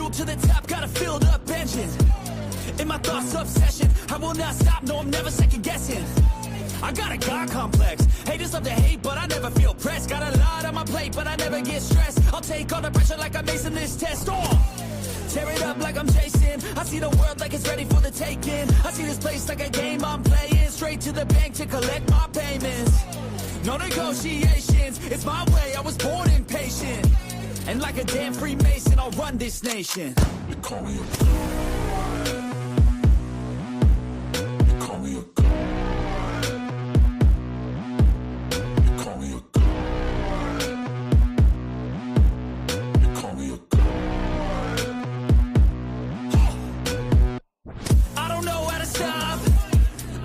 Fuel to the top, got a filled up engine. In my thoughts, obsession, I will not stop, no, I'm never second guessing. I got a God complex, haters love to hate, but I never feel pressed. Got a lot on my plate, but I never get stressed. I'll take all the pressure like I'm acing this test. Tear it up like I'm Jason. I see the world like it's ready for the taking. I see this place like a game I'm playing. Straight to the bank to collect my payments. No negotiations, it's my way, I was born impatient. And like a damn Freemason, I'll run this nation. They call me a god. They call me a god. They call me a god. They call me a god. I don't know how to stop.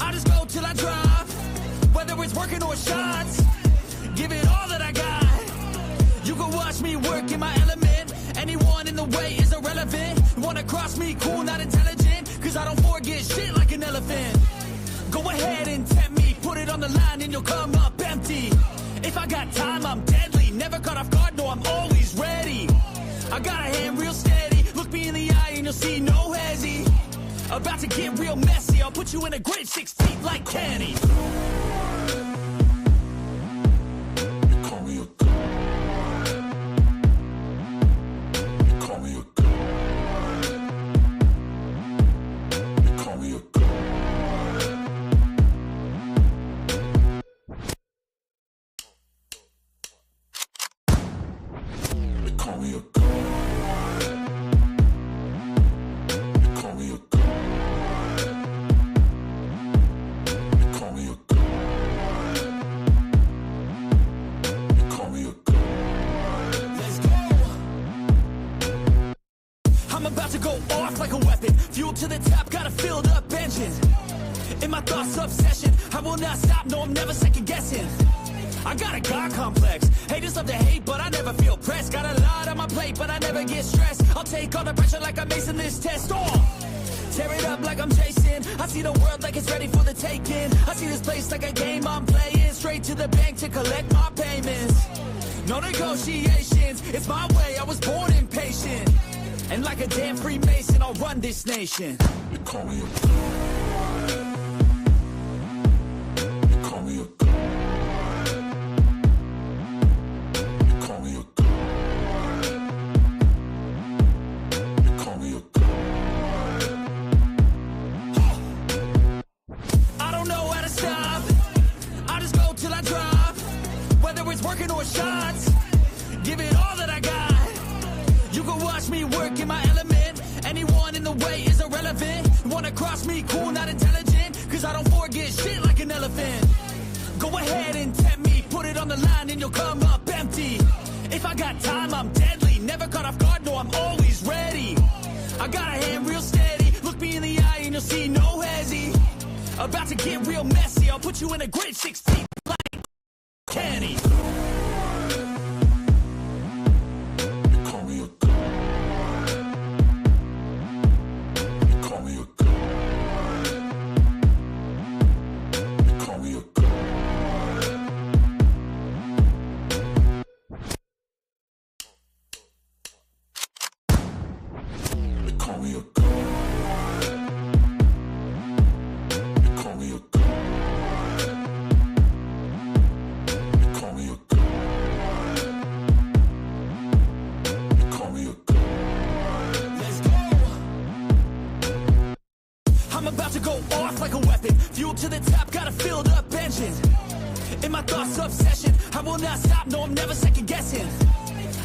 I just go till I drop. Whether it's working or shots, give it all that I got. You can watch me work in my element. Anyone in the way is irrelevant. You wanna cross me, cool, not intelligent. Cause I don't forget shit like an elephant. Go ahead and tempt me, put it on the line and you'll come up empty. If I got time, I'm deadly. Never caught off guard, no, I'm always ready. I got a hand real steady. Look me in the eye and you'll see no hezzy. About to get real messy. I'll put you in a grid 6 feet like Kenny. I'm about to go off like a weapon. Fuel to the top, got a filled up engine. In my thoughts, obsession, I will not stop, no, I'm never second guessing. I got a God complex, haters love to hate, but I never feel pressed. Got a lot on my plate, but I never get stressed. I'll take all the pressure like I'm acing this test. Tear it up like I'm Jason. I see the world like it's ready for the taking. I see this place like a game I'm playing. Straight to the bank to collect my payments. No negotiations, it's my way, I was born impatient. And like a damn Freemason, I'll run this nation. They call me a god. They call me a god. They call me a god. They call me a god. I don't know how to stop. I just go till I drop. Whether it's working or shots, give it all that I got. You can watch me work in my element. Anyone in the way is irrelevant. You wanna cross me, cool, not intelligent. Cause I don't forget shit like an elephant. Go ahead and tempt me, put it on the line and you'll come up empty. If I got time, I'm deadly. Never caught off guard, no, I'm always ready. I got a hand real steady. Look me in the eye and you'll see no hezzy. About to get real messy. I'll put you in a grid 6 feet like Kenny. About to go off like a weapon. Fuel to the top, got a filled up engine. In my thoughts, obsession, I will not stop, no, I'm never second guessing.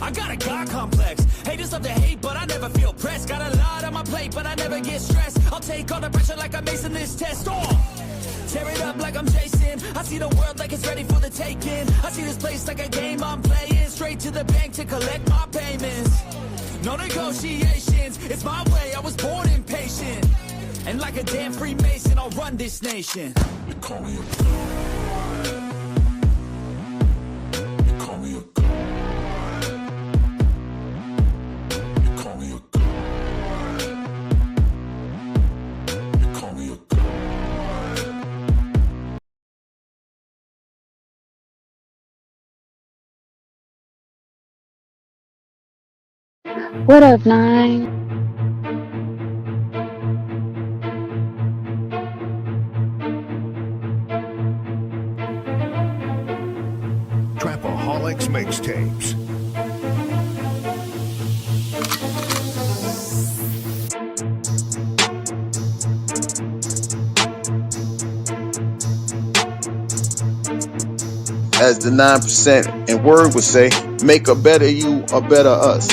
I got a God complex, haters love to hate, but I never feel pressed. Got a lot on my plate, but I never get stressed. I'll take all the pressure like I'm acing this test. Tear it up like I'm Jason. I see the world like it's ready for the taking. I see this place like a game I'm playing. Straight to the bank to collect my payments. No negotiations, it's my way, I was born impatient. And like a damn Freemason, I'll run this nation. They call me a god. They call me a god. They call me a god. They call me a god. What up, Nine? Alex Mixtapes. As the 9% and word would say, make a better you, a better us.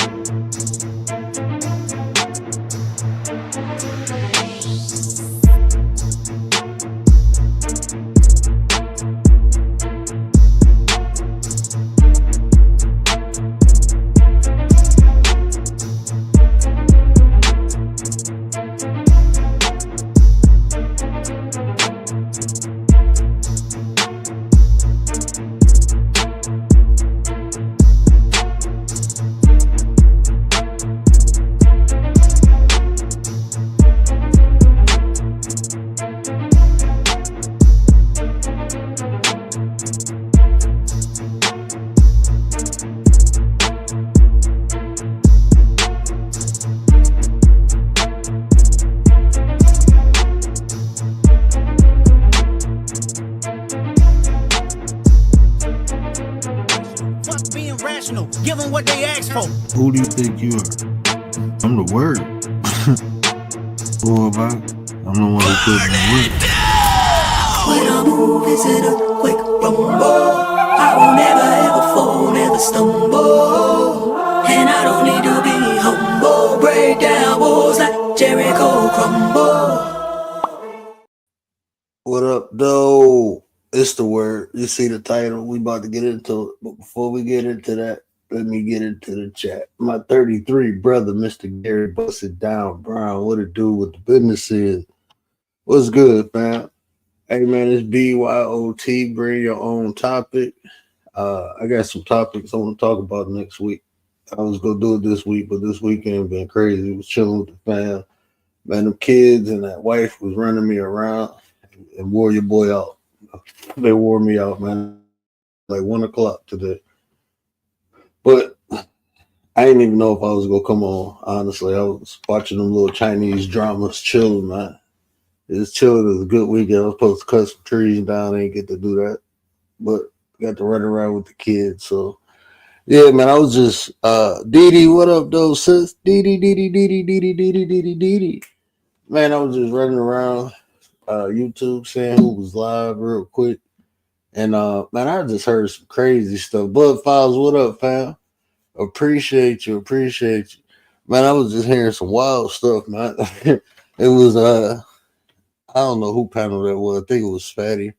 Give them what they ask for. Who do you think you are? I'm the word. Boy, I'm the one who put in the work. When I move, is it a quick rumble? I won't ever fall, never stumble. And I don't need to be humble. Break down walls like Jericho crumble. What up, though? It's the word. You see the title. We about to get into it. But before we get into that, let me get into the chat. My 33 brother, Mr. Gary Busted Down Brown. What it do with the business is? What's good, fam? Hey, man, it's B.Y.O.T. Bring your own topic. I got some topics I want to talk about next week. I was going to do it this week, but this weekend been crazy. Was chilling with the fam. Man, them kids and that wife was running me around and wore your boy out. They wore me out, man, like 1 o'clock today. But I didn't even know if I was going to come on, honestly. I was watching them little Chinese dramas, chilling, man. It's chilling. It was a good weekend. I was supposed to cut some trees down. I didn't get to do that. But got to run around with the kids. So, yeah, man, I was just, Dee, what up, though, sis? Dee. Man, I was just running around YouTube saying who was live real quick. And, man, I just heard some crazy stuff. Bud Files, what up, fam? Appreciate you. Man, I was just hearing some wild stuff, man. It was, I don't know who panel that was. I think it was Fatty.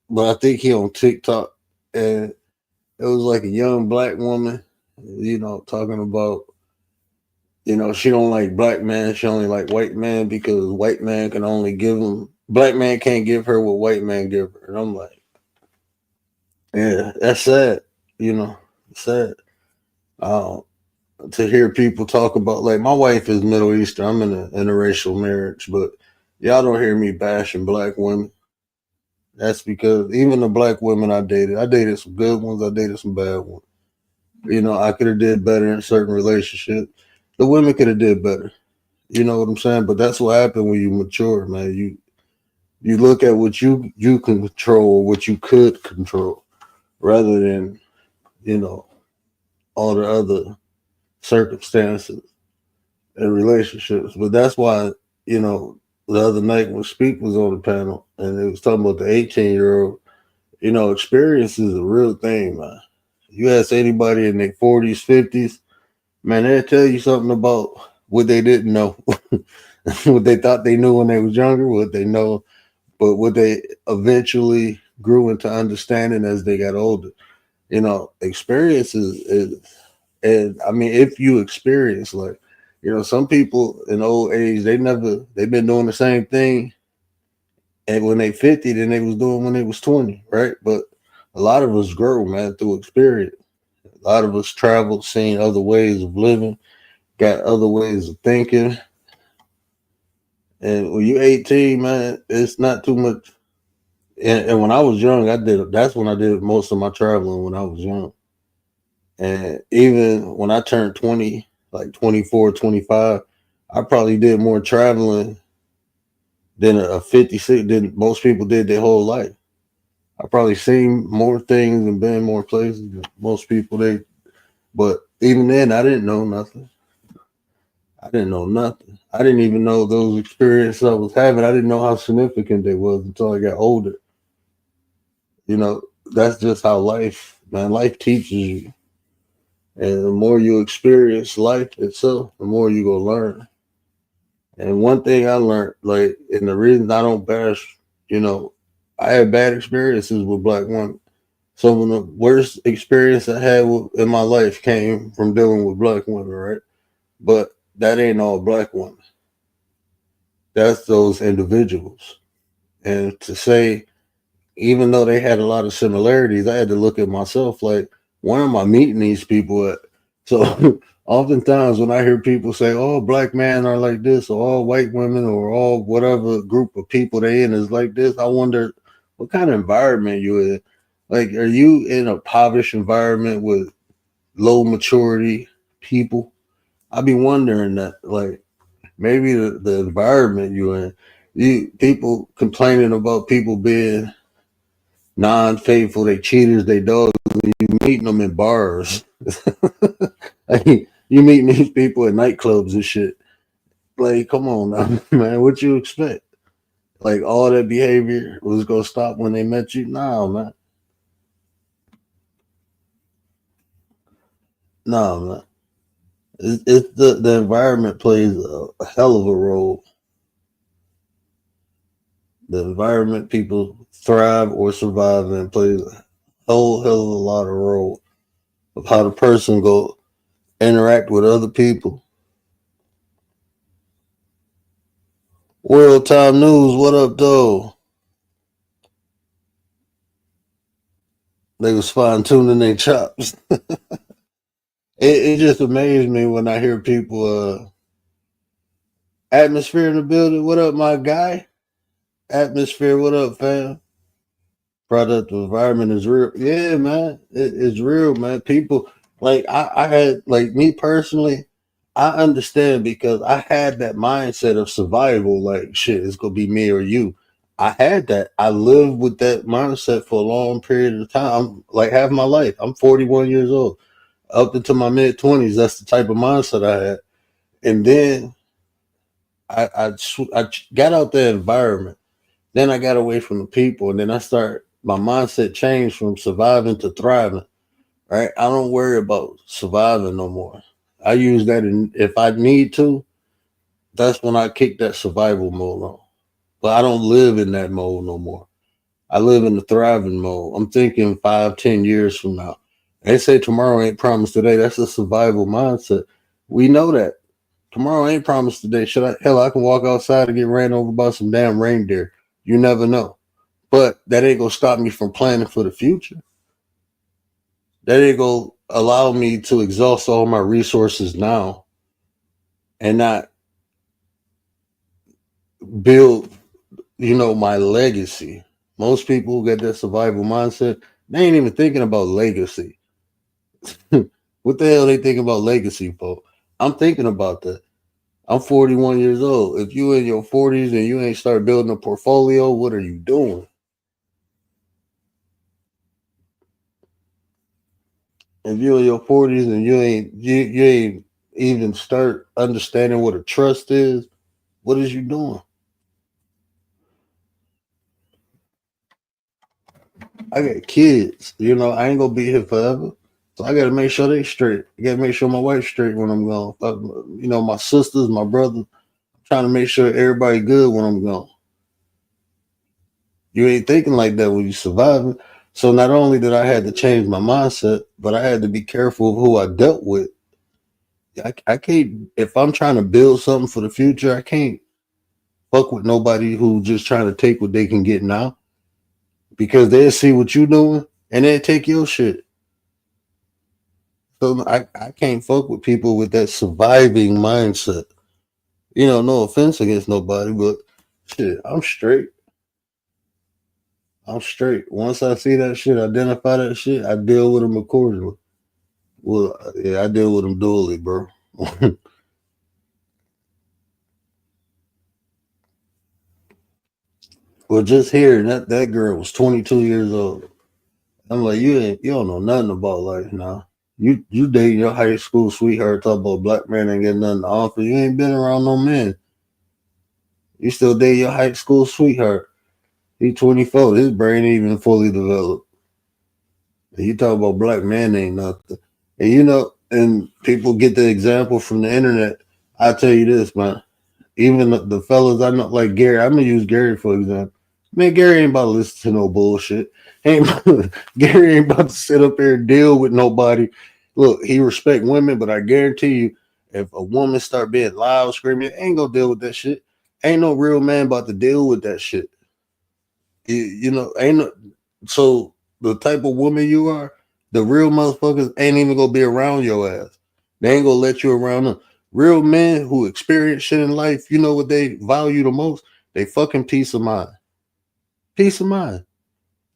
But I think he on TikTok. And it was like a young black woman, talking about, she don't like black man. She only like white man because white man can only give him, black man can't give her what white man give her. And I'm like, yeah, that's sad. Sad. To hear people talk about, like, my wife is Middle Eastern. I'm in an interracial marriage, but y'all don't hear me bashing black women. That's because even the black women I dated some good ones, I dated some bad ones. I could have did better in certain relationships. The women could have did better. You know what I'm saying? But that's what happened when you mature, man. You look at what you can control, what you could control, rather than, all the other circumstances and relationships. But that's why, the other night when Speak was on the panel and it was talking about the 18-year-old, experience is a real thing, man. You ask anybody in their 40s, 50s, man, they'll tell you something about what they didn't know, what they thought they knew when they was younger, what they know, but what they eventually grew into understanding as they got older. Experience is, and I mean, if you experience, like, some people in old age, they've been doing the same thing. And when they 50, then they was doing when they was 20, right? But a lot of us grow, man, through experience. A lot of us traveled, seen other ways of living, got other ways of thinking. And when you're 18, man, it's not too much. And when I was young, that's when I did most of my traveling when I was young. And even when I turned 20, like 24, 25, I probably did more traveling than a 56 than most people did their whole life. I probably seen more things and been more places than most people. But even then, I didn't know nothing. I didn't know nothing. I didn't even know those experiences I was having. I didn't know how significant they was until I got older. You know, that's just how life, man. Life teaches you, and the more you experience life itself, the more you gonna learn. And one thing I learned, like, and the reason I don't bash, you know, I had bad experiences with black women. Some of the worst experience I had in my life came from dealing with black women, right? But that ain't all black women. That's those individuals. And to say, even though they had a lot of similarities, I had to look at myself like, where am I meeting these people at? So oftentimes when I hear people say, "Oh, black men are like this," or "all white women," or "all whatever group of people they in is like this," I wonder what kind of environment you in. Like, are you in a impoverished environment with low maturity people? I be wondering that. Like, maybe the environment you in. You people complaining about people being non-faithful, they cheaters, they dogs. You meeting them in bars. Like, you meeting these people at nightclubs and shit. Like, come on now, man. What you expect? Like, all that behavior was gonna stop when they met you? Nah, man. Nah, man. It's the environment plays a hell of a role. The environment people thrive or survive in plays a whole hell of a lot of role of how the person go interact with other people. World Time News, what up, though? They was fine tuning their chops. It just amazed me when I hear people, atmosphere in the building. What up, my guy? Atmosphere, what up, fam? Product environment is real. Yeah, man. It's real, man. People, like, I had, like, me personally, I understand because I had that mindset of survival. Like, shit, it's gonna be me or you. I had that. I lived with that mindset for a long period of time, like half my life. I'm 41 years old. Up into my mid 20s, that's the type of mindset I had. And then I got out that environment. Then I got away from the people, and then my mindset changed from surviving to thriving. Right? I don't worry about surviving no more. I use that if I need to. That's when I kick that survival mode on. But I don't live in that mode no more. I live in the thriving mode. I'm thinking 5, 10 years from now. They say tomorrow ain't promised today. That's a survival mindset. We know that. Tomorrow ain't promised today. Hell, I can walk outside and get ran over by some damn reindeer. You never know. But that ain't gonna stop me from planning for the future. That ain't gonna allow me to exhaust all my resources now and not build, my legacy. Most people who get that survival mindset, they ain't even thinking about legacy. What the hell they thinking about legacy for? I'm thinking about that. I'm 41 years old. If you in your 40s and you ain't start building a portfolio, what are you doing? If you in your 40s and you ain't even start understanding what a trust is, what is you doing? I got kids. I ain't gonna be here forever. So I gotta make sure they straight. I gotta make sure my wife's straight when I'm gone. My sisters, my brother, trying to make sure everybody good when I'm gone. You ain't thinking like that when you surviving. So not only did I had to change my mindset, but I had to be careful of who I dealt with. I can't, if I'm trying to build something for the future, I can't fuck with nobody who just trying to take what they can get now because they'll see what you doing and they'll take your shit. So I can't fuck with people with that surviving mindset. No offense against nobody, but shit, I'm straight. I'm straight. Once I see that shit, identify that shit, I deal with them accordingly. Well, yeah, I deal with them dually, bro. Well, just hearing that girl was 22 years old. I'm like, you don't know nothing about life now. You dating your high school sweetheart, talk about black man ain't getting nothing to offer. You ain't been around no men. You still date your high school sweetheart. He 24. His brain ain't even fully developed. And you talk about black man ain't nothing. And and people get the example from the internet. I tell you this, man. Even the fellas I know, like Gary, I'm gonna use Gary for example. Man, Gary ain't about to listen to no bullshit. Ain't Gary ain't about to sit up there and deal with nobody. Look, he respect women, but I guarantee you, if a woman start being loud, screaming, ain't gonna deal with that shit. Ain't no real man about to deal with that shit. Ain't no. So the type of woman you are, the real motherfuckers ain't even gonna be around your ass. They ain't gonna let you around them. Real men who experience shit in life, you know what they value the most? They fucking peace of mind. Peace of mind.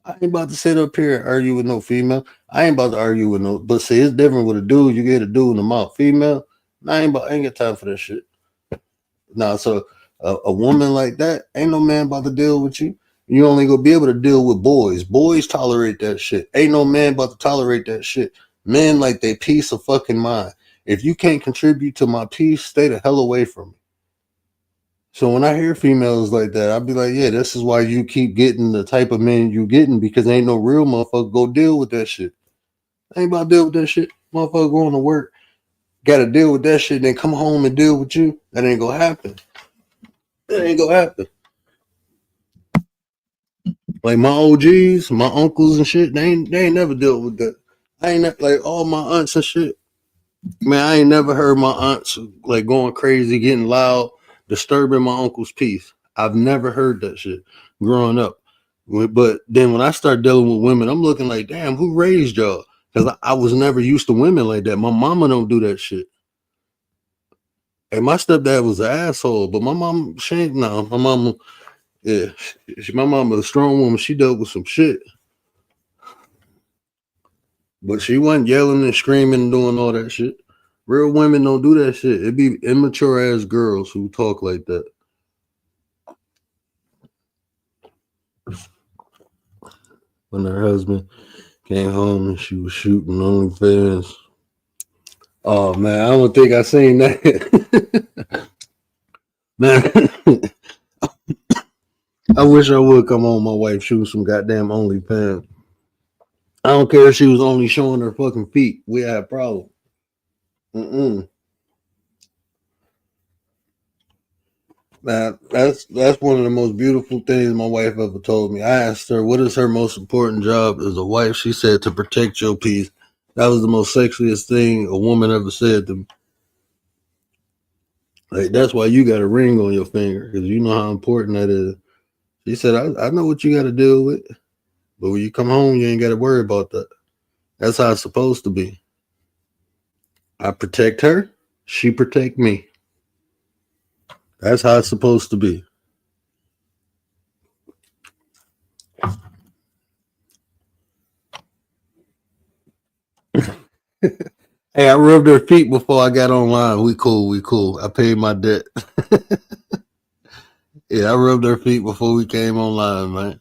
I ain't about to sit up here and argue with no female. I ain't about to argue with no. But see, it's different with a dude. You get a dude in the mouth. Female, I ain't got time for that shit. Nah, so a woman like that, ain't no man about to deal with you. You only gonna be able to deal with boys. Boys tolerate that shit. Ain't no man about to tolerate that shit. Men like they peace of fucking mind. If you can't contribute to my peace, stay the hell away from me. So when I hear females like that, I'll be like, yeah, this is why you keep getting the type of men you getting because ain't no real motherfucker go deal with that shit. Ain't about to deal with that shit. Motherfucker going to work, got to deal with that shit, then come home and deal with you. That ain't gonna happen. That ain't gonna happen. Like my OGs, my uncles and shit, they ain't never dealt with that. I ain't like all my aunts and shit. Man, I ain't never heard my aunts like going crazy, getting loud, disturbing my uncle's peace. I've never heard that shit growing up. But then when I start dealing with women, I'm looking like, damn, who raised y'all? Because I was never used to women like that. My mama don't do that shit. And my stepdad was an asshole, but my mom, she ain't, no, my mama, yeah, my mama, a strong woman, she dealt with some shit. But she wasn't yelling and screaming and doing all that shit. Real women don't do that shit. It be immature ass girls who talk like that. When her husband came home and she was shooting OnlyFans. Oh man, I don't think I seen that. Man, I wish I would come on my wife shoot some goddamn OnlyFans. I don't care if she was only showing her fucking feet. We had a problem. Mm-mm. That's one of the most beautiful things my wife ever told me. I asked her, "What is her most important job as a wife?" She said, "To protect your peace." That was the most sexiest thing a woman ever said to me. Like that's why you got a ring on your finger because you know how important that is. She said, "I know what you got to deal with, but when you come home, you ain't got to worry about that. That's how it's supposed to be. I protect her, she protect me. That's how it's supposed to be." Hey, I rubbed her feet before I got online. We cool, we cool. I paid my debt. Yeah, I rubbed her feet before we came online, man.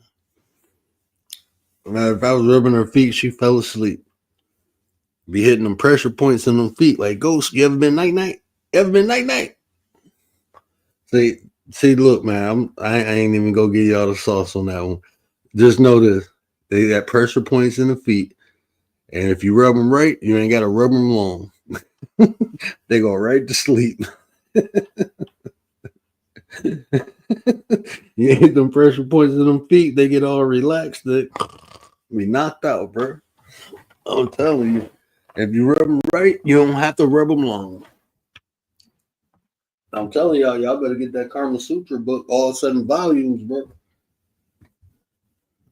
Man, if I was rubbing her feet, she fell asleep. Be hitting them pressure points in them feet like Ghost. You ever been night night? You ever been night night? See, look, man. I ain't even gonna give y'all the sauce on that one. Just know this: they got pressure points in the feet, and if you rub them right, you ain't gotta rub them long. They go right to sleep. You hit them pressure points in them feet, they get all relaxed. They be knocked out, bro. I'm telling you, if you rub them right, you don't have to rub them long. I'm telling y'all better get that Karma Sutra book, all 7 volumes, bro.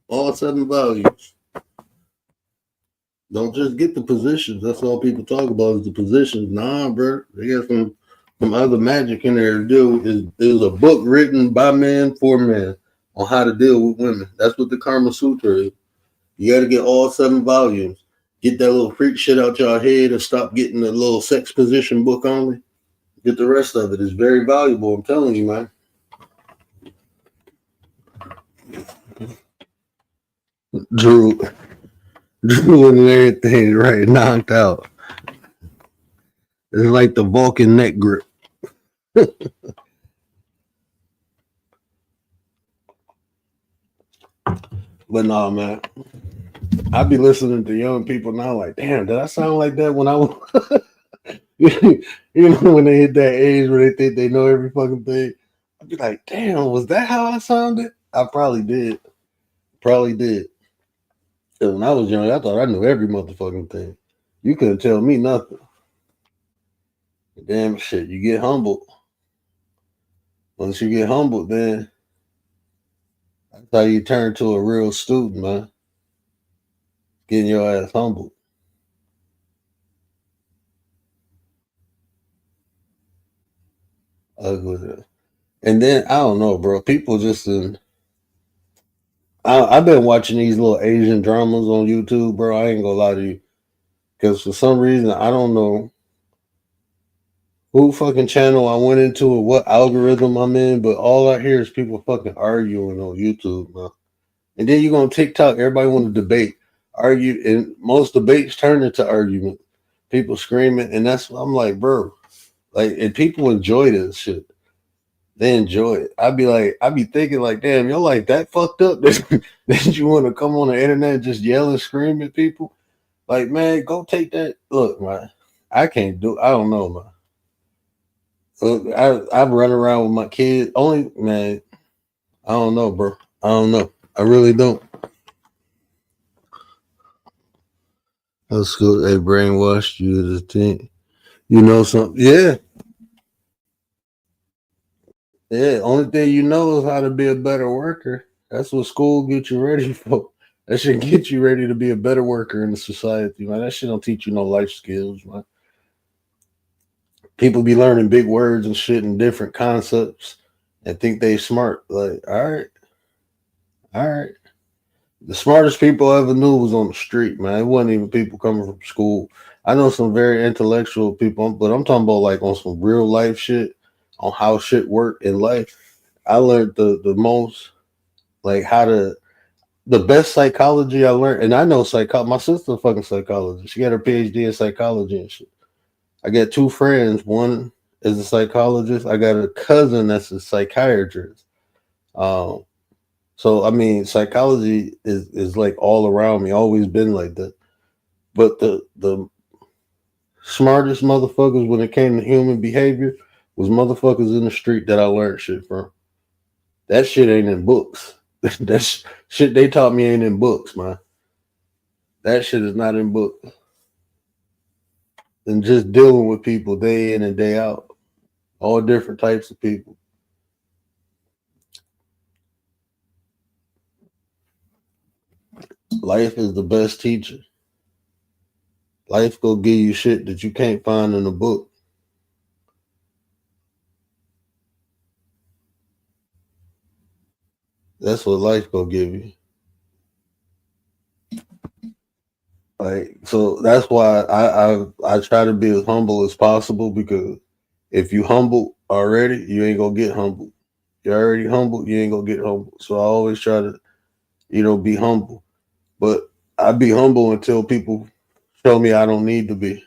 All 7 volumes. Don't just get the positions. That's all people talk about is the positions. Nah, bro. They got some other magic in there to do. It was a book written by men for men on how to deal with women. That's what the Karma Sutra is. You got to get all 7 volumes. Get that little freak shit out your head and stop getting the little sex position book only. Get the rest of it. It's very valuable. I'm telling you, man. Drew, Drew and everything, right? Knocked out. It's like the Vulcan neck grip. But nah, man, I be listening to young people now. Like, damn, did I sound like that when I was? You know, when they hit that age where they think they know every fucking thing. I'd be like, damn, was that how I sounded? I probably did. Probably did. 'Cause when I was young, I thought I knew every motherfucking thing. You couldn't tell me nothing. Damn shit, you get humbled. Once you get humbled, then that's how you turn to a real student, man. Getting your ass humbled. Ugly. And then I don't know, bro. People just I've been watching these little Asian dramas on YouTube, bro. I ain't gonna lie to you, because for some reason I don't know who fucking channel I went into or what algorithm I'm in, but all I hear is people fucking arguing on YouTube, man. And then you go on TikTok, everybody want to debate, argue, and most debates turn into argument. People screaming, and that's I'm like, bro, like, and people enjoy this shit. They enjoy it. I be thinking like, damn, you're like that fucked up that you want to come on the internet and just yell and scream at people. Like, man, go take that. Look, man, I can't do. I don't know, man. Look, I run around with my kids. Only, man, I don't know, bro. I don't know. I really don't. That's good. They brainwashed you to think you know something. Yeah, yeah. Only thing you know is how to be a better worker. That's what school gets you ready for. That should get you ready to be a better worker in the society, man. That shit don't teach you no life skills, man. People be learning big words and shit and different concepts and think they smart. Like, all right, all right. The smartest people I ever knew was on the street, man. It wasn't even people coming from school. I know some very intellectual people, but I'm talking about like on some real life shit, on how shit work in life. I learned the most, like, how to the best psychology I learned, and I know my sister's a fucking psychologist. She got her PhD in psychology and shit. I got two friends. One is a psychologist. I got a cousin that's a psychiatrist. Um, so I mean, psychology is like all around me. Always been like that. But the smartest motherfuckers when it came to human behavior was motherfuckers in the street that I learned shit from. That shit ain't in books. That's shit they taught me ain't in books, man. That shit is not in books. And just dealing with people day in and day out, all different types of people. Life is the best teacher. Life go give you shit that you can't find in a book. That's what life go give you. Like, so that's why I try to be as humble as possible, because if you humble already, you ain't gonna get humble. You're already humble, you ain't gonna get humble. So I always try to, be humble. But I be humble until people show me I don't need to be.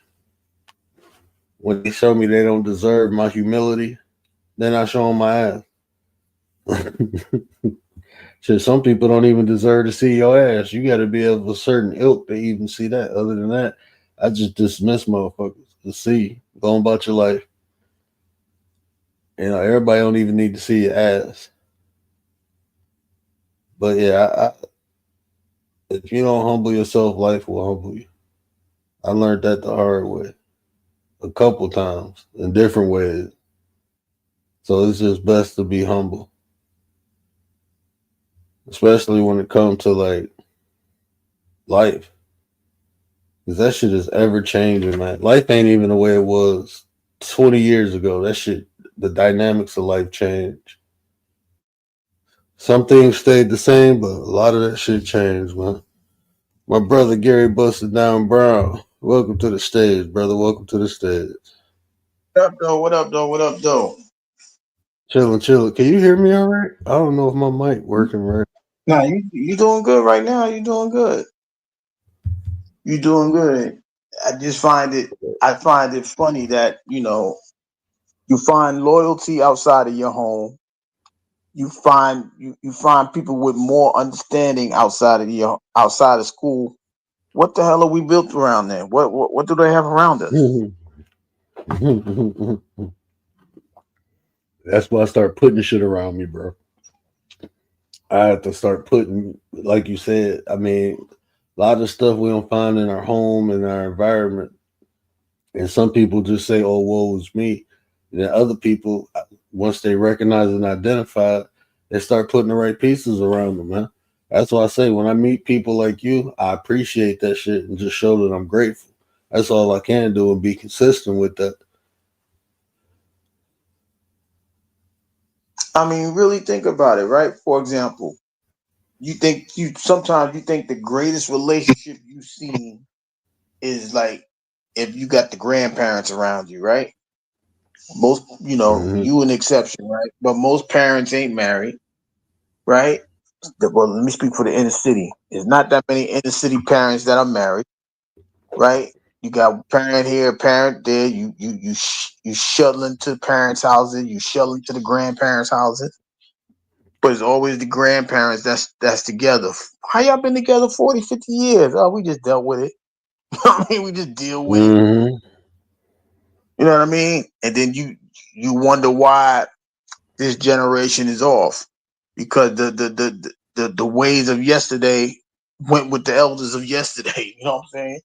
When they show me they don't deserve my humility, then I show them my ass. Shit, some people don't even deserve to see your ass. You got to be of a certain ilk to even see that. Other than that, I just dismiss motherfuckers to see. Go on about your life. Everybody don't even need to see your ass. But yeah, if you don't humble yourself, life will humble you. I learned that the hard way a couple times in different ways. So it's just best to be humble, especially when it comes to like life. Because that shit is ever changing, man. Life ain't even the way it was 20 years ago. That shit, the dynamics of life changed. Some things stayed the same, but a lot of that shit changed, man. My brother Gary Busted Down Brown. Welcome to the stage, brother. Welcome to the stage. What up, though? What up, though? What up, though? Chilling, chilling. Can you hear me all right? I don't know if my mic working right. Nah, you doing good right now. You doing good. You doing good. I just find it. I find it funny that you find loyalty outside of your home. You find people with more understanding outside of school. What the hell are we built around there? What do they have around us? That's why I start putting shit around me, bro. I have to start putting, like you said, I mean, a lot of stuff we don't find in our home and our environment. And some people just say, oh, woe is me. And then other people, once they recognize and identify, they start putting the right pieces around them, man. That's why I say when I meet people like you, I appreciate that shit and just show that I'm grateful. That's all I can do and be consistent with that. I mean, really think about it, right? For example, you think the greatest relationship you've seen is like if you got the grandparents around you, right? Most, Hmm. you an exception, right? But most parents ain't married, right? Well, let me speak for the inner city. There's not that many inner city parents that are married, right? You got parent here, parent there. You shuttling to parents' houses. You shuttling to the grandparents' houses. But it's always the grandparents that's together. How y'all been together 40, 50 years? Oh, we just dealt with it. I mean, we just deal with it. Hmm. You know what I mean? And then you wonder why this generation is off because the ways of yesterday went with the elders of yesterday. You know what I'm saying?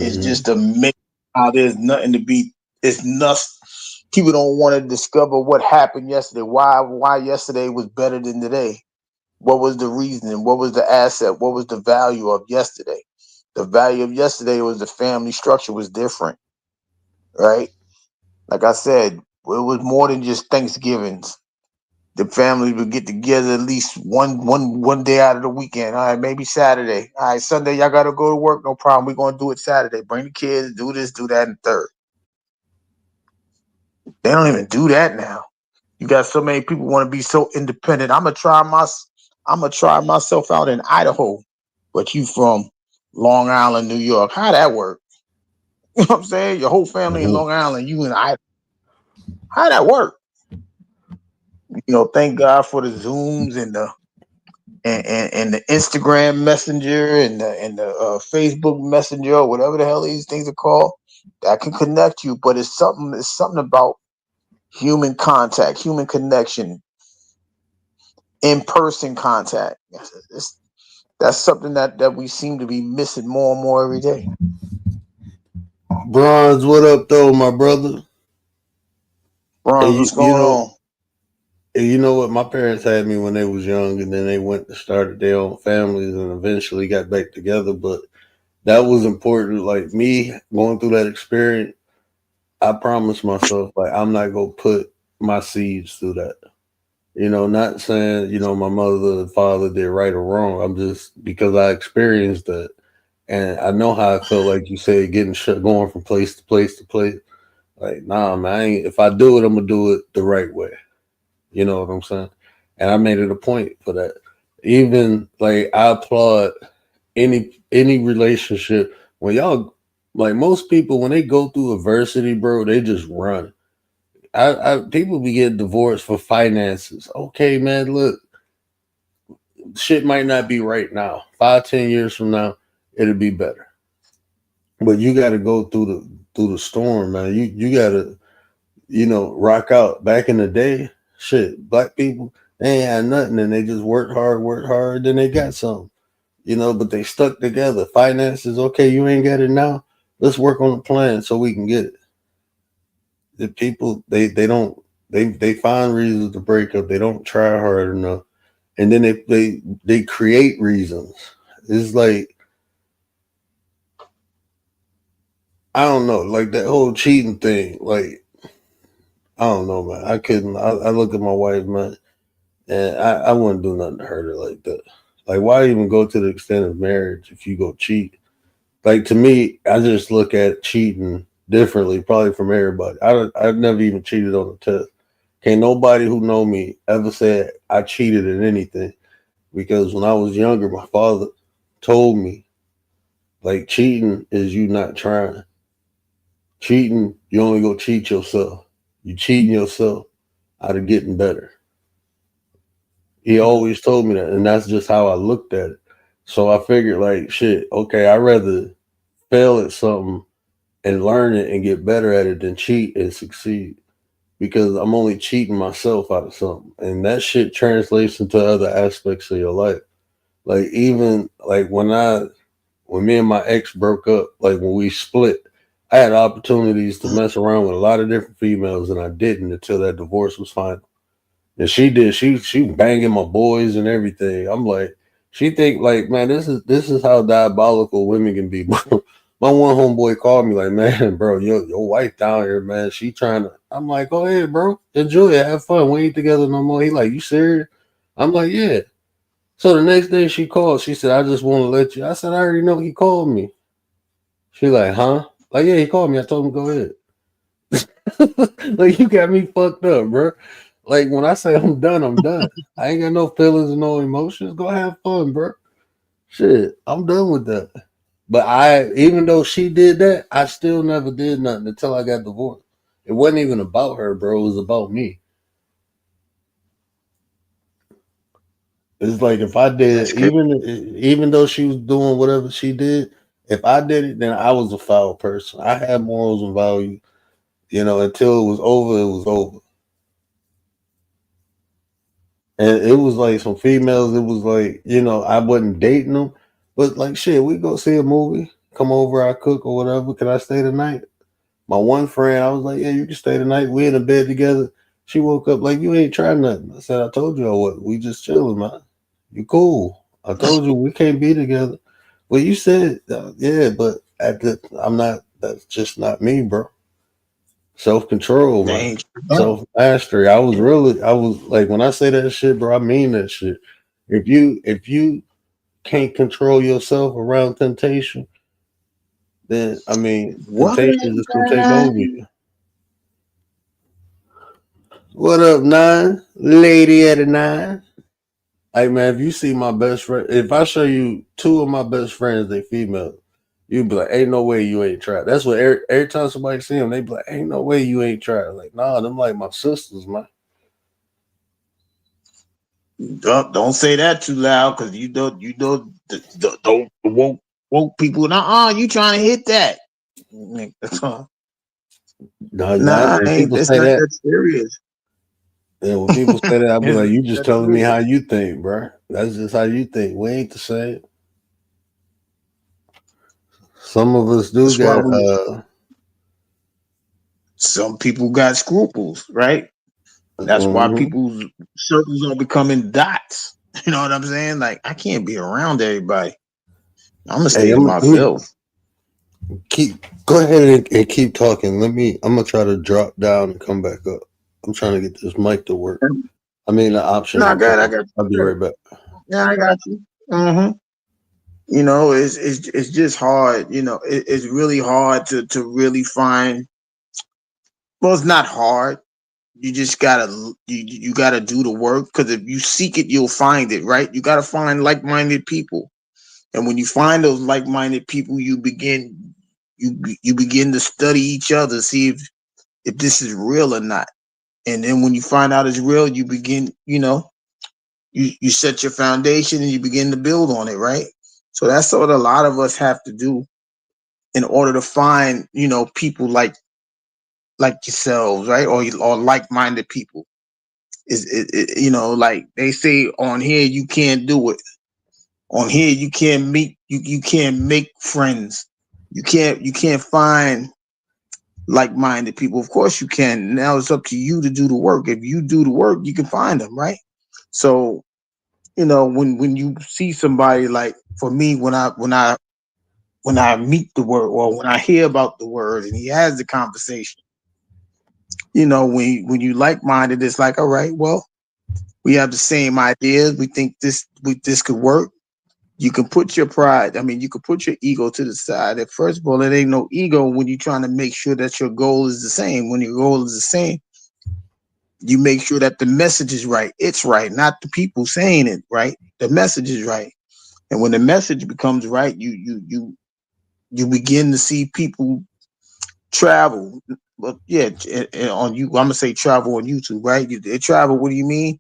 It's Hmm. just a mix. How there's nothing to be. It's nothing. People don't want to discover what happened yesterday. Why yesterday was better than today. What was the reasoning? What was the asset? What was the value of yesterday? The value of yesterday was the family structure was different, right? Like I said, it was more than just Thanksgivings. The families would get together at least one day out of the weekend. All right, maybe Saturday. All right, Sunday y'all gotta go to work. No problem. We're gonna do it Saturday. Bring the kids. Do this. Do that. And third. They don't even do that now. You got so many people want to be so independent. I'm gonna try myself out in Idaho, but you from Long Island, New York. How that work? You know what I'm saying? Your whole family in Hmm. Long Island, you in Idaho. How that work? Thank God for the Zooms and the Instagram Messenger and the Facebook Messenger or whatever the hell these things are called that can connect you. But it's something about human contact, human connection, in person contact. That's something that we seem to be missing more and more every day. Bronze, what up, though, my brother? And Bronze, you, what's you going know, on? and you know what? My parents had me when they was young, and then they went to started their own families, and eventually got back together. But that was important. Like me going through that experience, I promised myself, like I'm not gonna put my seeds through that. Not saying my mother and father did right or wrong. I'm just because I experienced that, and I know how I felt. Like you said, getting shut, going from place to place to place. Like, nah, man, if I do it, I'm gonna do it the right way. You know what I'm saying? And I made it a point for that. Even like I applaud any relationship when y'all like most people when they go through adversity, bro, they just run. People be getting divorced for finances. Okay, man, look, shit might not be right now. 5, 10 years from now, it'll be better. But you got to go through the storm, man. You got to rock out. Back in the day, shit, black people they ain't had nothing, and they just worked hard, then they got something. But they stuck together. Finances, okay, you ain't got it now. Let's work on a plan so we can get it. The people they don't they find reasons to break up. They don't try hard enough, and then they create reasons. It's like I don't know, like that whole cheating thing. Like I don't know, man. I couldn't. I look at my wife, man, and I wouldn't do nothing to hurt her like that. Like why even go to the extent of marriage if you go cheat? Like to me, I just look at cheating differently, probably from everybody. I've never even cheated on a test. Can't nobody who know me ever said I cheated at anything. because when I was younger, my father told me like cheating is you not trying. Cheating, you only go cheat yourself. You cheating yourself out of getting better. He always told me that, and that's just how I looked at it. So I figured, like, shit, okay, I'd rather fail at something and learn it and get better at it than cheat and succeed because I'm only cheating myself out of something. And that shit translates into other aspects of your life. Like, even like when me and my ex broke up, like when we split, I had opportunities to mess around with a lot of different females, and I didn't until that divorce was final. And she did. She banging my boys and everything. I'm like, she think like, man, this is how diabolical women can be. My one homeboy called me like, man, bro, your wife down here, man. She trying to. I'm like, go ahead, bro, enjoy it, have fun. We ain't together no more. He like, you serious? I'm like, yeah. So the next day she called. She said, I just want to let you. I said, I already know he called me. She like, huh? Like, yeah, he called me. I told him go ahead. Like you got me fucked up, bro. Like when I say I'm done, I'm done. I ain't got no feelings and no emotions. Go have fun, bro. Shit, I'm done with that. But even though she did that, I still never did nothing until I got divorced. It wasn't even about her, bro. It was about me. It's like if I That's did, crazy. even though she was doing whatever she did, if I did it, then I was a foul person. I had morals and values, until it was over, it was over. And it was like some females, it was like, I wasn't dating them. But like shit, we go see a movie, come over, I cook or whatever. Can I stay tonight? My one friend, I was like, yeah, you can stay tonight. We in the bed together. She woke up like you ain't trying nothing. I said, I told you I was. We just chilling, man. You cool. I told you we can't be together. Well, you said, yeah, but I'm not. That's just not me, bro. Self control, They man. ain't Self mastery. I was like, when I say that shit, bro, I mean that shit. If you can't control yourself around temptation, then I mean, what? temptation just gonna take over you. What up, nine? Lady at a nine. Hey man, if you see my best friend, if I show you two of my best friends, they female, you be like, ain't no way you ain't tried. That's what every time somebody see them, they be like, ain't no way you ain't tried. Like, nah, them like my sisters, man. Don't say that too loud because don't woke people. Nah, you trying to hit that? Nah, Nah, when ain't people it's say not that, that serious. yeah, when people say that, I'll be It's like, not you just that telling me serious. how you think, bro. That's just how you think. We ain't the same. Some of us do That's why got some people got scruples, right? That's why mhm. people's circles are becoming dots. You know what I'm saying? Like I can't be around everybody. I'm gonna Hey, stay to let me myself. keep go ahead and keep talking. I'm gonna try to drop down and come back up. I'm trying to get this mic to work. I mean the option No, to good. I talk. got I'll be you. right back. Yeah, I got you. Mm-hmm. It's just hard. It's really hard to really find. Well, it's not hard. You just you gotta do the work because if you seek it, you'll find it. Right? You gotta find like-minded people, and when you find those like-minded people, you begin to study each other, see if this is real or not. And then when you find out it's real, you begin. You set your foundation and you begin to build on it. Right? So that's what a lot of us have to do in order to find people like yourselves, right, or like-minded people. Like they say on here, you can't do it. On here, you can't meet, you can't make friends. You can't find like-minded people. Of course you can. Now it's up to you to do the work. If you do the work, you can find them, right? So when you see somebody, like for me, when I meet the word or when I hear about the word and he has the conversation, when you like-minded, it's like, all right, well, we have the same ideas. We think this could work. You can put your pride, I mean, you can put your ego to the side. At first of all, it ain't no ego when you're trying to make sure that your goal is the same. When your goal is the same, You make sure that the message is right. It's right, not the people saying it, right? The message is right. And when the message becomes right, you begin to see people travel. But yeah, on you, I'm gonna say travel on YouTube, right? They travel. What do you mean?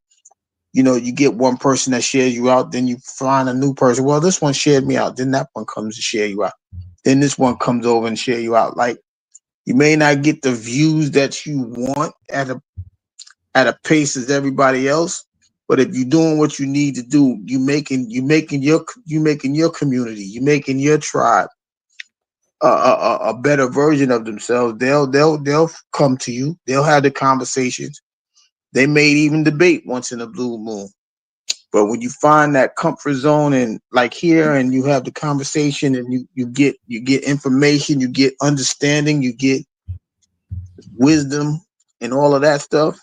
You get one person that shares you out, then you find a new person. Well, this one shared me out, then that one comes to share you out. Then this one comes over and share you out. Like you may not get the views that you want at a pace as everybody else, but if you're doing what you need to do, you making your community, you making your tribe a better version of themselves. They'll come to you. They'll have the conversations. They may even debate once in a blue moon. But when you find that comfort zone and like here, and you have the conversation, and you get information, you get understanding, you get wisdom, and all of that stuff,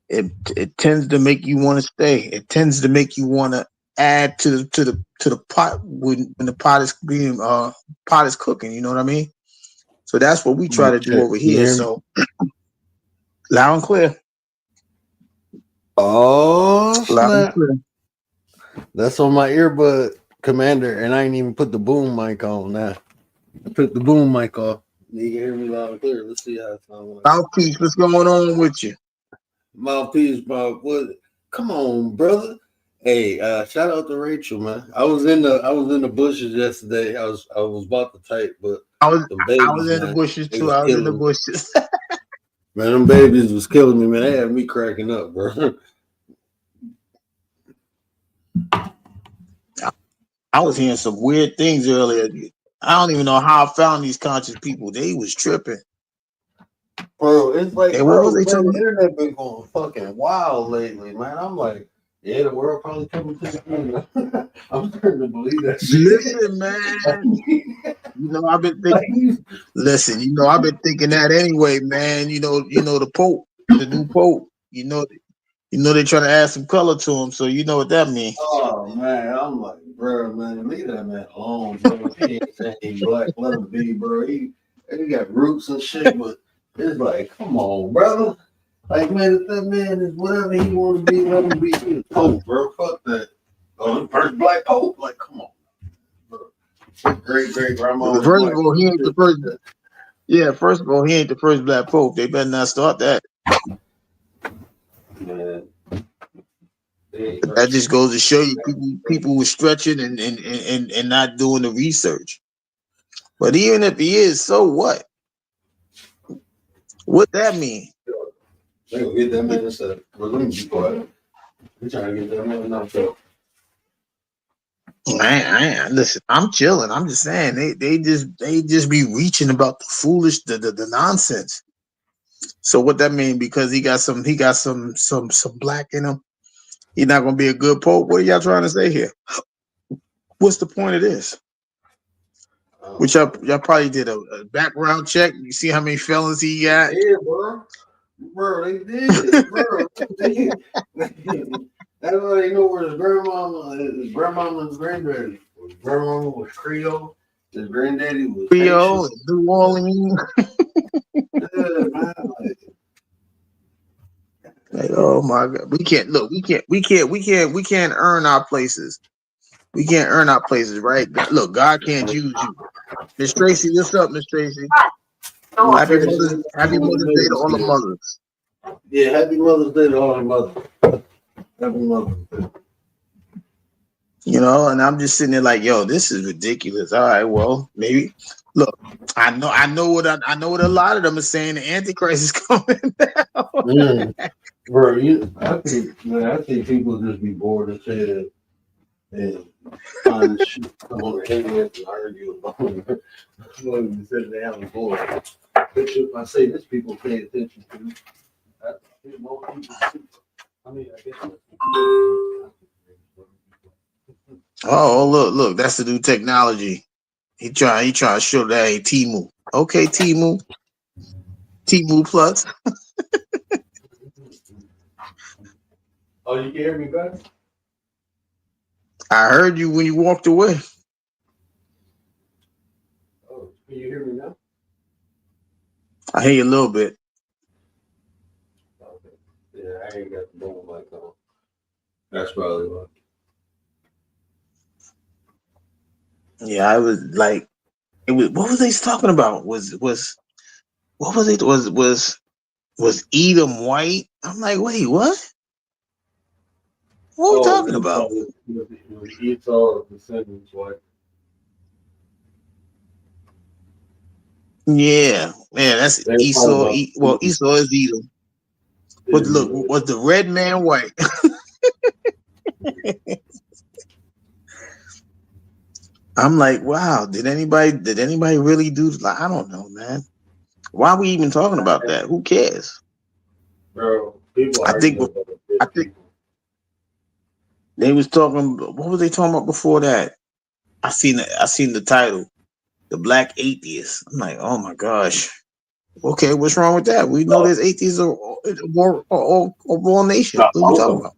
it tends to make you want to stay. It tends to make you want to add to the pot when the pot is cooking. You know what I mean? So that's what we try to do Okay, over you here. hear me? So loud and clear, Oh loud and snap! clear. That's on my earbud, Commander, and I ain't even put the boom mic on now. I took the boom mic off. You can hear me loud and clear. Let's see how it sounds like. Mouthpiece, what's going on with you? Mouthpiece, Bob. What? Come on, brother. Hey, shout out to Rachel, man. I was in the bushes yesterday. I was about to type, but I was the I was babies, in the man, bushes they too. was I was in the killing me. bushes. Man, them babies was killing me, man. They had me cracking up, bro. I was hearing some weird things earlier. I don't even know how I found these conscious people. They was tripping. Bro, it's like, Hey, what was bro, they man, talking the about? internet been going fucking wild lately, man. I'm like, yeah, the world probably coming to the end. I'm starting to believe that shit. Listen, man. I've been thinking. Like, Listen, I've been thinking that anyway, man. The Pope, the new Pope. They trying to add some color to him, so you know what that means. oh man, I'm like, bro, man, leave that man alone, bro. He ain't saying he black, let him be, bro. He got roots and shit, but it's like, come on, brother. Like, man, if that man is whatever he want to be, let him be. He a pope, bro. Fuck that. Oh, the first black pope? Like, come on, bro. Great grandma was First of black all, he too. ain't the Shit first. like that. Yeah, first of all, he ain't the first black Pope. They better not start that. Man, they ain't That first. just goes to show you people were stretching and not doing the research. But even if he is, so what? What that mean? They gonna get that man instead. Well, let me be quiet. We trying to get that man knocked up. Listen, I'm chilling. I'm just saying they just be reaching about the foolish, the nonsense. So what that mean? Because he got some black in him. He's not gonna be a good pope. What are y'all trying to say here? What's the point of this? Which y'all probably did a background check. You see how many felons he got? Yeah, bro. Bro, they did. Bro, they did. That's why they know where his grandmama and his granddaddy. His grandmama was Creole. His granddaddy was Haitian. Rio, New Orleans. Yeah, man. Like, oh my God, we can't look. We can't earn our places. We can't earn our places, right? Look, God can't use you. Miss Tracy, what's up, Miss Tracy? Miss Happy Tracy, Mother's Happy with the Mother's Day to baby all the still. mothers. Yeah, happy Mother's Day to all the mothers. Happy Mother's Day. And I'm just sitting there like, yo, this is ridiculous. All right, well, maybe look, I know what a lot of them are saying. The Antichrist is coming down. Mm. Bro, I think people just be bored as hell and find shit on the internet and argue about it. I'm going to be sitting down and bored. If I say this, people pay attention to. I think most people see. I mean, I guess. Oh, look, that's the new technology. He trying to show that ain't Timu. Okay, Timu Plus. Oh, you can hear me, guys? I heard you when you walked away. Oh, can you hear me now? I hear you a little bit. Okay. Yeah, Yeah, I ain't got the boom mic on. That's probably why. Yeah, I was like, it was. What was they talking about? What was it? Was Edom white? I'm like, wait, what? What are we Oh, talking about? Esau descendants, like Yeah, man, that's they were talking Esau. about Well, Esau is Edom. But look, Israel. was the red man white? I'm like, wow. Did anybody really do? Like, I don't know, man. Why are we even talking about that? Who cares? Bro, people I think. arguing about I dead think people. they was talking. What was they talking about before that? I seen the title, the Black Atheist. I'm like, oh my gosh. Okay, what's wrong with that? We know Oh, there's atheists of all nations. nah, What are we talking about?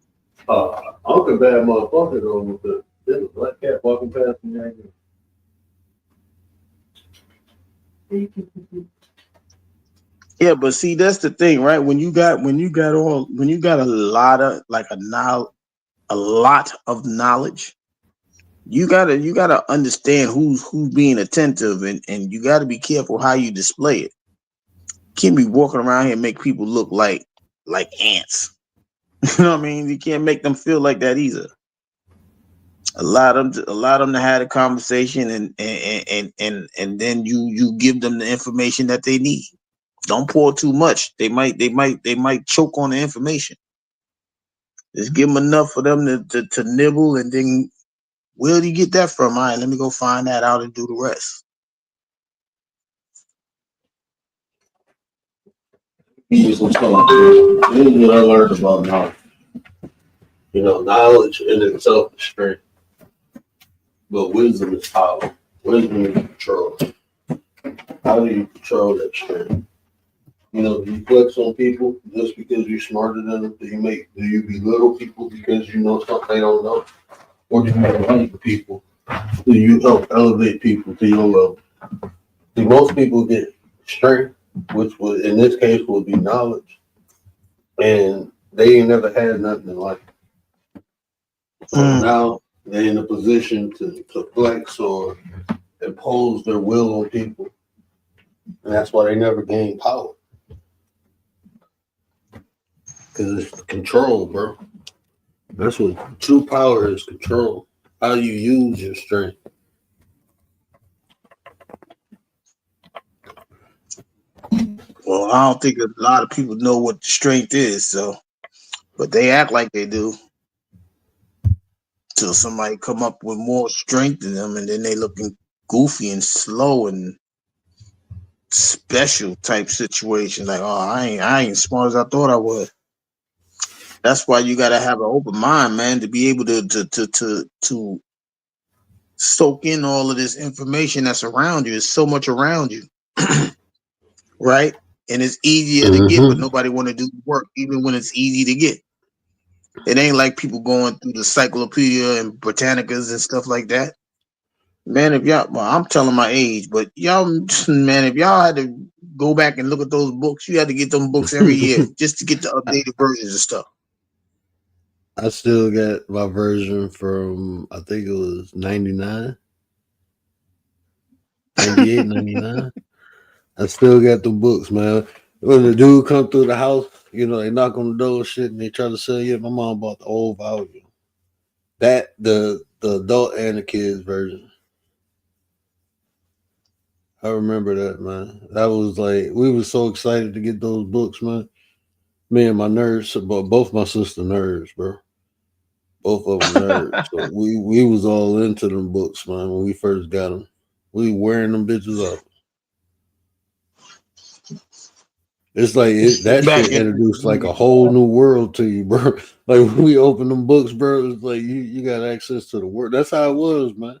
Uncle bad motherfucker though with there's a black cat walking past me right now. Yeah, but see, that's the thing, right? When you got a lot of like a lot of knowledge, you gotta understand who's being attentive, and you gotta be careful how you display it. You can't be walking around here and make people look like ants. You know what I mean? You can't make them feel like that either. A lot of them had a conversation, and then you give them the information that they need. Don't pour too much. They might choke on the information. Just give them enough for them to nibble, and then where do you get that from? All right, let me go find that out and do the rest. Here's what's going on. This is what I learned about knowledge. You know, knowledge in itself is strength, but wisdom is power. Wisdom is control. How do you control that strength? You know, do you flex on people just because you're smarter than them? Do you belittle people because you know something they don't know? Or do you enlighten people? Do you help elevate people to your level? See, most people get strength, which would in this case would be knowledge, and they ain't never had nothing in life. So Mm. now they're in a position to flex or impose their will on people. And that's why they never gain power. Because it's control, bro. That's what true power is, control. How you use your strength. Well, I don't think a lot of people know what the strength is, so but they act like they do till somebody come up with more strength than them, and then they looking goofy and slow and special type situation. Like, oh, I ain't smart as I thought I was. That's why you gotta have an open mind, man, to be able to soak in all of this information that's around you. There's so much around you, right? And it's easier to get, but Mm-hmm. nobody want to do the work, even when it's easy to get. It ain't like people going through the Cyclopedia and Britannicas and stuff like that. Man, if y'all, well, I'm telling my age, but y'all, man, if y'all had to go back and look at those books, you had to get them books every year just to get the updated versions of stuff. I still got my version from, I think it was 99, 98, 99. I still got the books, man. When the dude come through the house, you know, they knock on the door and shit and they try to sell you. My mom bought the old volume. That the adult and the kids version. I remember that, man. That was like we were so excited to get those books, man. Me and my nerds, but both my sister nerds, bro. Both of them nerds. So we was all into them books, man. When we first got them, we wearing them bitches up. It's like that Back shit in introduced like a whole new world to you, bro. Like when we opened them books, bro, it's like you got access to the world. That's how it was, man.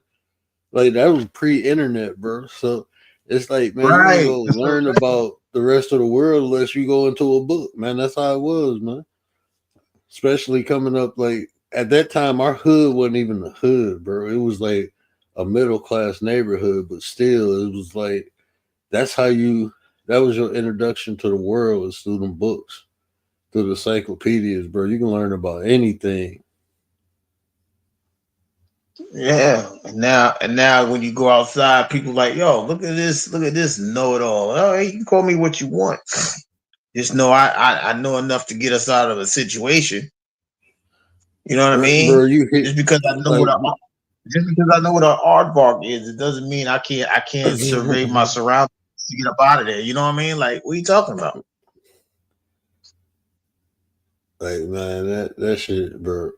Like that was pre-internet, bro. So it's like, man, you ain't right, gonna that's what learn I'm saying. about the rest of the world unless you go into a book, man. That's how it was, man. Especially coming up, like at that time, our hood wasn't even a hood, bro. It was like a middle class neighborhood, but still, it was like that's how you. That was your introduction to the world was through them books. through the encyclopedias, bro. You can learn about anything. Yeah. And now when you go outside, people like, yo, look at this know it all. Oh, hey, you can call me what you want. Just know I know enough to get us out of a situation. You know what I mean? Bro, you hit Just because I know like what just because I know what an aardvark is, it doesn't mean I can't survey my surroundings to get up out of there. You know what I mean? Like, what are you talking about? like man, that shit, bro.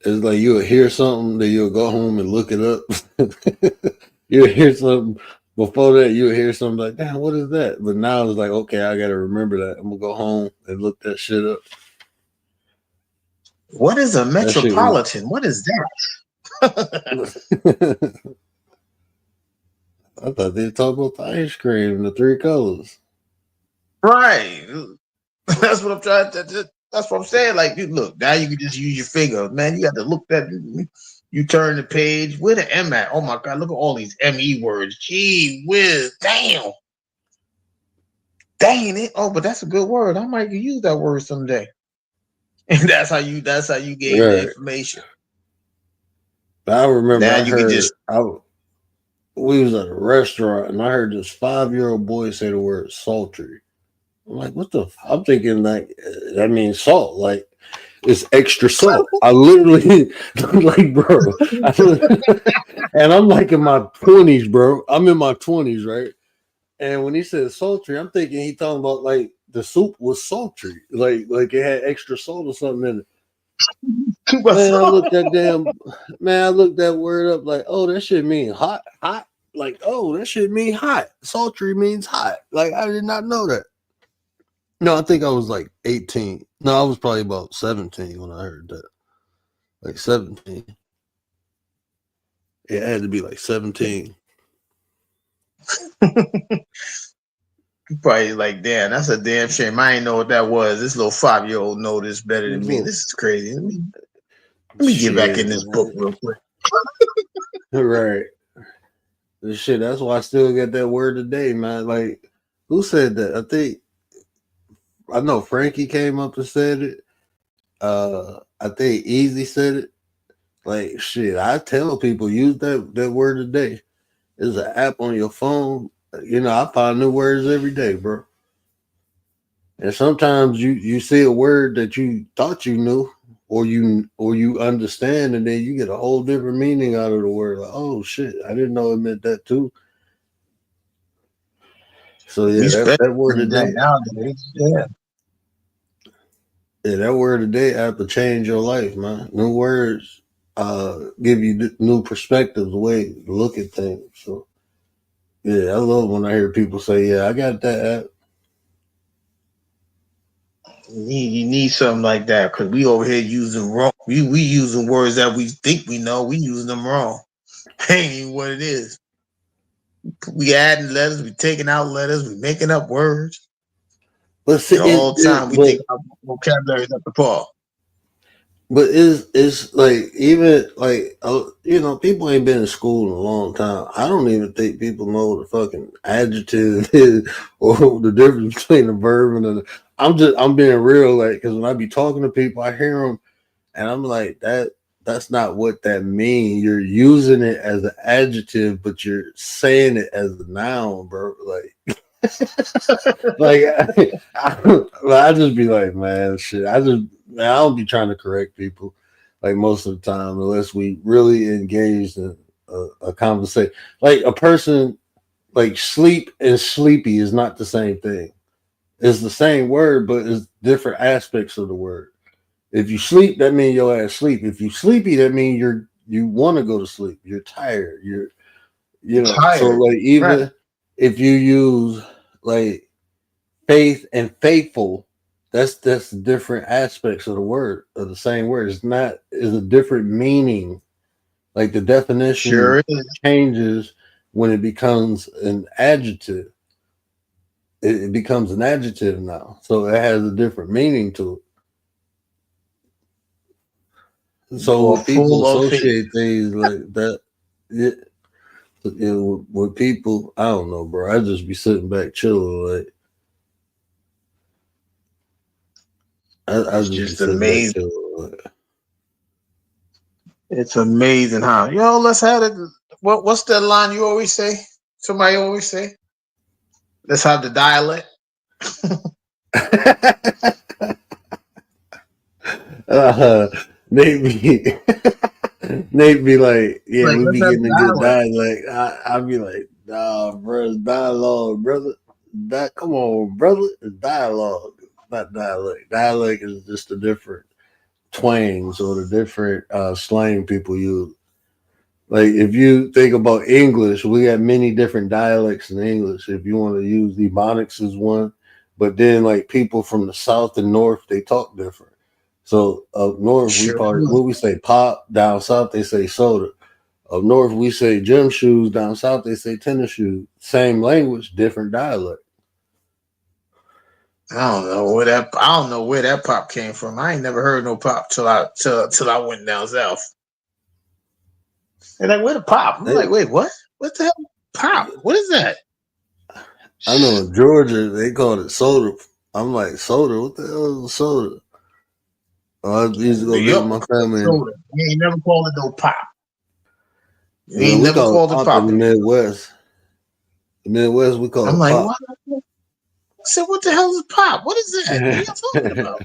It's like you'll hear something, then you'll go home and look it up. You'll hear something before that. You'll hear something like, "Damn, what is that?" But now it's like, okay, I gotta remember that. I'm gonna go home and look that shit up. What is a That shit was. metropolitan? What is that? I thought they talked about the ice cream, the three colors. Right. That's what I'm trying to. That's what I'm saying. Like, look, now you can just use your finger, man. You got to look that. You turn the page. Where the M at? Oh my God! Look at all these ME words. Gee whiz! Damn! Dang it! Oh, but that's a good word. I might use that word someday. And That's how you gain the Right. information. I remember Now I you can heard just. we was at a restaurant and I heard this 5-year-old boy say the word sultry. I'm like, what the? I'm thinking like that means salt. Like it's extra salt. I literally like, bro. And I'm like in my 20s, bro. I'm in my 20s, right? And when he said sultry, I'm thinking he talking about like the soup was sultry, like it had extra salt or something in it. Keep us Man, I up. looked that damn man, I looked that word up like, oh, that shit mean hot, hot. Like, oh, that shit mean hot. Sultry means hot. Like, I did not know that. No, I think I was like 18. No, I was probably about 17 when I heard that. Like 17. It had to be like 17. Probably like, damn, that's a damn shame. I ain't know what that was. This little 5-year old know this better than me. Look, This is crazy. Let me get back shit, in this book man. real quick. Right. The shit, that's why I still get that word today, man. Like, who said that? I know Frankie came up and said it. I think Easy said it. Like shit, I tell people use that word today. There's an app on your phone. You know, I find new words every day, bro. And sometimes you see a word that you thought you knew or you understand, and then you get a whole different meaning out of the word. Like, oh shit, I didn't know it meant that too. So We yeah, spend that word that today, nowadays. Yeah. yeah, that word today have to change your life, man. New words give you new perspectives, the way to look at things. So yeah, I love when I hear people say, "Yeah, I got that app." You need something like that because we over here using wrong. We using words that we think we know. We using them wrong. Ain't even what it is. We adding letters. We taking out letters. We making up words. But see, And all the time we but think our vocabulary is up to par. it's like even like people ain't been in school in a long time. I don't even think people know what a fucking adjective is or the difference between a verb and a. I'm being real, like because when I be talking to people, I hear them and I'm like that's not what that means. You're using it as an adjective, but you're saying it as a noun, bro. Like I just be like, man, shit. I don't be trying to correct people like most of the time unless we really engaged in a conversation. Like a person like sleep and sleepy is not the same thing. It's the same word, but it's different aspects of the word. If you sleep, that means your ass sleep. If you sleepy, that means you want to go to sleep. You're tired. So Tired. like Right. even if you use like faith and faithful, that's different aspects of the word of the same word. It's not is a different meaning. Like the definition Sure is. changes when it becomes an adjective. It becomes an adjective now, so it has a different meaning to it. So You are when people full of faith. associate things like that, it, with people, I don't know, bro. I just be sitting back chilling, like I It's just be just sitting back amazing. chill. It's amazing how let's have it. What's that line you always say? Somebody always say, "Let's have the dialect." uh, maybe Nate be like, yeah, Like, we let's be have getting the a good dialect. dialect. I be like, nah, bro, it's dialogue, brother. Come on, brother, it's dialogue, not dialect. Dialect is just the different twangs or the different slang people use. Like if you think about English, we got many different dialects in English. If you want to use Ebonics as one, but then like people from the south and north, they talk different. So up north, we Sure. part what we say pop. Down south, they say soda. Up north, we say gym shoes. Down south, they say tennis shoes. Same language, different dialect. I don't know where that pop came from. I ain't never heard no pop till I went down south. They're like, where the pop? I'm like, They, wait, what? What the hell? Pop? What is that? I know in Georgia they call it soda. I'm like soda. What the hell is soda? I used to go visit Yup. my family, and Soda. We ain't never called it no pop. We man, ain't we never call it called it pop in pop. the Midwest. The Midwest, we call I'm it like, pop. what? I said, what the hell is pop? What is that? What are y'all talking about?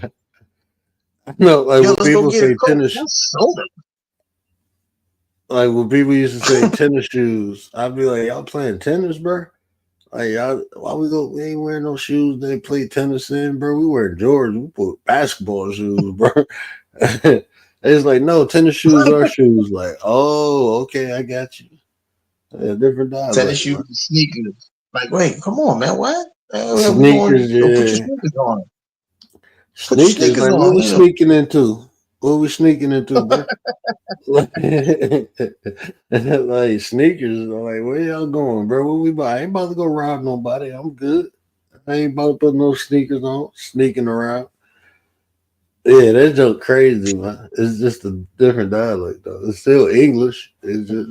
No, like Yo, when let's go people get a say Coke. tennis, That's soda. like when people used to say tennis shoes, I'd be like, y'all playing tennis, bro? Like, y'all, why we go? We ain't wearing no shoes they play tennis in, bro. We wear Jordans. We put basketball shoes, bro. It's like, no, tennis shoes are shoes. Like, oh, okay, I got you. Yeah, different Tennis dialect, shoes man. and sneakers. Like, wait, come on, man. What? We going, Sneakers, yo, put your yeah. sneakers on. Put your Sneakers, sneakers like, what on. we sneaking into? What we sneaking into, bro? Like sneakers. Like, where y'all going, bro? What we buy? I ain't about to go rob nobody. I'm good. I ain't about to put no sneakers on, sneaking around. Yeah, that joke crazy, man. It's just a different dialect, though. It's still English. It's just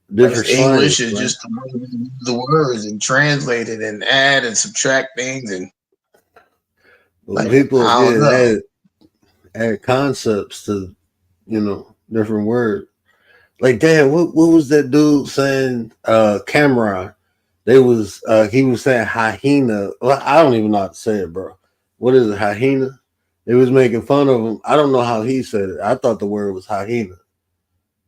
It's different slang, English is man. just the way we use the words and translate it and add and subtract things and When like people, I don't yeah, know. add concepts to, different words. Like, damn, what was that dude saying? Cameron. He was saying hyena. Well, I don't even know how to say it, bro. What is it, hyena? They was making fun of him. I don't know how he said it. I thought the word was hyena,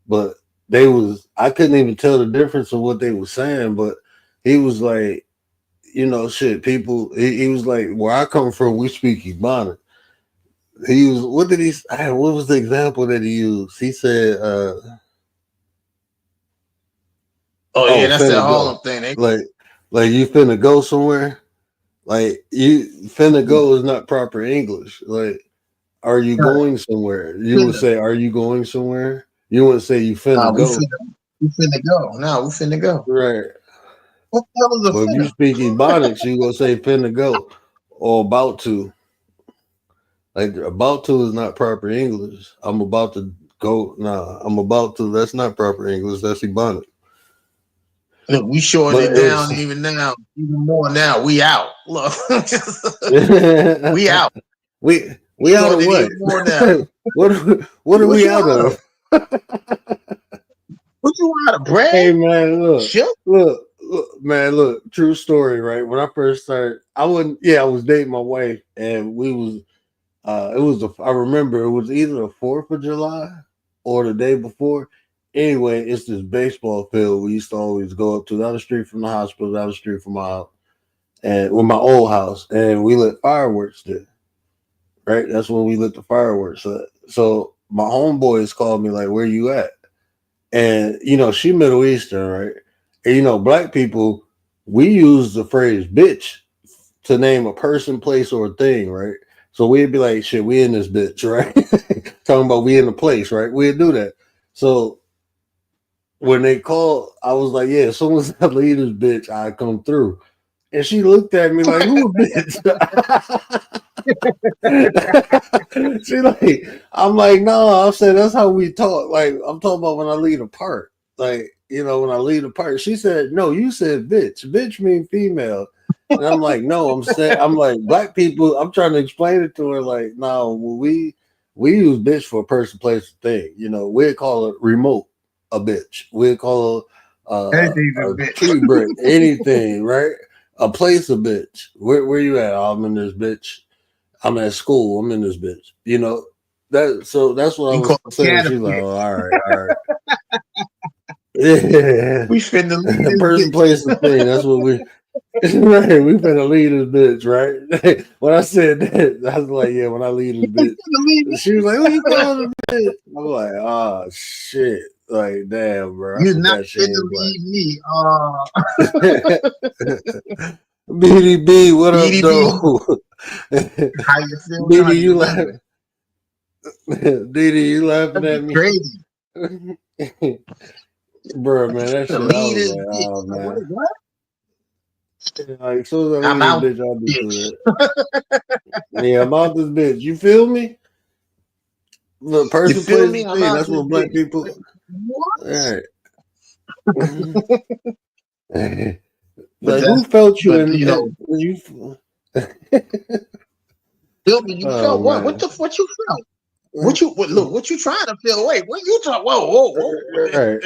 but I couldn't even tell the difference of what they were saying. But he was like, shit, people. He was like, where I come from, we speak Ebonic. He was. What did he? What was the example that he used? He said, Oh yeah, "Oh, that's that finna go." Harlem thing. They Like you finna go somewhere. Like you finna go is not proper English. Like, are you going somewhere? You would finna. say, "Are you going somewhere?" You wouldn't say you Nah, finna go. we finna go. Nah, we finna go. Right. What the hell is a But if you finna? speak Ebonics, you gonna say finna go or about to. Like about to is not proper English. I'm about to go. Nah, I'm about to. That's not proper English. That's Ebonic. Look, we shorting But it it was down even now, even more now. We out. Look, we we out. We we out of shorting it what? even more now. What are What we you out out of? of? What you out of? Bread? Hey man, Shit. man, look. True story, right? When I first started, I wouldn't. Yeah, I was dating my wife, and we was. It was. I remember it was either the 4th of July or the day before. Anyway, it's this baseball field we used to always go up to down the street from the hospital, down the street from my house, and with my old house, and we lit fireworks there. Right, that's when we lit the fireworks. So my homeboys called me like, "Where you at?" And she Middle Eastern, right? And black people, we use the phrase bitch to name a person, place, or a thing, right? So we'd be like, shit, we in this bitch, right? Talking about we in the place, right? We'd do that. So when they called, I was like, yeah, as soon as I leave this bitch, I come through. And she looked at me like, who a bitch? She like, I'm like, no, I said that's how we talk. Like, I'm talking about when I leave a part. Like, when I leave a part. She said, no, you said bitch. Bitch mean female. And I'm like, no, I'm like, black people, I'm trying to explain it to her, like, no, we use bitch for a person, place, thing. You know, we'd call it remote a bitch. We'd call Anything's a a bitch. tree brick, anything, right? A place a bitch. Where you at? Oh, I'm in this bitch. I'm at school. I'm in this bitch. You know, that's what I You was call a saying. cat a She's like, bitch. oh, all right. Yeah. We finna leave this Person, bitch. place, and thing. That's what we right. We finna leave this bitch, right? When I said that, I was like, yeah, when I leave this bitch. Finna leave this. She was like, who you calling a bitch? I'm like, oh shit. Like, damn, bro. I You're not forgot she finna ain't black. leave me. BDB, what up, BDB, though? how you feel? How Didi, you you living? laughing? Didi, you laughing That'd be at me? crazy. Bro, man, that Finna shit, I leave was this like, bitch. oh, Like, man. wait, what? Like, as soon as I I'm leave out this bitch, I'll be bitch. through that. Yeah, I'm out this bitch. You feel me? The You person, feel place, me? the I'm thing. out That's this what black bitch. people. Like, what? All right. But Like, who that's, felt you but in you know, when you? feel me? You Oh felt what? man. What you felt? Look? What you trying to feel? Wait, what you talk? Whoa. Right.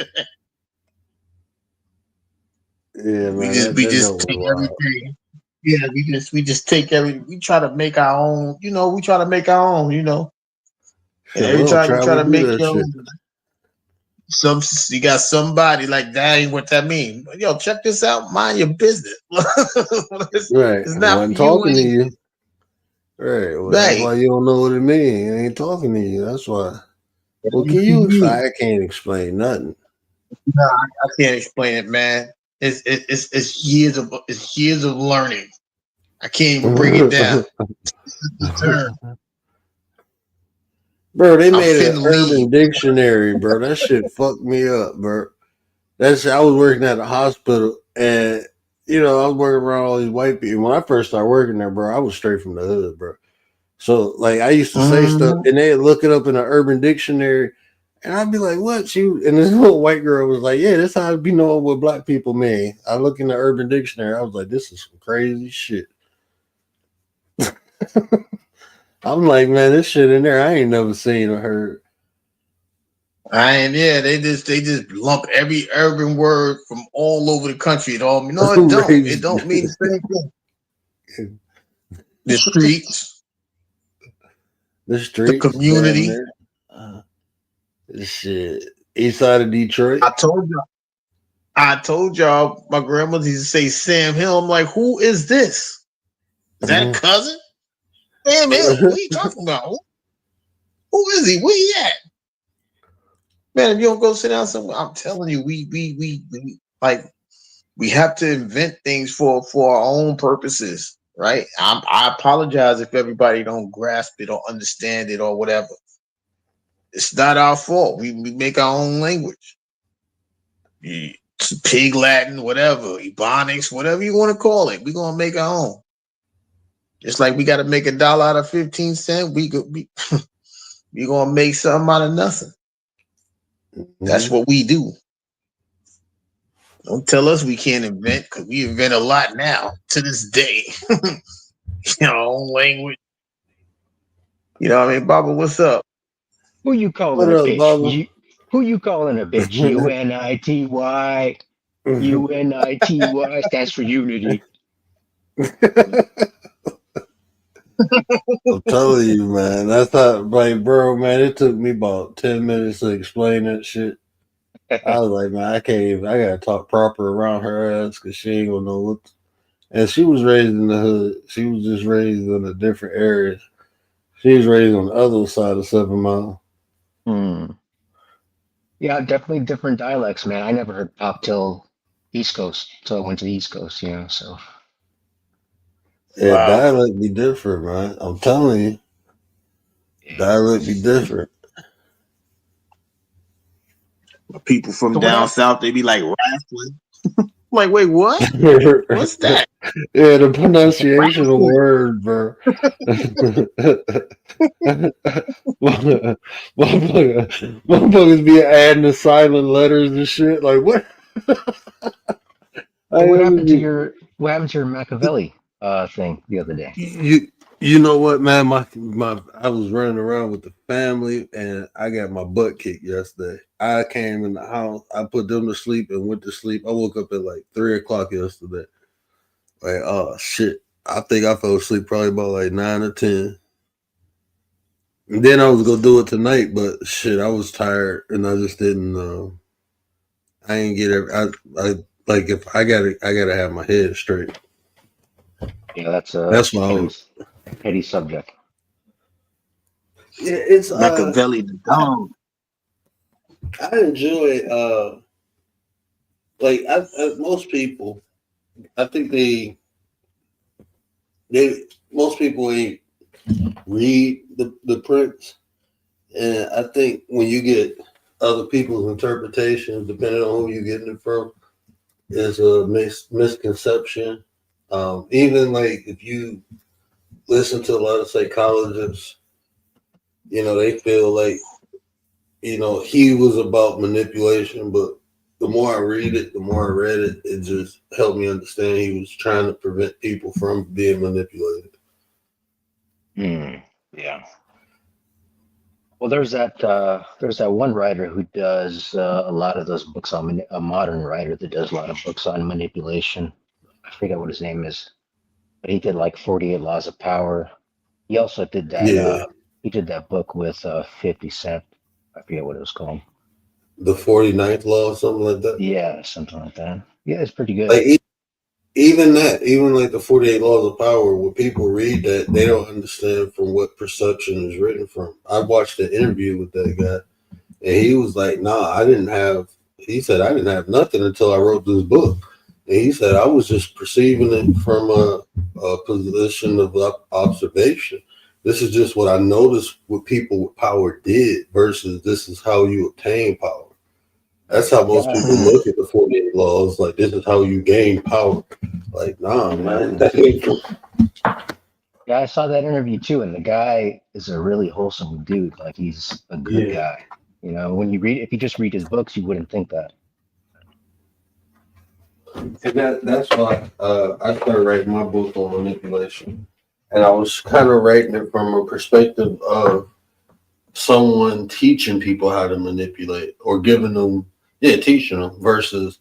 Yeah, we man, just, that we that just joke was take wild. everything. Yeah, we just take we try to make our own. You know, we try to make our own. You know, and Shit, we every don't time you try travel to through make that your shit. own, you got somebody like that ain't what that mean. Yo, check this out. Mind your business. Right. it's I not for wasn't you talking to anyway. you. Right. Well, that's Right. why you don't know what it means. He ain't talking to you. That's why. Well, What can you you mean? explain? I can't explain nothing. No, I can't explain it, man. It's years of learning. I can't even break it down. This is the term. Bro, they I'm made an finna leave. urban dictionary, bro. That shit fucked me up, bro. That's I was working at a hospital and I was working around all these white people. When I first started working there, bro, I was straight from the hood, bro. So like I used to say stuff Mm-hmm. and they'd look it up in an urban dictionary and I'd be like, what? And this little white girl was like, yeah, this how I be knowing what black people mean. I look in the urban dictionary, I was like, this is some crazy shit. I'm like, man, this shit in there I ain't never seen or heard. And yeah, they just lump every urban word from all over the country. It all no, it don't. It Raised don't mean the same thing. The streets, the the streets, damn community. near. Shit. East side of Detroit. I told you. I told y'all my grandmother used to say Sam Hill. I'm like, who is this? Is that a cousin? Sam Hill. What are you talking about? Who is he? Where he at? Man, if you don't go sit down somewhere, I'm telling you, we like we have to invent things for our own purposes, right? I apologize if everybody don't grasp it or understand it or whatever. It's not our fault. We make our own language. Pig Latin, whatever, Ebonics, whatever you want to call it. We're gonna make our own. Just like we got to make $1 out of 15 cents, we gonna make something out of nothing. That's what we do. Don't tell us we can't invent because we invent a lot now to this day. Our own language. You know what I mean, Baba? What's up? Who you calling What a up, bitch? Bubba? Who you calling a bitch? UNITY. UNITY stands for unity. I'm telling you, man. That's how, like, bro, man. It took me about 10 minutes to explain that shit. I was like, man, I can't even. I gotta talk proper around her ass because she ain't gonna know what. And she was raised in the hood. She was just raised in a different area. She was raised on the other side of 7 Mile. Hmm. Yeah, definitely different dialects, man. I never heard pop till East Coast, till I went to the East Coast, so. Yeah, Wow. dialect be different, man. I'm telling you, Yeah. dialect be different. People from So what down happened? south, they be like wrestling. I'm like, wait, what? What's that? Yeah, the pronunciation of Wrestling. words, bro. Motherfuckers be adding the silent letters and shit. Like what? So I what ever happened to be. your What happened to your Machiavelli thing the other day? You know what, man? My I was running around with the family and I got my butt kicked yesterday. I came in the house, I put them to sleep and went to sleep. I woke up at like 3 o'clock yesterday. Like, oh shit. I think I fell asleep probably about like 9 or 10. And then I was gonna do it tonight, but shit, I was tired and I just didn't. I ain't get it. I like if I gotta have my head straight. Yeah, that's a That's why I was. heady subject. Yeah, it's Machiavelli the dog. I enjoy like most people. I think they most people ain't read the prints, and I think when you get other people's interpretations, depending on who you're getting it from, is a misconception. Even like if you listen to a lot of psychologists, they feel like he was about manipulation, but the more I read it, the more I read it, it just helped me understand he was trying to prevent people from being manipulated. Hmm. Yeah. Well, there's that one writer who does a lot of those books on a modern writer that does a lot of books on manipulation. I forget what his name is, but he did like 48 Laws of Power. He also did that. Yeah, He did that book with 50 Cent. I forget what it was called. the 49th law, or something like that. Yeah, something like that. Yeah, it's pretty good. Like even that, even like the 48 laws of power, when people read that, they don't understand from what perception is written from. I watched an interview with that guy, and he was like, "Nah, I didn't have." He said, "I didn't have nothing until I wrote this book." And he said, "I was just perceiving it from a position of observation. This is just what I noticed what people with power did versus this is how you obtain power." That's how most Yeah, people look at the 48 laws. Like, this is how you gain power. Like, nah, man. exactly. Yeah, I saw that interview too, and the guy is a really wholesome dude. Like he's a good Yeah. guy. When you read, if you just read his books, you wouldn't think that. And that's why I started writing my book on manipulation. And I was kind of writing it from a perspective of someone teaching people how to manipulate or giving them, yeah, teaching them versus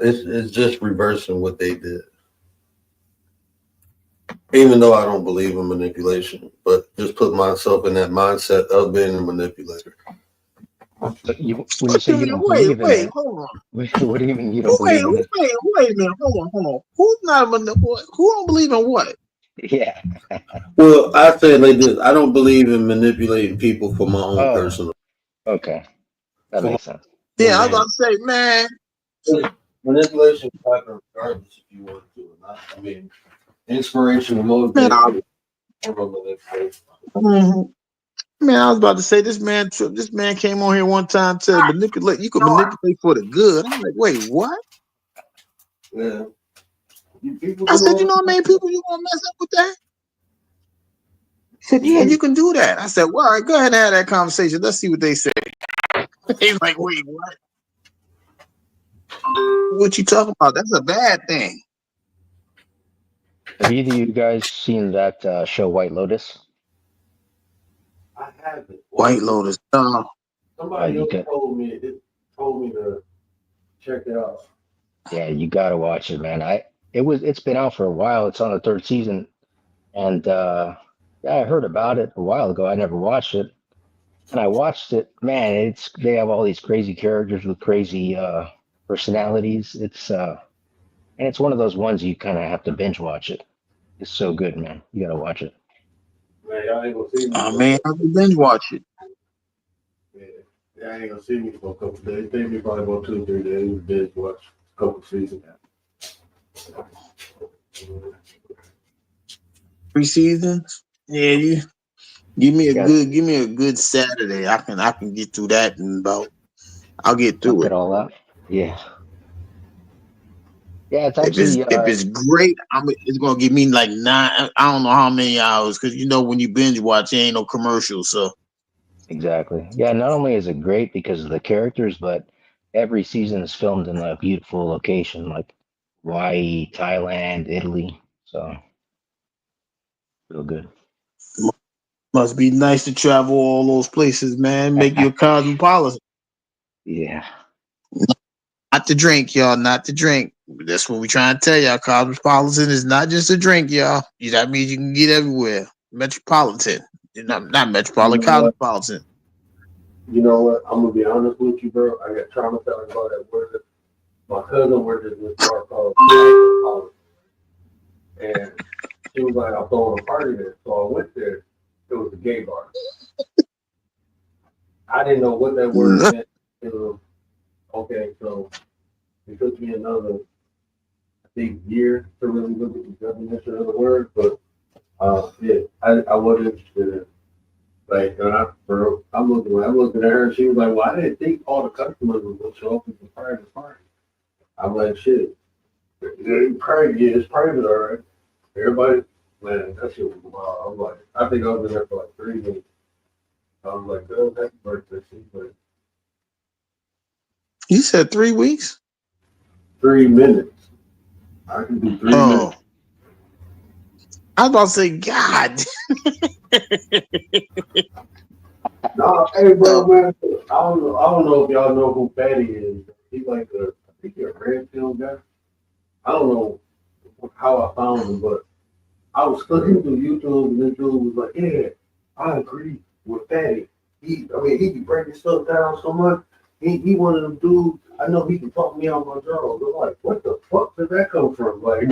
it's just reversing what they did. Even though I don't believe in manipulation, but just put myself in that mindset of being a manipulator. So when you What say you you mean? don't believe in Wait, it, hold on. what do you mean you don't believe in it? Wait a minute. Hold on. Who's not who don't believe in what? Yeah. Well, I say like this: I don't believe in manipulating people for my own Oh, personal. okay, that For my makes sense. Yeah, I was man, about to say, man. manipulation can happen regardless if you want to or not. I mean, inspiration and Man, motivation are manipulation. mhm. Man, I was about to say this man. This man came on here one time said manipulate. You could manipulate for the good. I'm like, wait, what? Yeah, people I do said, all you the know how time. many people you gonna mess up with that? He said, yeah, you can do that. I said, well, all right, go ahead and have that conversation. Let's see what they say. He's like, wait, what? What you talking about? That's a bad thing. Have either of you guys seen that show White Lotus? I haven't. White Lotus. Somebody You else got, told me to check it out. yeah, you gotta watch it, man. It's been out for a while. It's on the third season, and yeah, I heard about it a while ago. I never watched it, and I watched it. Man, they have all these crazy characters with crazy personalities. And it's one of those ones you kind of have to binge watch it. It's so good, man. You gotta watch it. Man, y'all ain't gonna see me Oh for a man, couple. I have to binge watch it. Yeah, y'all ain't gonna see me for a couple days. Maybe probably about 2 or 3 days. Binge watch a couple seasons. 3 seasons. Yeah, you Yeah, give me a good Saturday. I can get through that in about. I'll get suck through it it. all out. Yeah, yeah. It's If it's actually if it's great, it's gonna give me like nine. I don't know how many hours because when you binge watch, there ain't no commercials. So exactly. Yeah, not only is it great because of the characters, but every season is filmed in a beautiful location. Like Hawaii, Thailand, Italy. So feel good. Must be nice to travel all those places, man. Make you a cosmopolitan. Yeah. Not to drink, y'all. Not to drink. That's what we trying to tell y'all. Cosmopolitan is not just a drink, y'all. That means you can get everywhere. Metropolitan. You're not You metropolitan, know what? cosmopolitan. You know what? I'm gonna be honest with you, bro. I got traumatized by that word. My cousin worked at this bar called Cosmopolitan, and she was like, "I'm throwing a party there," so I went there. It was a gay bar. I didn't know what that word meant. Okay, so it took me another, I think, year to really look at the definition of the word, but yeah, I wasn't interested in it. Like, and I'm looking at her, and she was like, "Well, I didn't think all the customers would go show up at the private party." I'm like, "Shit, private, yeah, it's private, all right." Everybody, man, that shit was wild. I'm like, I think I was in there for like 3 weeks. I was like, "Oh, happy birthday!" She's like, You said 3 weeks? 3 minutes. I can do 3 minutes. Oh. I was about to say, God. No, hey, bro, man. I don't know if y'all know who Fatty is. He's like I think he's a Redfield guy. I don't know how I found him, but I was clicking through YouTube, and this dude was like, "Yeah, I agree with Fatty. He can break his stuff down so much. He one of them dudes. I know he can talk me out my jaw." I'm like, what the fuck did that come from? Like,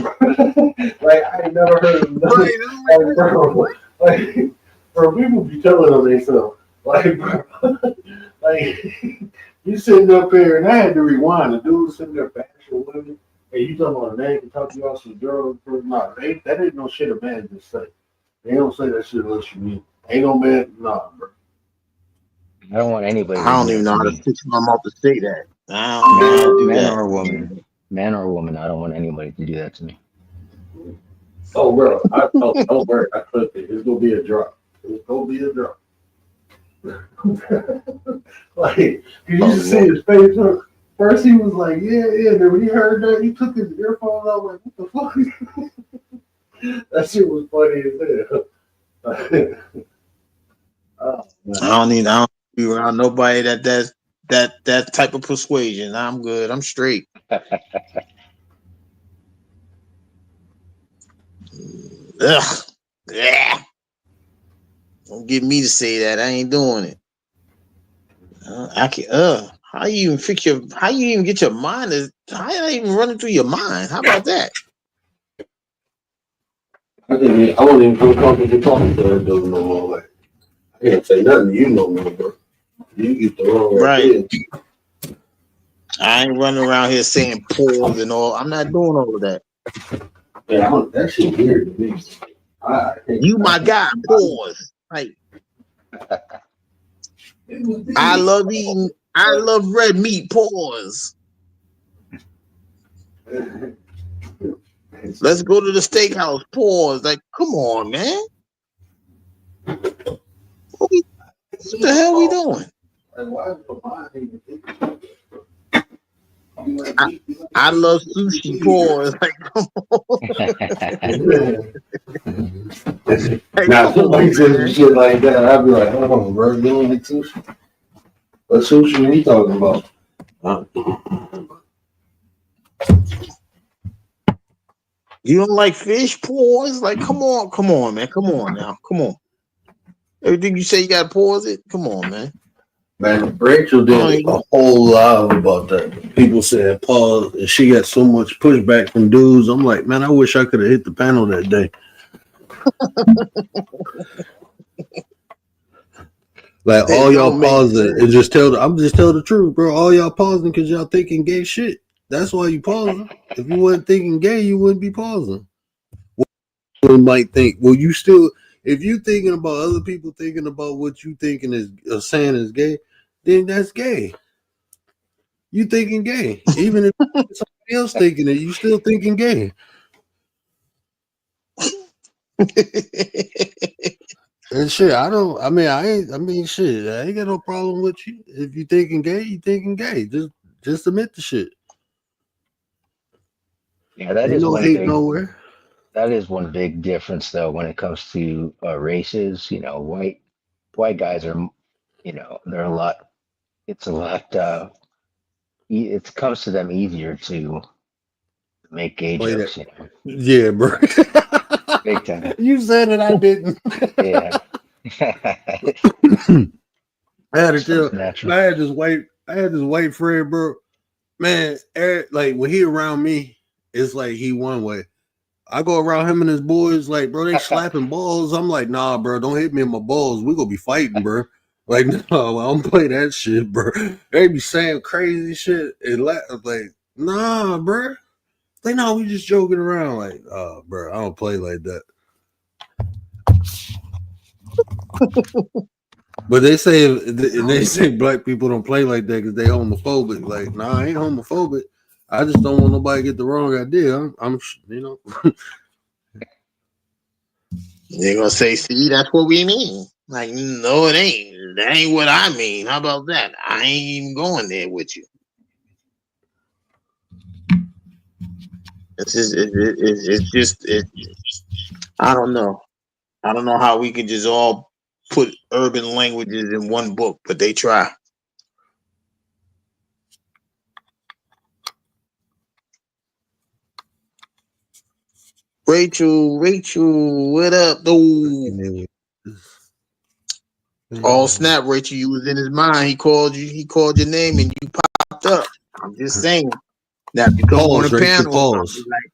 like I ain't never heard of nothing. Like, bro, like, bro, people be telling on themselves. Like, bro, like you sitting up there, and I had to rewind. The dude was sitting there bashing women. Hey, you talking about a man can talk to you off some girls? Nah, that ain't no shit a man just say. They don't say that shit unless you mean. Ain't no man, nah, bro. I don't want anybody to I do don't even that know to how to me. fix my mouth to say that. I don't do Man that. or woman. Man or woman, I don't want anybody to do that to me. Oh, bro, don't worry, I clipped it. It's gonna be a drop. It's gonna be a drop. Like, you just see his face. First, he was like, "Yeah, yeah." Then when he heard that, he took his earphones out. Like, what the fuck? That shit was funny as hell. Oh, I don't be around nobody that type of persuasion. I'm good. I'm straight. Ugh. Yeah. Don't get me to say that. I ain't doing it. I can how you even get your mind how you even running through your mind? How about that? I won't even feel comfortable talking to that dude no more. Like, I can't say nothing to you no more, bro. You get the wrong Right. idea. I ain't running around here saying pause and all. I'm not doing all of that. Yeah, that shit weird to me. You my guy, pause. Like I love red meat, pause. Let's go to the steakhouse, pause. Like, come on, man. What the hell we doing? Like, why is the mind even thinking? I love sushi, pause. Like, come on. Like, Now, come somebody on, says some man. shit like that, I'd be like, hold on, bro, you don't like sushi? What sushi we talking about? You don't like fish, pause. Like, come on, man. Come on now. Come on. Everything you say, you gotta pause it. Come on, man. Man, Rachel did a whole lot about that. People said pause, and she got so much pushback from dudes. I'm like, man, I wish I could have hit the panel that day. Like, all y'all pausing and I'm just tell the truth, bro. All y'all pausing because y'all thinking gay shit. That's why you pausing. If you wasn't thinking gay, you wouldn't be pausing. One might think, well, if you thinking about other people thinking about what you thinking is saying is gay, then that's gay. You thinking gay, even if somebody else thinking it, you still thinking gay. And shit, I ain't got no problem with you. If you thinking gay, you thinking gay. Just admit the shit. Yeah, that Ain't is no one hate big. nowhere. That is one big difference, though, when it comes to races. White guys are, they're a lot. It's a lot. It comes to them easier to make gay Play that. jokes. Yeah, bro. Big time. You said it, I didn't. Yeah. I had to Just comes tell. natural. I had this white friend, bro. Man, Eric, like when he around me, it's like he one way. I go around him and his boys, like, bro, they slapping balls. I'm like, nah, bro, don't hit me in my balls. We gonna be fighting, bro. Like, no, I don't play that shit, bro. They be saying crazy shit and like, nah, bro. Like, no, we just joking around. Like, bro, I don't play like that. But they say black people don't play like that because they homophobic. Like, nah, I ain't homophobic. I just don't want nobody to get the wrong idea. I'm They're gonna say, "See, that's what we mean." Like, no, it ain't. That ain't what I mean. How about that? I ain't even going there with you. It's just. I don't know. I don't know how we can just all put urban languages in one book, but they try. Rachel, what up, though? Oh snap, Rachel, you was in his mind. He called you. He called your name, and you popped up. I'm just saying. Now, if you come on Pause, the Rachel. panel, I'll be Pause. like,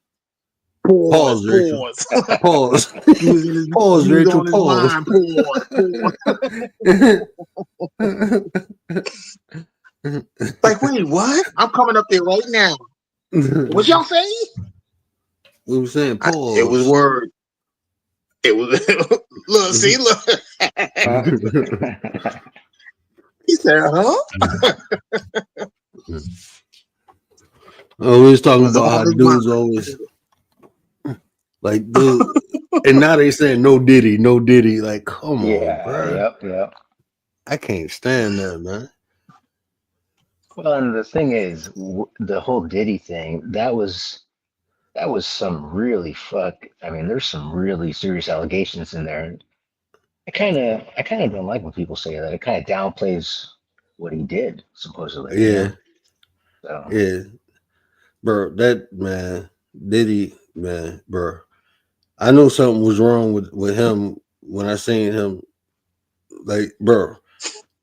pause, Pause, Rachel. pause. Pause. You was in his, Pause, you was Rachel. on his Pause. mind. Pause, pause. Like, wait, what? I'm coming up there right now. What y'all say? We were saying It was pause. word. It was look. See, look. He said, "Huh?" Oh, we was He talking was about on how his dudes mind. always like, dude, and now they saying no Diddy, no Diddy. Like, come on, Yeah. bro. Yep. I can't stand that, man. Well, and the thing is, the whole Diddy thing. That was some really fuck. I mean, there's some really serious allegations in there. I kind of don't like when people say that. It kind of downplays what he did, supposedly. Yeah, So yeah, bro. That man, Diddy, man, bro. I knew something was wrong with him when I seen him. Like, bro,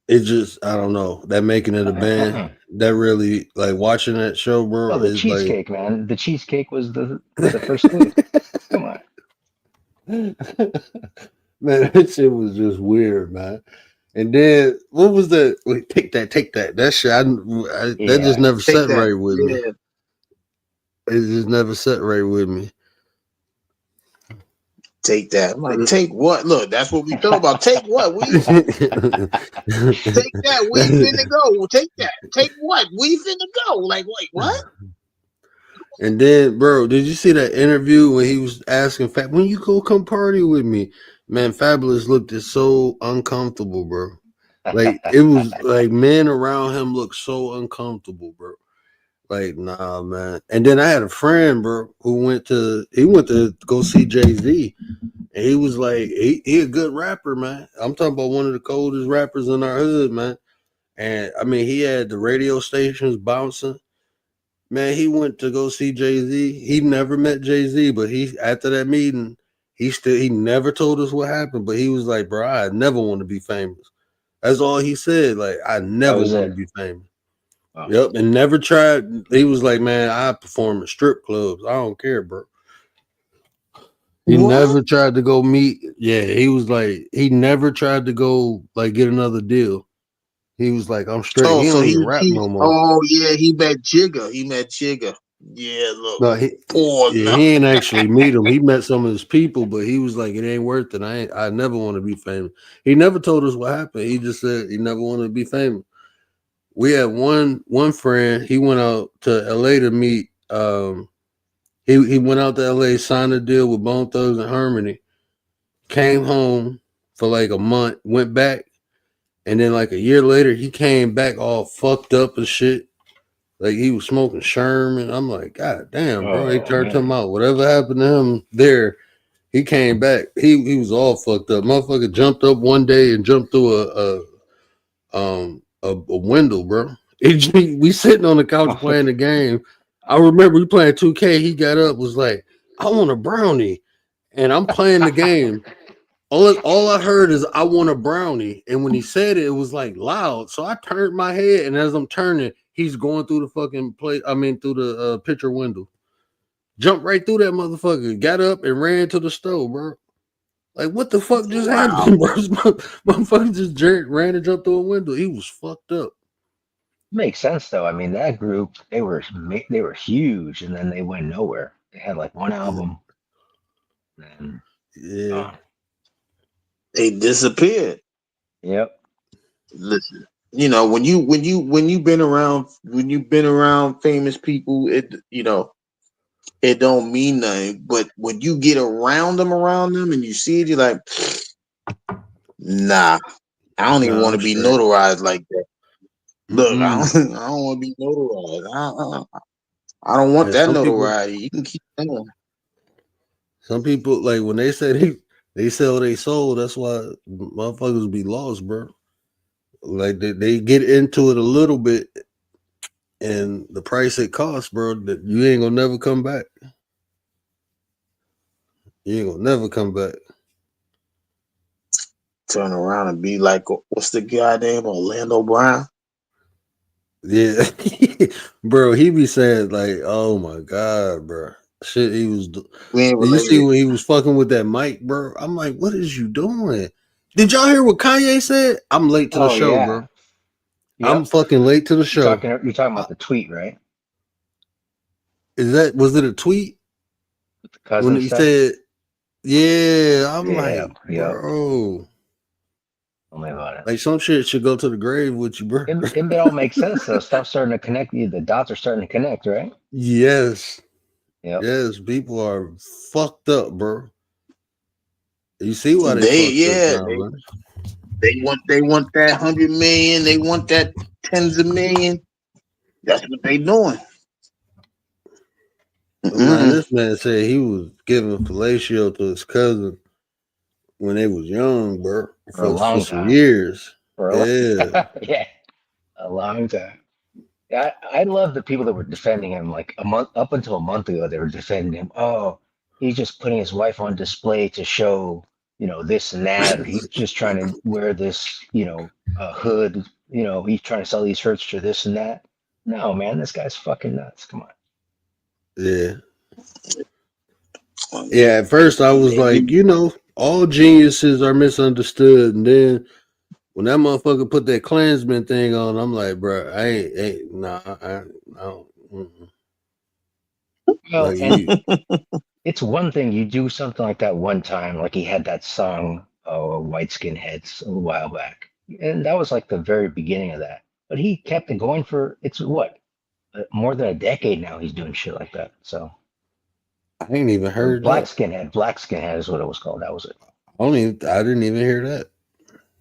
it just I don't know that making it a band. That really like watching that show, bro. well, the Is like, cheesecake, man. The cheesecake was the first clue. Come on. man, that shit was just weird, man. And then what was that? Wait, take that. That shit, that just Yeah. never Take set that. right with me. Yeah. It just never set right with me. Take that. I'm like, take what? Look, that's what we talking about. Take what? We take that. We finna go. Take that. Take what? We finna go. Like, wait, what? And then, bro, did you see that interview when he was asking when you go come party with me? Man, Fabulous looked so uncomfortable, bro. Like it was like men around him looked so uncomfortable, bro. Like, nah, man. And then I had a friend, bro, who went to go see Jay-Z. And he was like, he a good rapper, man. I'm talking about one of the coldest rappers in our hood, man. And I mean, he had the radio stations bouncing. Man, he went to go see Jay-Z. He never met Jay-Z, but he after that meeting, he never told us what happened. But he was like, bro, I never want to be famous. That's all he said. Like, I That never was want to it. be famous. Wow. Yep, and never tried. He was like, man, I perform at strip clubs. I don't care, bro. He What? never tried to go meet. Yeah, he was like, he never tried to go like get another deal. He was like, I'm straight. Oh, He so don't even rap no more. oh yeah, he met Jigga. He met Jigga. Yeah, look. No, Pause yeah, now. he ain't actually meet him. He met some of his people, but he was like, it ain't worth it. I never want to be famous. He never told us what happened. He just said he never wanted to be famous. We had one friend. He went out to LA to meet. He went out to LA, signed a deal with Bone Thugs and Harmony. Came home for like a month, went back, and then like a year later, he came back all fucked up and shit. Like he was smoking Sherman. I'm like, God damn, bro. He Oh turned him man. out. Whatever happened to him there, he came back. He was all fucked up. Motherfucker jumped up one day and jumped through a window, bro. We sitting on the couch Oh, playing the game. I remember we playing 2K. He got up, was like, I want a brownie. And I'm playing the game. All I heard is I want a brownie. And when he said it, it was like loud. So I turned my head, and as I'm turning, he's going through the fucking play. I mean, through the picture window. Jumped right through that motherfucker. Got up and ran to the stove, bro. Like, what the fuck just Wow. happened, bro? Motherfucker just ran and jumped through a window. He was fucked up. makes sense though. I mean, that group they were huge, and then they went nowhere. They had like one album, and Yeah. They disappeared. yep. Listen, you know, when you've been around famous people, it don't mean nothing. But when you get around them, and you see it, you're like, nah, I don't even Nah, want I'm to be straight. notarized like that. Look, Mm-mm. I don't want to be notarized. I don't want And that notoriety. You can keep going. some people like when they say they sell their soul. That's why motherfuckers be lost, bro. Like they get into it a little bit, and the price it costs, bro, that you ain't gonna never come back. You ain't gonna never come back. Turn around and be like, what's the guy name? Orlando Brown. Yeah, bro. He be saying like, "Oh my god, bro." Shit, he was. Did We ain't you see related. when he was fucking with that mic, bro? I'm like, what is you doing? Did y'all hear what Kanye said? I'm late to the Oh show, yeah. bro. I'm Yep. fucking late to the show. You're talking Uh, about the tweet, right? was it a tweet The when cousin he stuff. said, "Yeah"? I'm Yeah. like, Yep. bro, Tell me about it. like some shit should go to the grave with you, bro. It all makes sense though. Stuff's starting to connect. The dots are starting to connect, right? Yes, Yep. yes, people are fucked up, bro. You see why they They fucked up yeah, now, man? they want that 100 million. They want that tens of million. That's what they doing. Man, Mm-mm. this man said he was giving fellatio to his cousin when they was young, bro, For a for long some time. years. For a Yeah, yeah, a long time. Yeah, I love the people that were defending him. Like a month up until a month ago, they were defending him. Oh, he's just putting his wife on display to show, this and that, or he's just trying to wear this, hood. He's trying to sell these shirts for this and that. No, man, this guy's fucking nuts. Come on. yeah, yeah. At first, I was like, Maybe all geniuses are misunderstood, and then when that motherfucker put that Klansman thing on, I'm like, bro, ain't nah, I don't. Well, Like and you, it's one thing you do something like that one time, like he had that song, White Skinheads, a little while back. And that was like the very beginning of that. But he kept it going for, it's what, more than a decade now he's doing shit like that. So, I ain't even or heard that. Black Skinhead is what it was called. That was it. I didn't even hear that.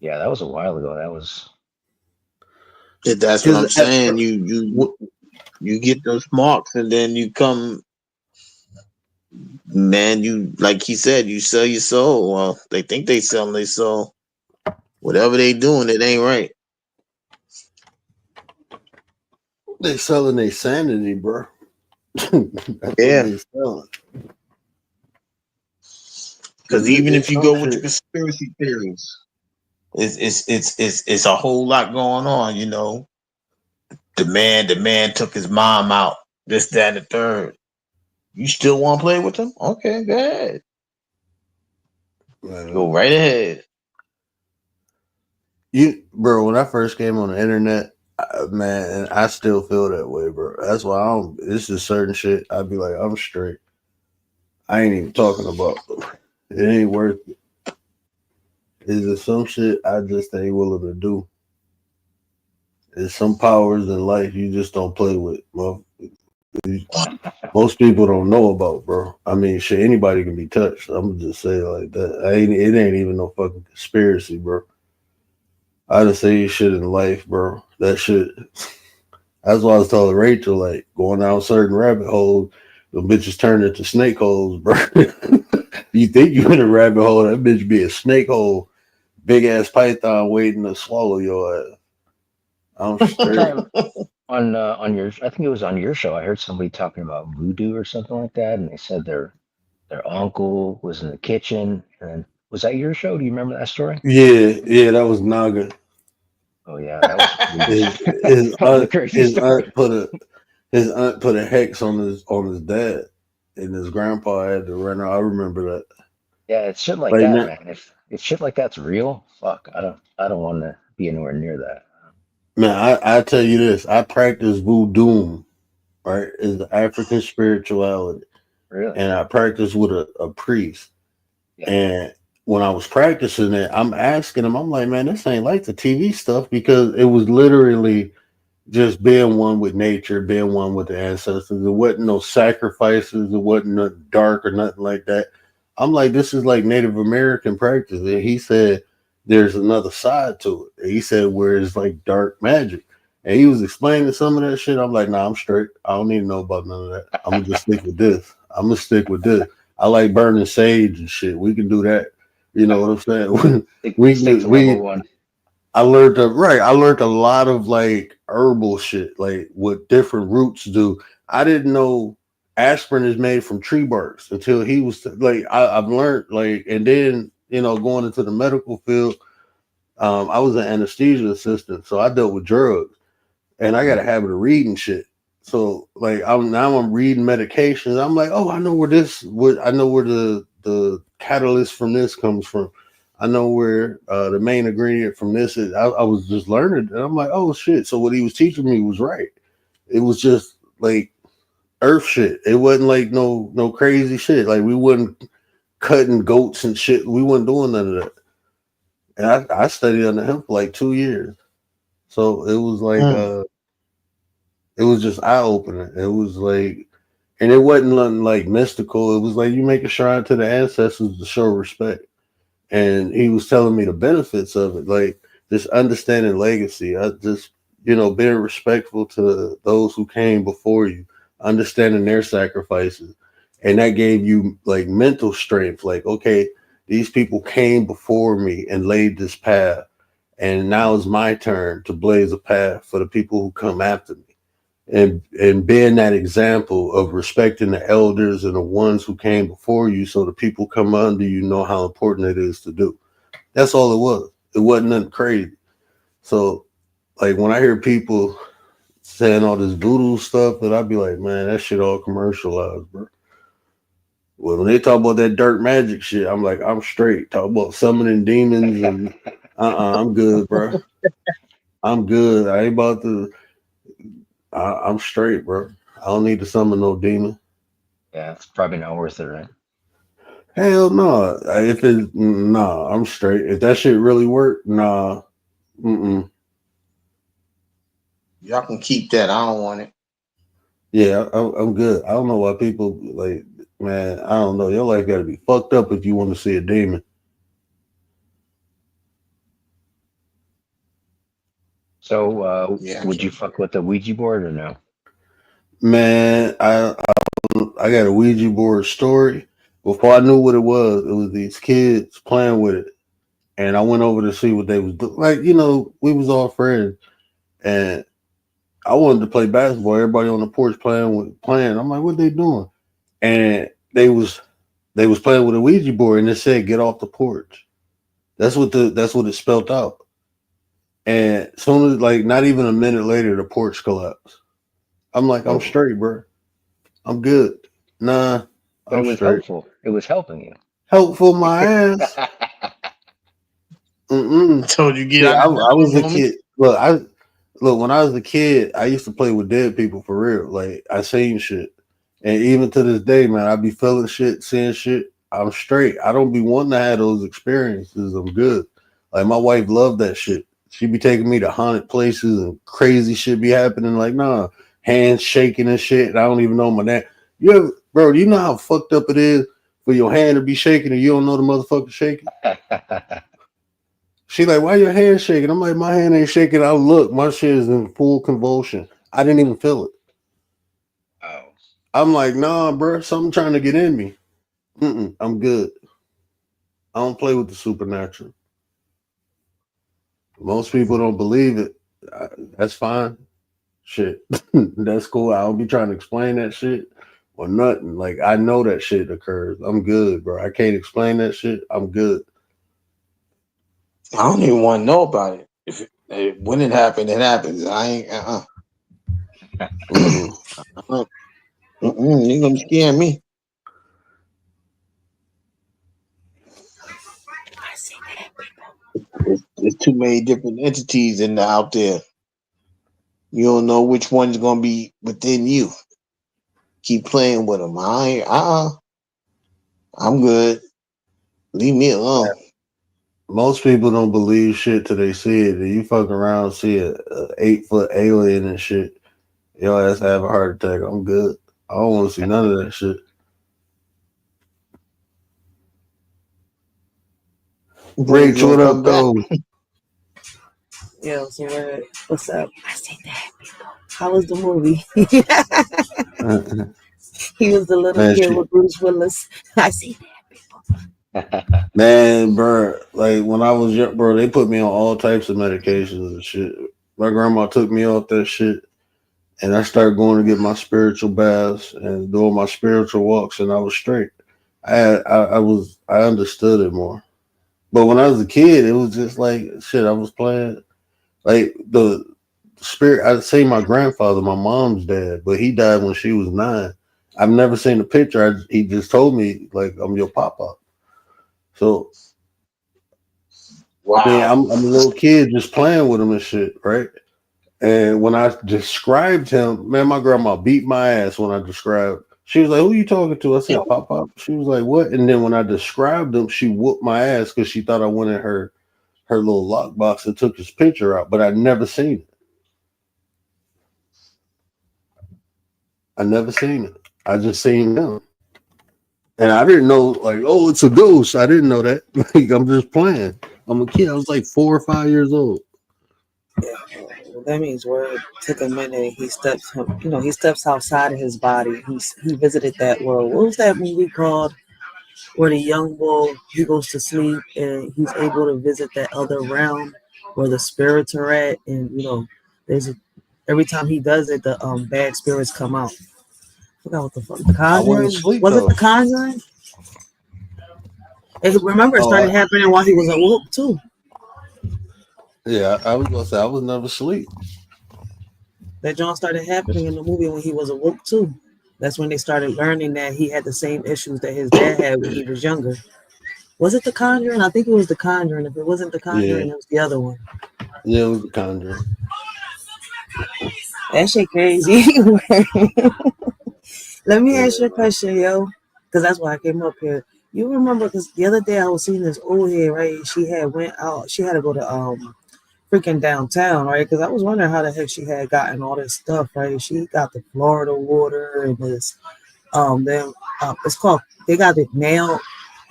Yeah, that was a while ago. That was, that's what Because I'm saying. You get those marks, and then you come, man. You like he said, you sell your soul. Well, they think they selling their soul. Whatever they doing, it ain't right. they selling their sanity, bro. That's what Yeah, they selling. because even It's if you some go with the shit. conspiracy theories, it's a whole lot going on. The man took his mom out. This, that, and the third. You still want to play with them? Okay, go ahead. Uh, Go right ahead. bro, when I first came on the internet, man, and I still feel that way, bro. That's why I don't. It's just certain shit. I'd be like, I'm straight. I ain't even talking about. It ain't worth it. Is there some shit I just ain't willing to do? There's some powers in life you just don't play with. Well, most people don't know about, bro. I mean, shit, anybody can be touched. I'm gonna just say it like that. It ain't even no fucking conspiracy, bro. I just say shit in life, bro. That shit. That's why I was telling Rachel, like, going down certain rabbit holes, the bitches turn into snake holes, bro. You think you in a rabbit hole, that bitch be a snake hole, big ass python waiting to swallow your ass. I'm One straight. time on your, I think it was on your show, I heard somebody talking about voodoo or something like that, and they said their uncle was in the kitchen, and was that your show? Do you remember that story? Yeah, yeah, that was Naga. Oh yeah, that was a crazy. His That was a crazy story. his aunt put a hex on his dad, and his grandpa had to run out. I remember that. Yeah, it's shit like Like that, now, man. If shit like that's real, fuck, I don't want to be anywhere near that. man, I tell you this, I practice voodoo, right? Is the African spirituality, Really? and I practice with a priest. Yeah. And when I was practicing it, I'm asking him, I'm like, man, this ain't like the TV stuff because it was literally just being one with nature, being one with the ancestors. There wasn't no sacrifices. It wasn't no dark or nothing like that. I'm like, this is like Native American practice. And he said, there's another side to it. And he said, where it's like dark magic. And he was explaining some of that shit. I'm like, nah, I'm straight. I don't need to know about none of that. I'm gonna just stick with this. I'm gonna stick with this. I like burning sage and shit. We can do that. You know what I'm saying? Stick to level we one. I learned a lot of like herbal shit, like what different roots do. I didn't know aspirin is made from tree barks until he was like I've learned like, and then going into the medical field, I was an anesthesia assistant, so I dealt with drugs and I got a habit of reading shit. So like I'm reading medications. I'm like, oh, I know where the catalyst from this comes from. I know where the main ingredient from this is. I was just learning, and I'm like, oh shit. So what he was teaching me was right. It was just like earth shit. It wasn't like no crazy shit. Like we wasn't cutting goats and shit. We wasn't doing none of that. And I studied under him for like 2 years. So it was like Mm. it was just eye opening. It was like, and it wasn't nothing like mystical. It was like you make a shrine to the ancestors to show respect. And he was telling me the benefits of it, like just understanding legacy. I just, being respectful to those who came before you, understanding their sacrifices. And that gave you like mental strength. Like, okay, these people came before me and laid this path. And now it's my turn to blaze a path for the people who come after me and being that example of respecting the elders and the ones who came before you so the people come under you know how important it is to do. That's all it was. It wasn't nothing crazy. So like when I hear people saying all this voodoo stuff, that I'd be like, man, that shit all commercialized, bro. Well, when they talk about that dark magic shit, I'm like, I'm straight. Talk about summoning demons and I'm good, bro. I'm good. I ain't about to. I'm straight, bro. I don't need to summon no demon. Yeah, it's probably not worth it, right? Hell no. If it nah, I'm straight. If that shit really work, nah. Mm-mm. Y'all can keep that. I don't want it. Yeah, I'm good. I don't know why people like, man. I don't know. Your life got to be fucked up if you want to see a demon. So, Yeah, I would you can't. fuck with the Ouija board or no? Man, I got a Ouija board story. Before I knew what it was these kids playing with it, and I went over to see what they was doing. Like we was all friends, and I wanted to play basketball. Everybody on the porch playing. I'm like, what they doing? And they was playing with a Ouija board, and it said, "Get off the porch." That's what it spelled out. And soon as like not even a minute later, the porch collapsed. I'm like, I'm Oh, straight, bro. I'm good. Nah, But it I'm was straight. helpful. It was helping you. Helpful my ass. I Mm-mm. told you get See, out I of was the a homie. kid. Look when I was a kid, I used to play with dead people for real. Like I seen shit, and even to this day, man, I be feeling shit, seeing shit. I'm straight. I don't be wanting to have those experiences. I'm good. Like my wife loved that shit. She be taking me to haunted places and crazy shit be happening. Like nah, hands shaking and shit. And I don't even know my name. You ever, bro? Do you know how fucked up it is for your hand to be shaking and you don't know the motherfucker shaking? She like, why your hand shaking? I'm like, my hand ain't shaking. I look, my shit is in full convulsion. I didn't even feel it. Oh, I'm like, nah, bro, something trying to get in me. I'm good. I don't play with the supernatural. Most people don't believe it. That's fine. Shit, that's cool. I don't be trying to explain that shit or nothing. Like I know that shit occurs. I'm good, bro. I can't explain that shit. I'm good. I don't even want to know about it. When it happened, it happens. I ain't. Mm-mm. Uh-uh. You gonna scare me? There's too many different entities out there. You don't know which one's gonna be within you. Keep playing with them. I ain't. I'm good. Leave me alone. Most people don't believe shit till they see it. And you fuck around, see a 8 foot alien and shit. Your ass have a heart attack. I'm good. I don't want to see none of that shit. You think it's Rach, gonna what up, come back? though? Yo, so what's up? I say that. How was the movie? He was the little Man, kid shit. with Bruce Willis. I see Man, bro, like when I was young, bro, they put me on all types of medications and shit. My grandma took me off that shit, and I started going to get my spiritual baths and doing my spiritual walks, and I was straight. I understood it more. But when I was a kid, it was just like shit. I was playing like the spirit. I'd say my grandfather, my mom's dad, but he died when she was 9. I've never seen a picture. He just told me like I'm your papa. So I mean, Wow. I'm a little kid just playing with him and shit, right? And when I described him, man, my grandma beat my ass when I described. She was like, "Who you talking to?" I said, "Pop Pop." She was like, "What?" And then when I described him, she whooped my ass because she thought I went in her little lockbox and took his picture out, but I never seen it. I never seen it. I just seen him, and I didn't know like, oh, it's a ghost. I didn't know that. Like, I'm just playing. I'm a kid. I was like 4 or 5 years old. that. That means word took a minute. He steps outside of his body. He visited that world. What was that movie called? Where the young boy he goes to sleep and he's able to visit that other realm where the spirits are at, and there's a, every time he does it, the bad spirits come out. I forgot what the fuck. The I wasn't Conjuring? asleep Was it the though. Conjuring? Remember, it Oh, started happening while he was at work too. yeah. I was gonna say I was never asleep. That John started happening in the movie when he was awoke too. That's when they started learning that he had the same issues that his dad had when he was younger. Was it the Conjuring? I think it was the Conjuring. If it wasn't the Yeah, Conjuring, it was the other one. yeah. It was the Conjuring. That shit crazy. Let me ask you a question, yo, because that's why I came up here. You remember? Because the other day I was seeing this old head, right? She had went out. She had to go to freaking downtown, right? Because I was wondering how the heck she had gotten all this stuff, right? She got the Florida water and this then it's called they got it now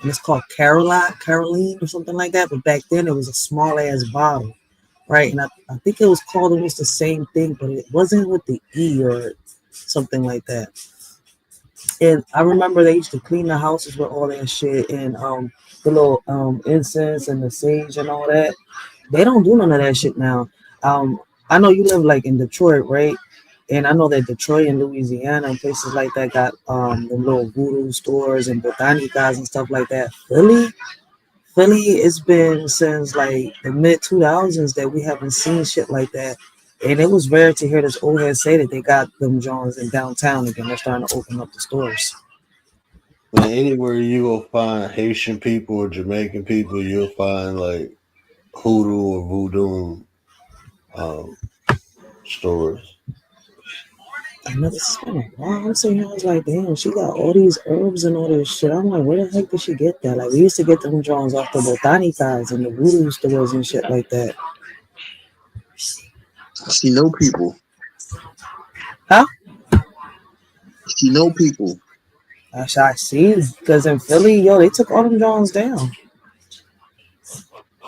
and it's called Caroline or something like that. But back then it was a small ass bottle, right? And I think it was called almost the same thing, but it wasn't with the E or something like that. And I remember they used to clean the houses with all that shit and the little incense and the sage and all that. They don't do none of that shit now. I know you live like in Detroit, right? And I know that Detroit and Louisiana and places like that got the little voodoo stores and botanicas and stuff like that. Philly, it's been since like the mid 2000s that we haven't seen shit like that. And it was rare to hear this old head say that they got them Jones in downtown again. They're starting to open up the stores. Man, anywhere you will find Haitian people or Jamaican people, you'll find like hoodoo or voodoo um, stores. I know this has been a while. I'm saying I was like, damn, she got all these herbs and all this shit. I'm like, where the heck did she get that? Like, we used to get them Jones off the botanicas and the voodoo stores and shit like that. She know people. Huh? She know people. I see. Because in Philly, yo, they took all them Jones down.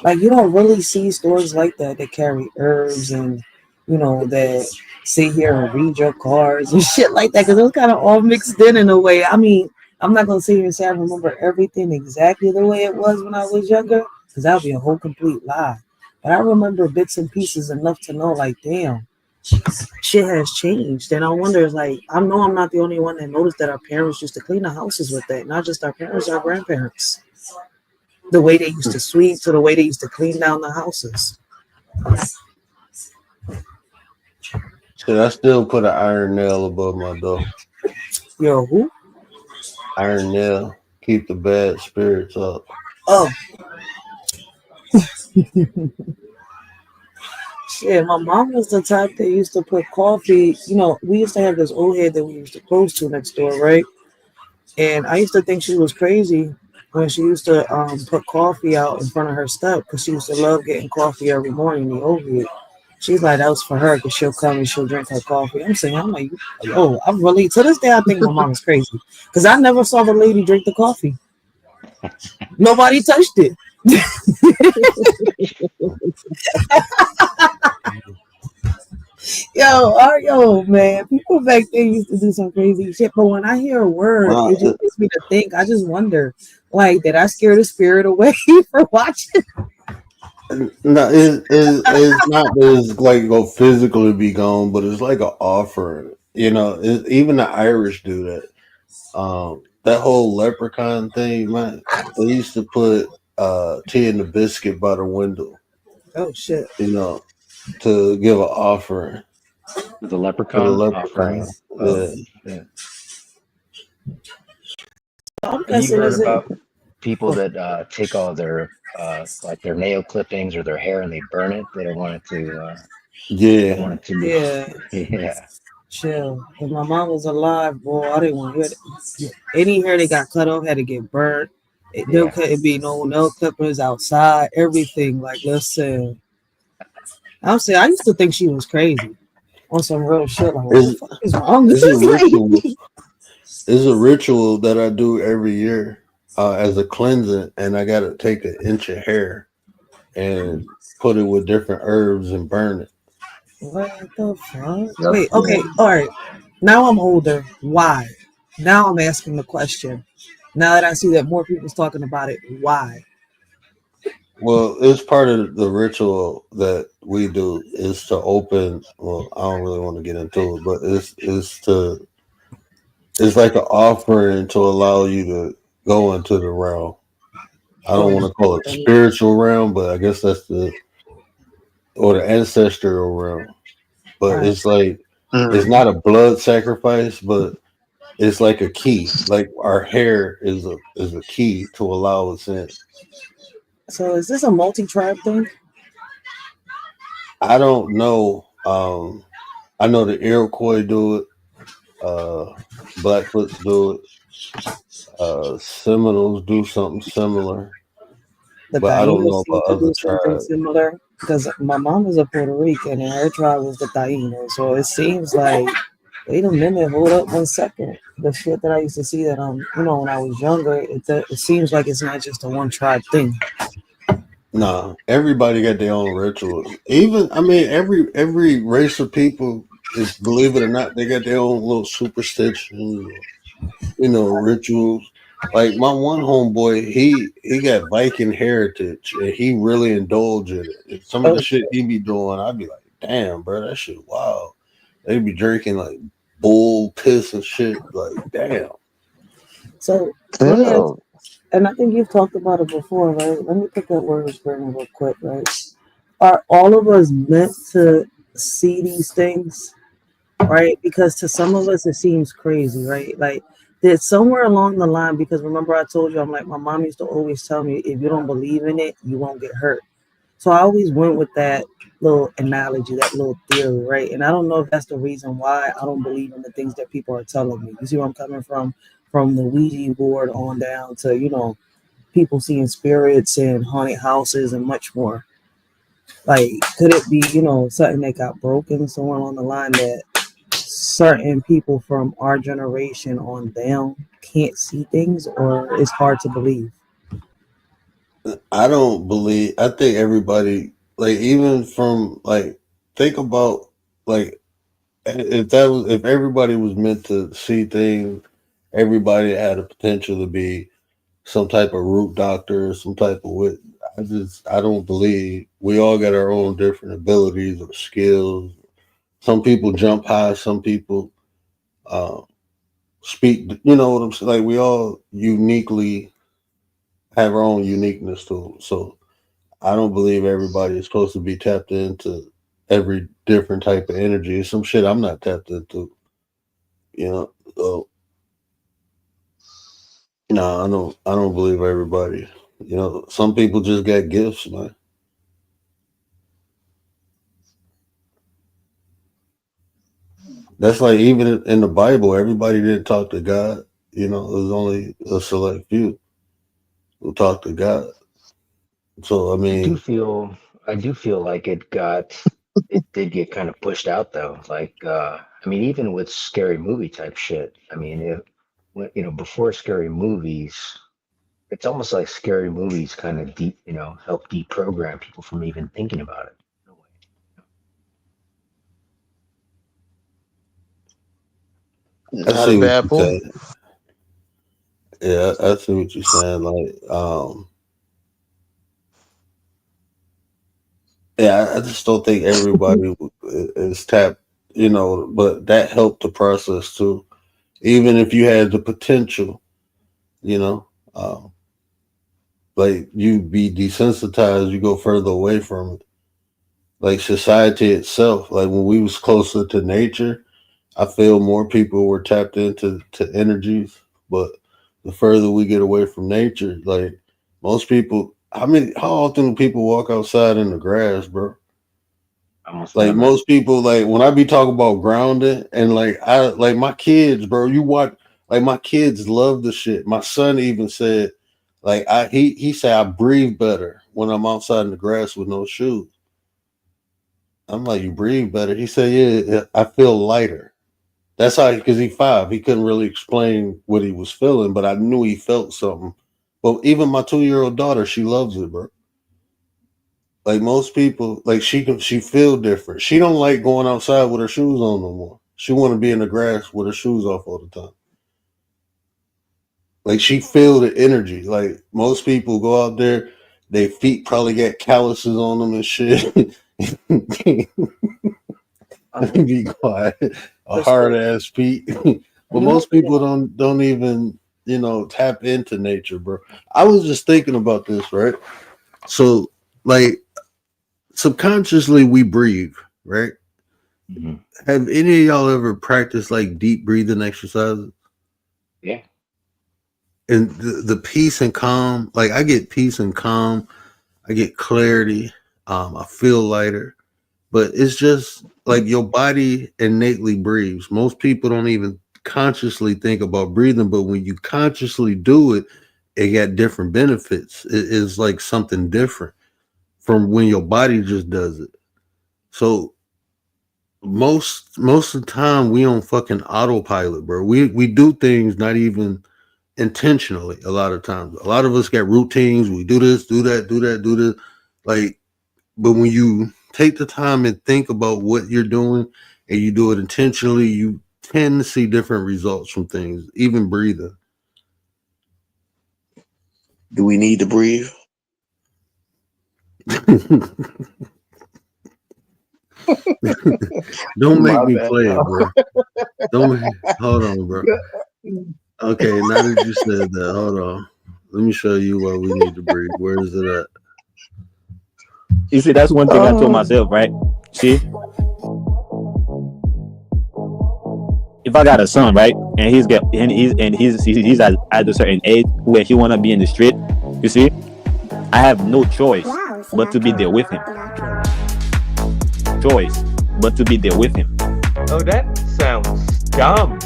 Like, you don't really see stores like that that carry herbs and, that. sit here and read your cards and shit like that because it was kind of all mixed in a way. I mean, I'm not gonna sit here and say I remember everything exactly the way it was when I was younger because that would be a whole complete lie. But I remember bits and pieces enough to know, like, damn, shit has changed. And I wonder, like, I know I'm not the only one that noticed that our parents used to clean the houses with that. Not just our parents, our grandparents. The way they used to sweep, to the way they used to clean down the houses. Shit, I still put an iron nail above my door. Yo, who? Iron nail, keep the bad spirits up. Oh, shit. My mom was the type that used to put coffee. You know, we used to have this old head that we used to close to next door, right? And I used to think she was crazy when she used to put coffee out in front of her step because she used to love getting coffee every morning. The old head. She's like, that was for her because she'll come and she'll drink her coffee. I'm like, yo, I'm really, to this day, I think my mom is crazy because I never saw the lady drink the coffee. Nobody touched it. Yo, man, people back then used to do some crazy shit. But when I hear a word, Nah, it just makes me to think. I just wonder, like, did I scare the spirit away for watching? no, it's not that it's like go physically be gone, but it's like an offering. You know, even the Irish do that. That whole leprechaun thing, man. They used to put tea in the biscuit by the window. Oh shit! You know, to give an offering The to the leprechaun offering. leprechaun. Oh, Yeah, yeah. I'm Have you guessing heard is it? about people Oh, that take all their like their nail clippings or their hair and they burn it? They don't want it to. They don't yeah. want it to be. yeah, Yeah, chill. If my mom was alive, boy, I didn't want to hear that. Any hair that got cut off had to get burnt. There yeah. couldn't be no nail clippers outside. Everything. Like, listen, I'm saying I used to think she was crazy on some real shit. Like, what the It's fuck is wrong with it's a this ritual. lady? It's a ritual that I do every year as a cleansing, and I got to take an inch of hair and put it with different herbs and burn it. What the fuck? Yep, Wait, yeah. okay, all right. Now I'm older. Why? Now I'm asking the question. Now that I see that more people's talking about it, why? Well, it's part of the ritual that we do is to open. Well, I don't really want to get into it, but it's like an offering to allow you to go into the realm. I Oh, don't want it's to call it different. spiritual realm, but I guess that's the ancestral realm. All But right. it's like it's Mm. not a blood sacrifice, but it's like a key. Like our hair is a key to allow us in. So is this a multi-tribe thing? I don't know. I know the Iroquois do it. Blackfoots do it. Seminoles do something similar, The but I don't Tainos know seem about to other do something tribes. similar because my mom is a Puerto Rican and her tribe was the Tainos. So it seems like, wait a minute, hold up 1 second. The shit that I used to see that when I was younger, it seems like it's not just a one tribe thing. Nah, everybody got their own rituals. Even I mean, every race of people is, believe it or not, they got their own little superstitions, rituals. Like my one homeboy, he got Viking heritage, and he really indulged in it. And some of Oh the shit shit. he be doing, I'd be like, damn, bro, that shit, wow. They be drinking like bull piss and shit. Like, damn. So let me ask, Ew. and I think you've talked about it before, right? Let me put that word in real quick, right? Are all of us meant to see these things, right? Because to some of us it seems crazy, right? Like that somewhere along the line, because remember I told you I'm like my mom used to always tell me if you don't believe in it, you won't get hurt. So I always went with that little analogy, that little theory, right? And I don't know if that's the reason why I don't believe in the things that people are telling me. You see where I'm coming from? From the Ouija board on down to, people seeing spirits and haunted houses and much more. Like, could it be, something that got broken somewhere along the line that certain people from our generation on down can't see things, or it's hard to believe? I don't believe. I think everybody, like, even from like, think about like if everybody was meant to see things, everybody had a potential to be some type of root doctor, some type of wit. I don't believe we all got our own different abilities or skills. Some people jump high, some people uh, speak. You know what I'm saying? Like we all uniquely have our own uniqueness to it. So I don't believe everybody is supposed to be tapped into every different type of energy. Some shit I'm not tapped into. You know, so no, I don't. I don't believe everybody. You know, some people just got gifts, man. That's like even in the Bible, everybody didn't talk to God. You know, it was only a select few who talked to God. So I I do mean, feel I do feel like it did get kind of pushed out though. Like I mean, even with scary movie type shit. I mean, before scary movies, it's almost like scary movies kind of help deprogram people from even thinking about it. In a way. I Not a see what bad you're point. saying. Yeah, I see what you're saying. Yeah, I just don't think everybody is tapped. You know, but that helped the process too. Even if you had the potential, you know, um, like you be desensitized, you go further away from it. Like society itself, like when we was closer to nature, I feel more people were tapped into energies. But the further we get away from nature, like most people, how often do people walk outside in the grass, bro? Almost Like never. most people, like when I be talking about grounding and like I like my kids, bro. You watch like my kids love the shit. My son even said, like he said I breathe better when I'm outside in the grass with no shoes. I'm like, you breathe better. He said, yeah, I feel lighter. That's how because he 5. He couldn't really explain what he was feeling, but I knew he felt something. But even my 2-year-old daughter, she loves it, bro. Like most people, like she feel different. She don't like going outside with her shoes on no more. She want to be in the grass with her shoes off all the time. Like she feel the energy. Like most people go out there, their feet probably got calluses on them and shit. Um, Be quiet. A hard Crystal, ass feet. But you most have people don't even tap into nature, bro. I was just thinking about this, right? So like subconsciously we breathe, right? Hmm. Have any of y'all ever practiced like deep breathing exercises? Yeah. And the peace and calm, like I get peace and calm, I get clarity, I feel lighter, but it's just like your body innately breathes. Most people don't even consciously think about breathing, but when you consciously do it, it got different benefits. It is like something different from when your body just does it. So most of the time we on fucking autopilot, bro. We do things not even intentionally. A lot of times, a lot of us got routines. We do this, do that, do that, do this. Like, but when you take the time and think about what you're doing and you do it intentionally, you tend to see different results from things. Even breathing. Do we need to breathe? Don't make My me bad, play it, y'all. bro. Hold on, bro. Okay, now that you said that, hold on. Let me show you why we need to breathe. Where is it at? You see, that's one thing I told Oh, myself, right? See, if I got a son, right, and he's at a certain age where he wanna be in the street, you see, I have no choice but to be there with him. Choice, but to be there with him. Oh, that sounds dumb.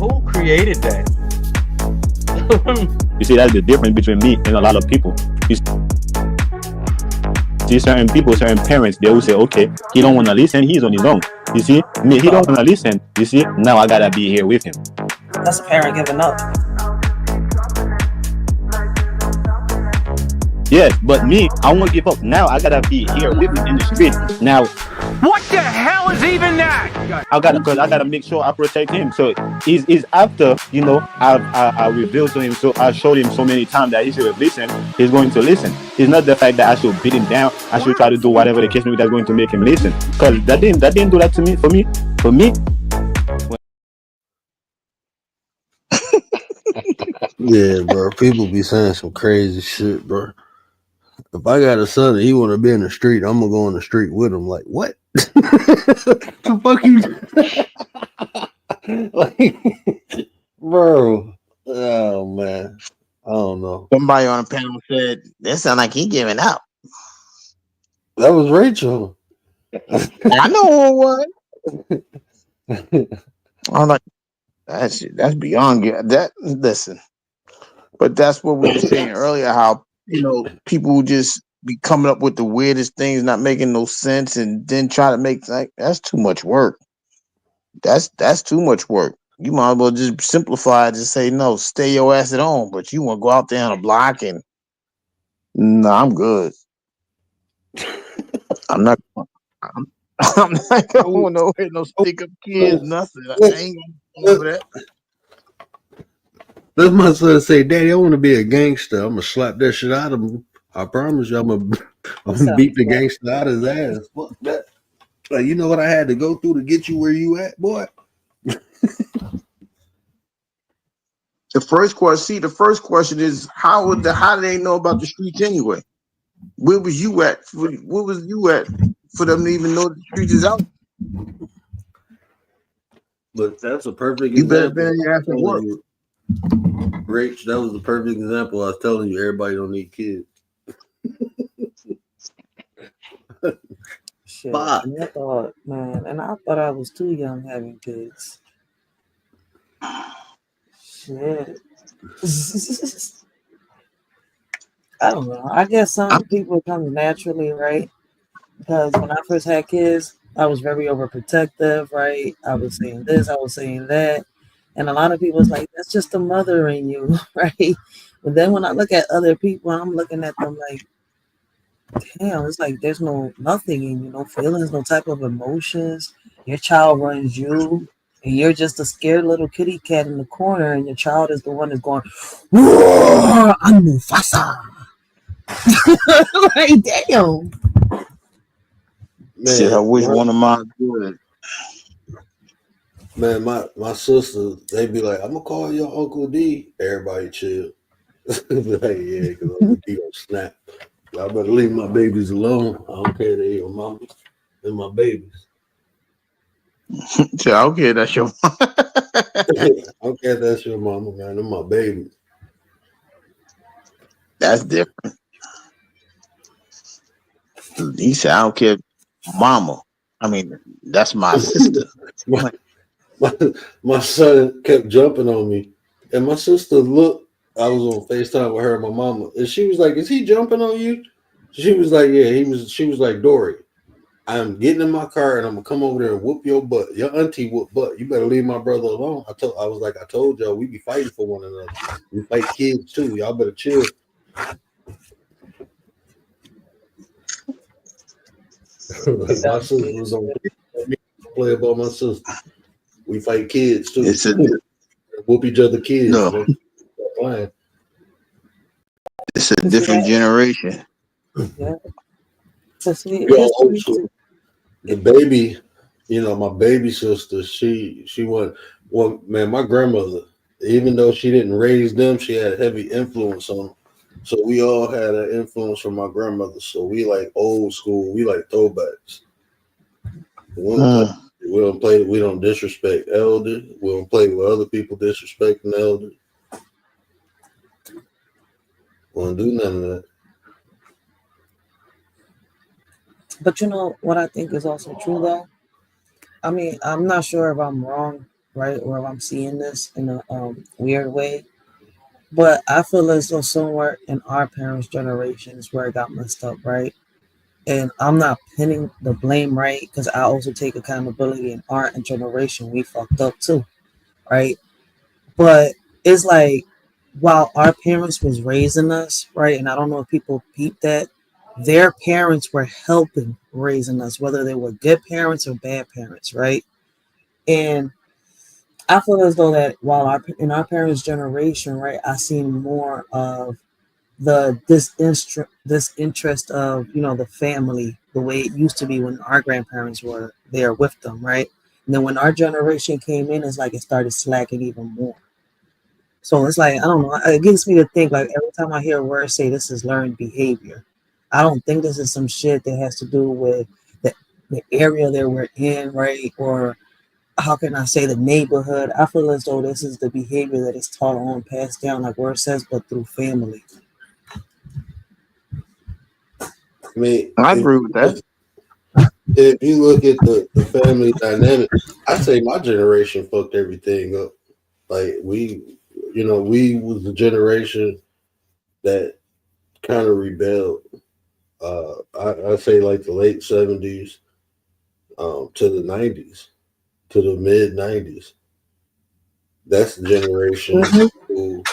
Who created that? You see, that's the difference between me and a lot of people. You see, certain people, certain parents, they will say, okay, he don't want to listen, he's on his own. You see, me, he don't want to listen. You see, now I gotta be here with him. that's a parent giving up. Yes, but me, I won't give up. Now I gotta be here with him in the street. Now What the hell is even that? because I gotta make sure I protect him. So is after I revealed to him, so I showed him so many times that he should listen. He's going to listen. It's not the fact that I should beat him down. I should try to do whatever the case may be that's going to make him listen. Because that didn't do that to me. For me. Yeah, bro. People be saying some crazy shit, bro. If I got a son and he want to be in the street, I'm gonna go in the street with him. Like what? The fuck you? Like, bro. Oh man, I don't know. Somebody on the panel said that sound like he giving out. That was Rachel. I know who it was. I'm like, that's beyond that. Listen, but that's what we were saying earlier. How people just be coming up with the weirdest things, not making no sense, and then try to make like that's too much work. That's too much work. You might as well just simplify it and say no, stay your ass at home. But you want to go out there on a block and no, I'm good. I'm not. I'm, I'm not going nowhere. No stick up kids, nothing. I ain't going over that. Let my son say, "Daddy, I want to be a gangster. I'm gonna slap that shit out of him. I promise you, I'm gonna beat the gangster out of his ass. Fuck that. Like, you know what I had to go through to get you where you at, boy." The first question is how do they know about the streets anyway? Where was you at? Where was you at for them to even know the streets is out? But that's a perfect You better example. been your ass at work. Rach, that was the perfect example. I was telling you, everybody don't need kids. Shit. And I thought I was too young having kids. Shit. I don't know. I guess some people come naturally, right? Because when I first had kids, I was very overprotective, right? I was saying this, I was saying that. And a lot of people was like, that's just the mother in you, right? But then when I look at other people, I'm looking at them like, damn, it's like there's nothing in you, no feelings, no type of emotions. Your child runs you, and you're just a scared little kitty cat in the corner, and your child is the one that's going, "Roar, I'm Mufasa." Like, damn. Shit, I wish one of mine would. Man, my sister, they be like, "I'm gonna call your Uncle D." Everybody chill. Be like, yeah, because Uncle D don't snap. Y'all better leave my babies alone. I don't care they your mama and my babies. Yeah, okay, that's your mom. I don't care if that's your mama, man. They're my babies. That's different. He said, I don't care, mama. I mean, that's my sister. my son kept jumping on me, and my sister looked. I was on FaceTime with her and my mama, and she was like, "Is he jumping on you?" She was like, "Yeah, he was." She was like, "Dory, I'm getting in my car and I'm gonna come over there and whoop your butt. Your auntie whoop butt. You better leave my brother alone." I told y'all we be fighting for one another. We fight kids too. Y'all better chill. My sister was on me play about my sister. We fight kids too. Whoop each other kids. No. It's a different generation. Yeah. The baby, my baby sister, she went. Well, man, my grandmother, even though she didn't raise them, she had a heavy influence on them. So we all had an influence from my grandmother. So we like old school. We like throwbacks. We don't play. We don't disrespect elders. We don't play with other people disrespecting elders. We don't do none of that. But you know what I think is also true though? I mean, I'm not sure if I'm wrong, right? Or if I'm seeing this in a weird way. But I feel as though somewhere in our parents' generation is where it got messed up, right? And I'm not pinning the blame, right? Because I also take accountability in our generation. We fucked up too, right? But it's like while our parents was raising us, right, and I don't know if people peep that, their parents were helping raising us, whether they were good parents or bad parents, right? And I feel as though that while in our parents' generation, right, I seen more of the disinterest of the family the way it used to be when our grandparents were there with them, right? And then when our generation came in, it's like it started slacking even more. So it's like I don't know. It gets me to think like every time I hear a word say this is learned behavior, I don't think this is some shit that has to do with the area that we're in, right? Or how can I say the neighborhood? I feel as though this is the behavior that is taught on, passed down, like where it says, but through family. I mean, I agree with that. if you look at the family dynamic, I say my generation fucked everything up. Like we was the generation that kind of rebelled. I say like the late '70s to the '90s, to the mid '90s. That's the generation Mm-hmm. who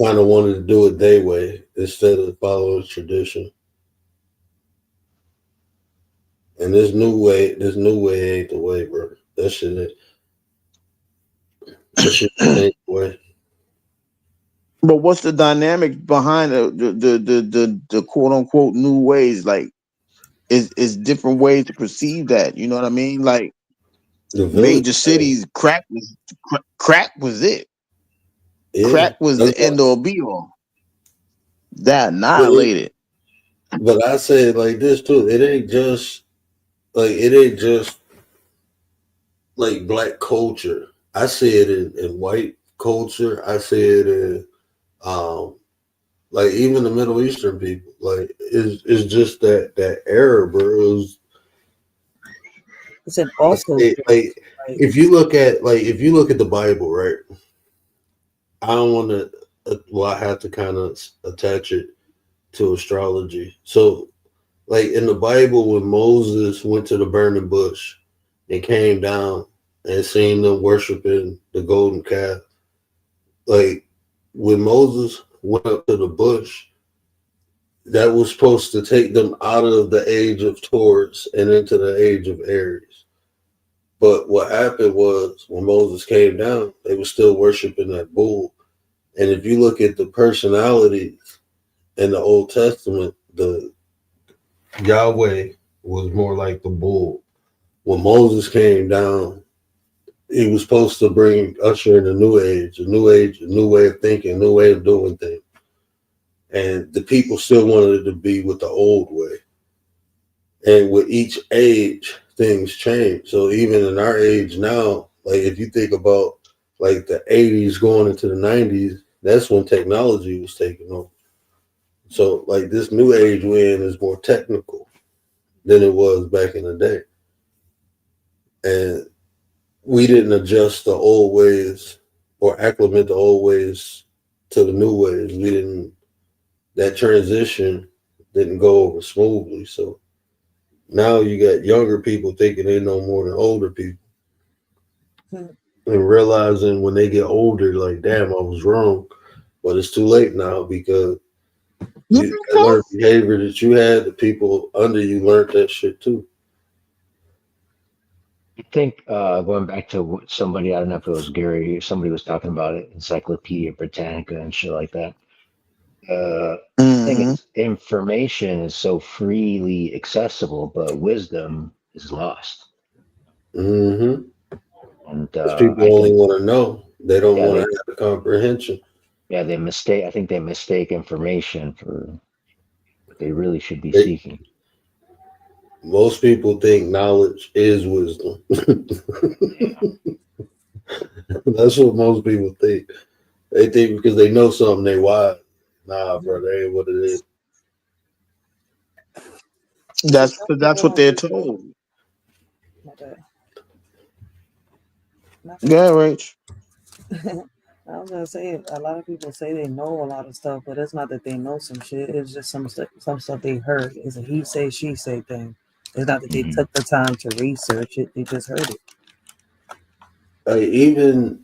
kind of wanted to do it their way instead of following tradition. And this new way ain't the way, bro. That shit ain't the way. But what's the dynamic behind the quote unquote new ways? Like, is different ways to perceive that. You know what I mean? Like The village, major cities, crack was it. yeah. Crack was That's the what, end all be all. That but annihilated. I say it like this too. It ain't just like black culture. I see it in white culture. I see it in um like even the Middle Eastern people. Like it's just that era, bro. It's in all cultures. Like Like, if you look at the Bible, right? I don't want to. Well, I have to kind of attach it to astrology. So, like in the Bible, when Moses went to the burning bush and came down and seen them worshiping the golden calf, like when Moses went up to the bush, that was supposed to take them out of the age of Taurus and into the age of Aries. But what happened was when Moses came down, they were still worshiping that bull. And if you look at the personalities in the Old Testament, the Yahweh was more like the bull. When Moses came down, he was supposed to bring usher in a new age, a new way of thinking, a new way of doing things. And the people still wanted it to be with the old way. And with each age, things change. So even in our age now, like if you think about like the 80s going into the 90s, that's when technology was taking over. So like this new age we're in is more technical than it was back in the day. And we didn't adjust the old ways or acclimate the old ways to the new ways. We didn't that transition didn't go over smoothly. So now you got younger people thinking they know more than older people hmm, and realizing when they get older, like, damn, I was wrong. But it's too late now because You you think that so? learned behavior that you had, the people under you learned that shit too. I think going back to what somebody, I don't know if it was Gary, somebody was talking about it, Encyclopedia Britannica and shit like that. Thing Mm-hmm. is, information is so freely accessible, but wisdom is lost. Mm-hmm. And Because people I only think, want to know. They don't yeah, want to have the comprehension. they mistake. I think they mistake information for what they really should be They, seeking. most people think knowledge is wisdom. Yeah. That's what most people think. They think because they know something, they wise. Nah, bro, that ain't what it is. see, That's some that's people what don't they're be saying told. that. Not for Yeah, nothing. Rach. I was gonna say a lot of people say they know a lot of stuff, but it's not that they know some shit. It's just some stuff they heard. It's a he say she say thing. It's not that they Mhm. took the time to research it. They just heard it. Like even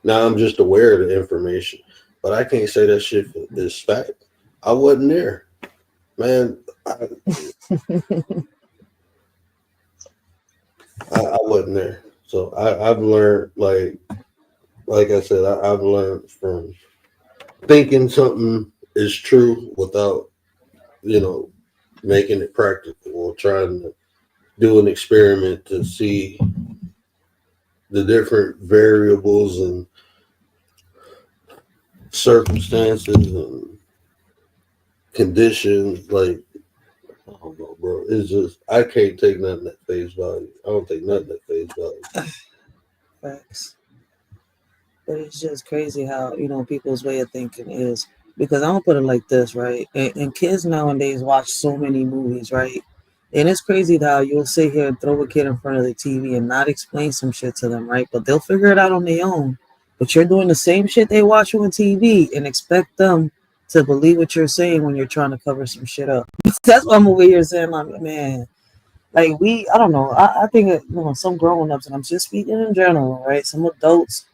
Now I'm just aware of the information, but I can't say that shit is fact. I wasn't there, man. I wasn't there, so I've learned like I said, I've learned from thinking something is true without making it practical or trying to do an experiment to see the different variables and circumstances and conditions. Like, I don't know, bro. It's just I can't take nothing at face value. I don't take nothing at face value. Facts. But it's just crazy how, people's way of thinking is. Because I'm gonna put it like this, right? And kids nowadays watch so many movies, right? And it's crazy how you'll sit here and throw a kid in front of the TV and not explain some shit to them, right? But they'll figure it out on their own. But you're doing the same shit they watch on TV and expect them to believe what you're saying when you're trying to cover some shit up. That's what I'm over here saying, like, man, like I don't know. I think some grown ups, and I'm just speaking in general, right? Some adults,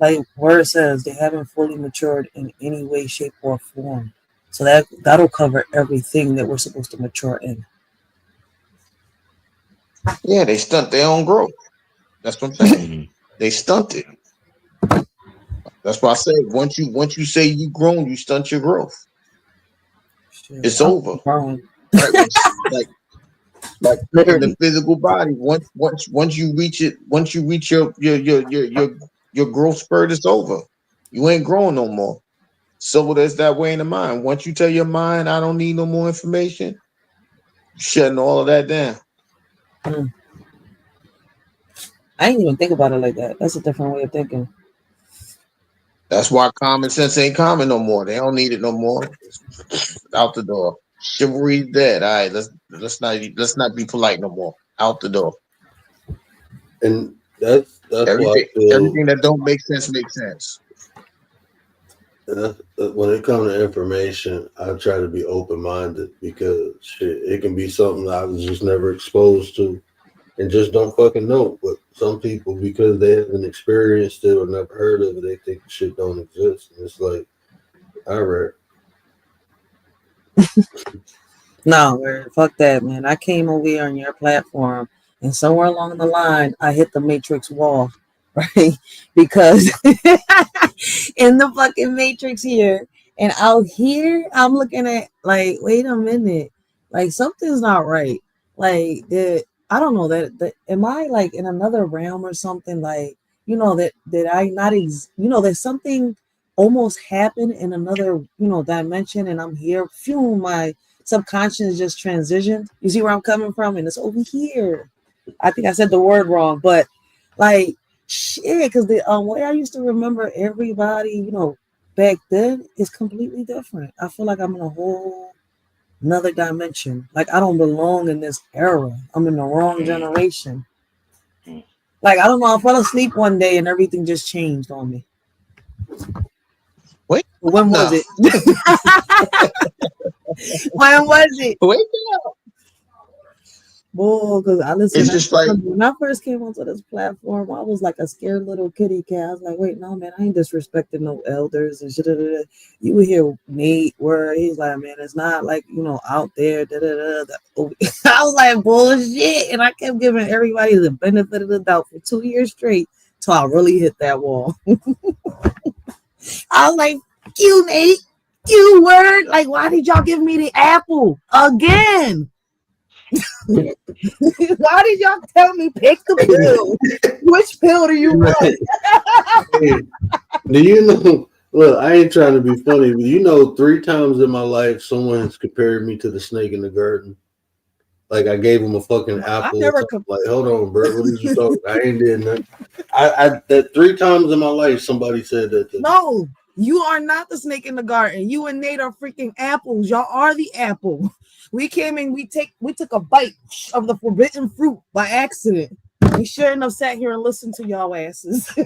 like where it says they haven't fully matured in any way, shape, or form. So that'll cover everything that we're supposed to mature in. Yeah, they stunt their own growth. That's what I'm saying. Mhm. They stunt it. That's why I say once you say you grown, you stunt your growth. Shit, It's I'm over. grown. Right? Like in the Literally. physical body. Once you reach it, once you reach your growth spurt, it's over. You ain't growing no more. So there's that way in the mind. Once you tell your mind, I don't need no more information, you're shutting all of that down. Mm. I ain't even think about it like that. That's a different way of thinking. That's why common sense ain't common no more. They don't need it no more. It's out the door. Chivalry is dead. All right, let's not be polite no more. Out the door. And that's why I Everything feel everything that don't make sense makes sense. when it comes to information, I try to be open minded because shit, it can be something I was just never exposed to and just don't fucking know. But some people, because they haven't experienced it or never heard of it, they think the shit don't exist. And it's like, all right. No, fuck that, man. I came over here on your platform, and somewhere along the line, I hit the matrix wall, right? Because in the fucking matrix here, and out here, I'm looking at like, wait a minute, like something's not right. Like I don't know that am I like in another realm or something? Like that I not that something almost happened in another dimension, and I'm here. Phew, my subconscious just transitioned. You see where I'm coming from? And it's over here. I think I said the word wrong, but like shit, because the way I used to remember everybody, back then is completely different. I feel like I'm in a whole another dimension. Like I don't belong in this era. I'm in the wrong generation. Like I don't know. I fell asleep one day and everything just changed on me. Wait When was no. it? When was it? Wait. Boy, because I It's listened. just like When I first came onto this platform, I was like a scared little kitty cat. I was like, wait, no, man, I ain't disrespecting no elders and shit. You would hear Nate where he's like, man, it's not like, out there. I was like, bullshit. And I kept giving everybody the benefit of the doubt for 2 years straight till I really hit that wall. I was like, you, Nate, you word. Like, why did y'all give me the apple again? Why did y'all tell me pick the pill? Which pill do you want? Hey, do you know? Look, I ain't trying to be funny, but 3 times in my life, someone has compared me to the snake in the garden. Like I gave him a fucking I apple or never. something. Like, hold on, bro, what are you talking? I ain't did nothing. I that 3 times in my life, somebody said that to me. No, you are not the snake in the garden. You and Nate are freaking apples. Y'all are the apple. We came in. We took a bite of the forbidden fruit by accident. We shouldn't have sat here and listened to y'all asses. See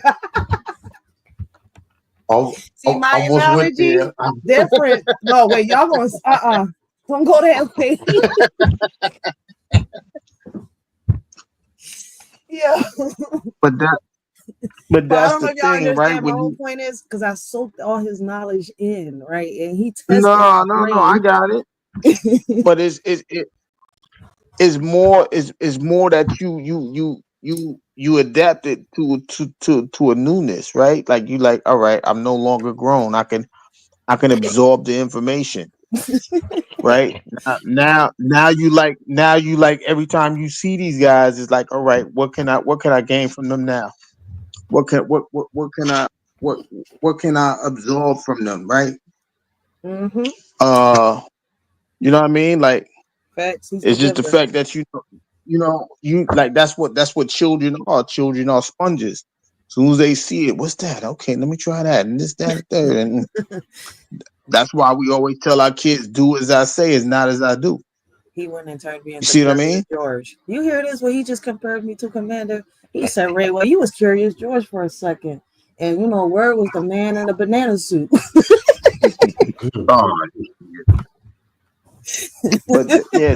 my almost went analogy? there. Different. No, wait, y'all going don't go that way. Yeah. But But But I that's don't know the if y'all thing, right? understand. My When whole you point is because I soaked all his knowledge in, right, and he tested no, my no, no, I brain. got it. But it's more is more that you adapted to a newness, right? Like you like, all right, I'm no longer grown. I can absorb the information, right? Now you like every time you see these guys, it's like, all right, what can I gain from them now? What can I what what can I absorb from them, right? Mm-hmm. Uh, you know what I mean? Like Facts. He's it's just the forgiven. fact that you like that's what children are. Children are sponges. As soon as they see it, what's that? Okay, let me try that and this, that, and third. And that's why we always tell our kids, do as I say, is not as I do. He went and turned me You into see what I Curious mean? George. You hear this? Where he just compared me to Commander. He said, "Ray, well, you was Curious George for a second, and Word was the man in the banana suit." Oh, but yeah,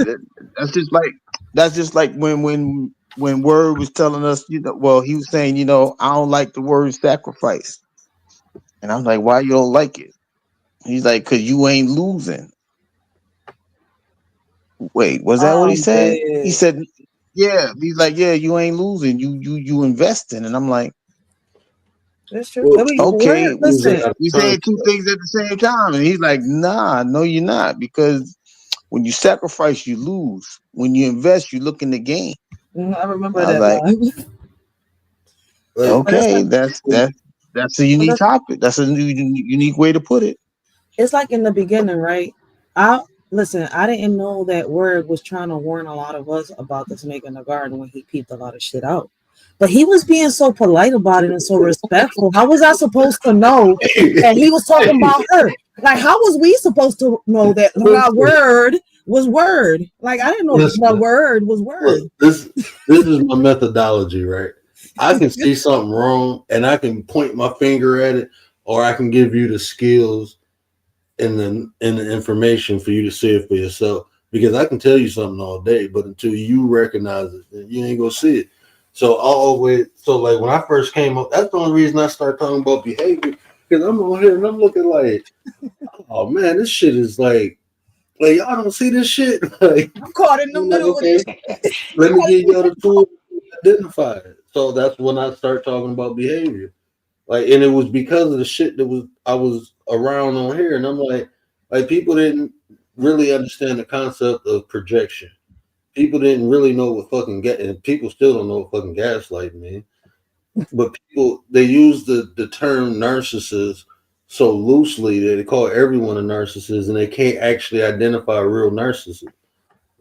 that's just like when Word was telling us, well, he was saying, I don't like the word sacrifice, and I'm like, why you don't like it? He's like, cause you ain't losing. Wait, was that what he I'm said? He dead. said, yeah. He's like, yeah, you ain't losing. You investing, and I'm like, That's true. I Well, mean, okay, Word. we Listen, say out of we saying two context. things at the same time, and he's like, nah, no, you're not, because when you sacrifice, you lose. When you invest, you look in the game. I remember I was that like, line. Like, But it's okay, like, that's a but unique listen, topic. That's a unique way to put it. it's like in the beginning, right? I listen. I didn't know that Word was trying to warn a lot of us about the snake in the garden when he peeped a lot of shit out. But he was being so polite about it and so respectful. How was I supposed to know that he was talking hey, about her? Like, how was we supposed to know that my listen, word was Word? Like, I didn't know my listen. word was Look, Word. this is my methodology, right? I can see something wrong and I can point my finger at it, or I can give you the skills and the information for you to see it for yourself. Because I can tell you something all day, but until you recognize it, then you ain't gonna see it. So always, so like when I first came up, that's the only reason I started talking about behavior. Because I'm on here and I'm looking like, oh man, this shit is like y'all don't see this shit. Like I'm caught in the I'm like, middle with okay, this. let me give y'all the tool to identify it. So that's when I start talking about behavior. Like, and it was because of the shit that was I was around on here, and I'm like people didn't really understand the concept of projection. People didn't really know what fucking and people still don't know what fucking gaslighting means. But people they use the term narcissist so loosely that they call everyone a narcissist, and they can't actually identify a real narcissist.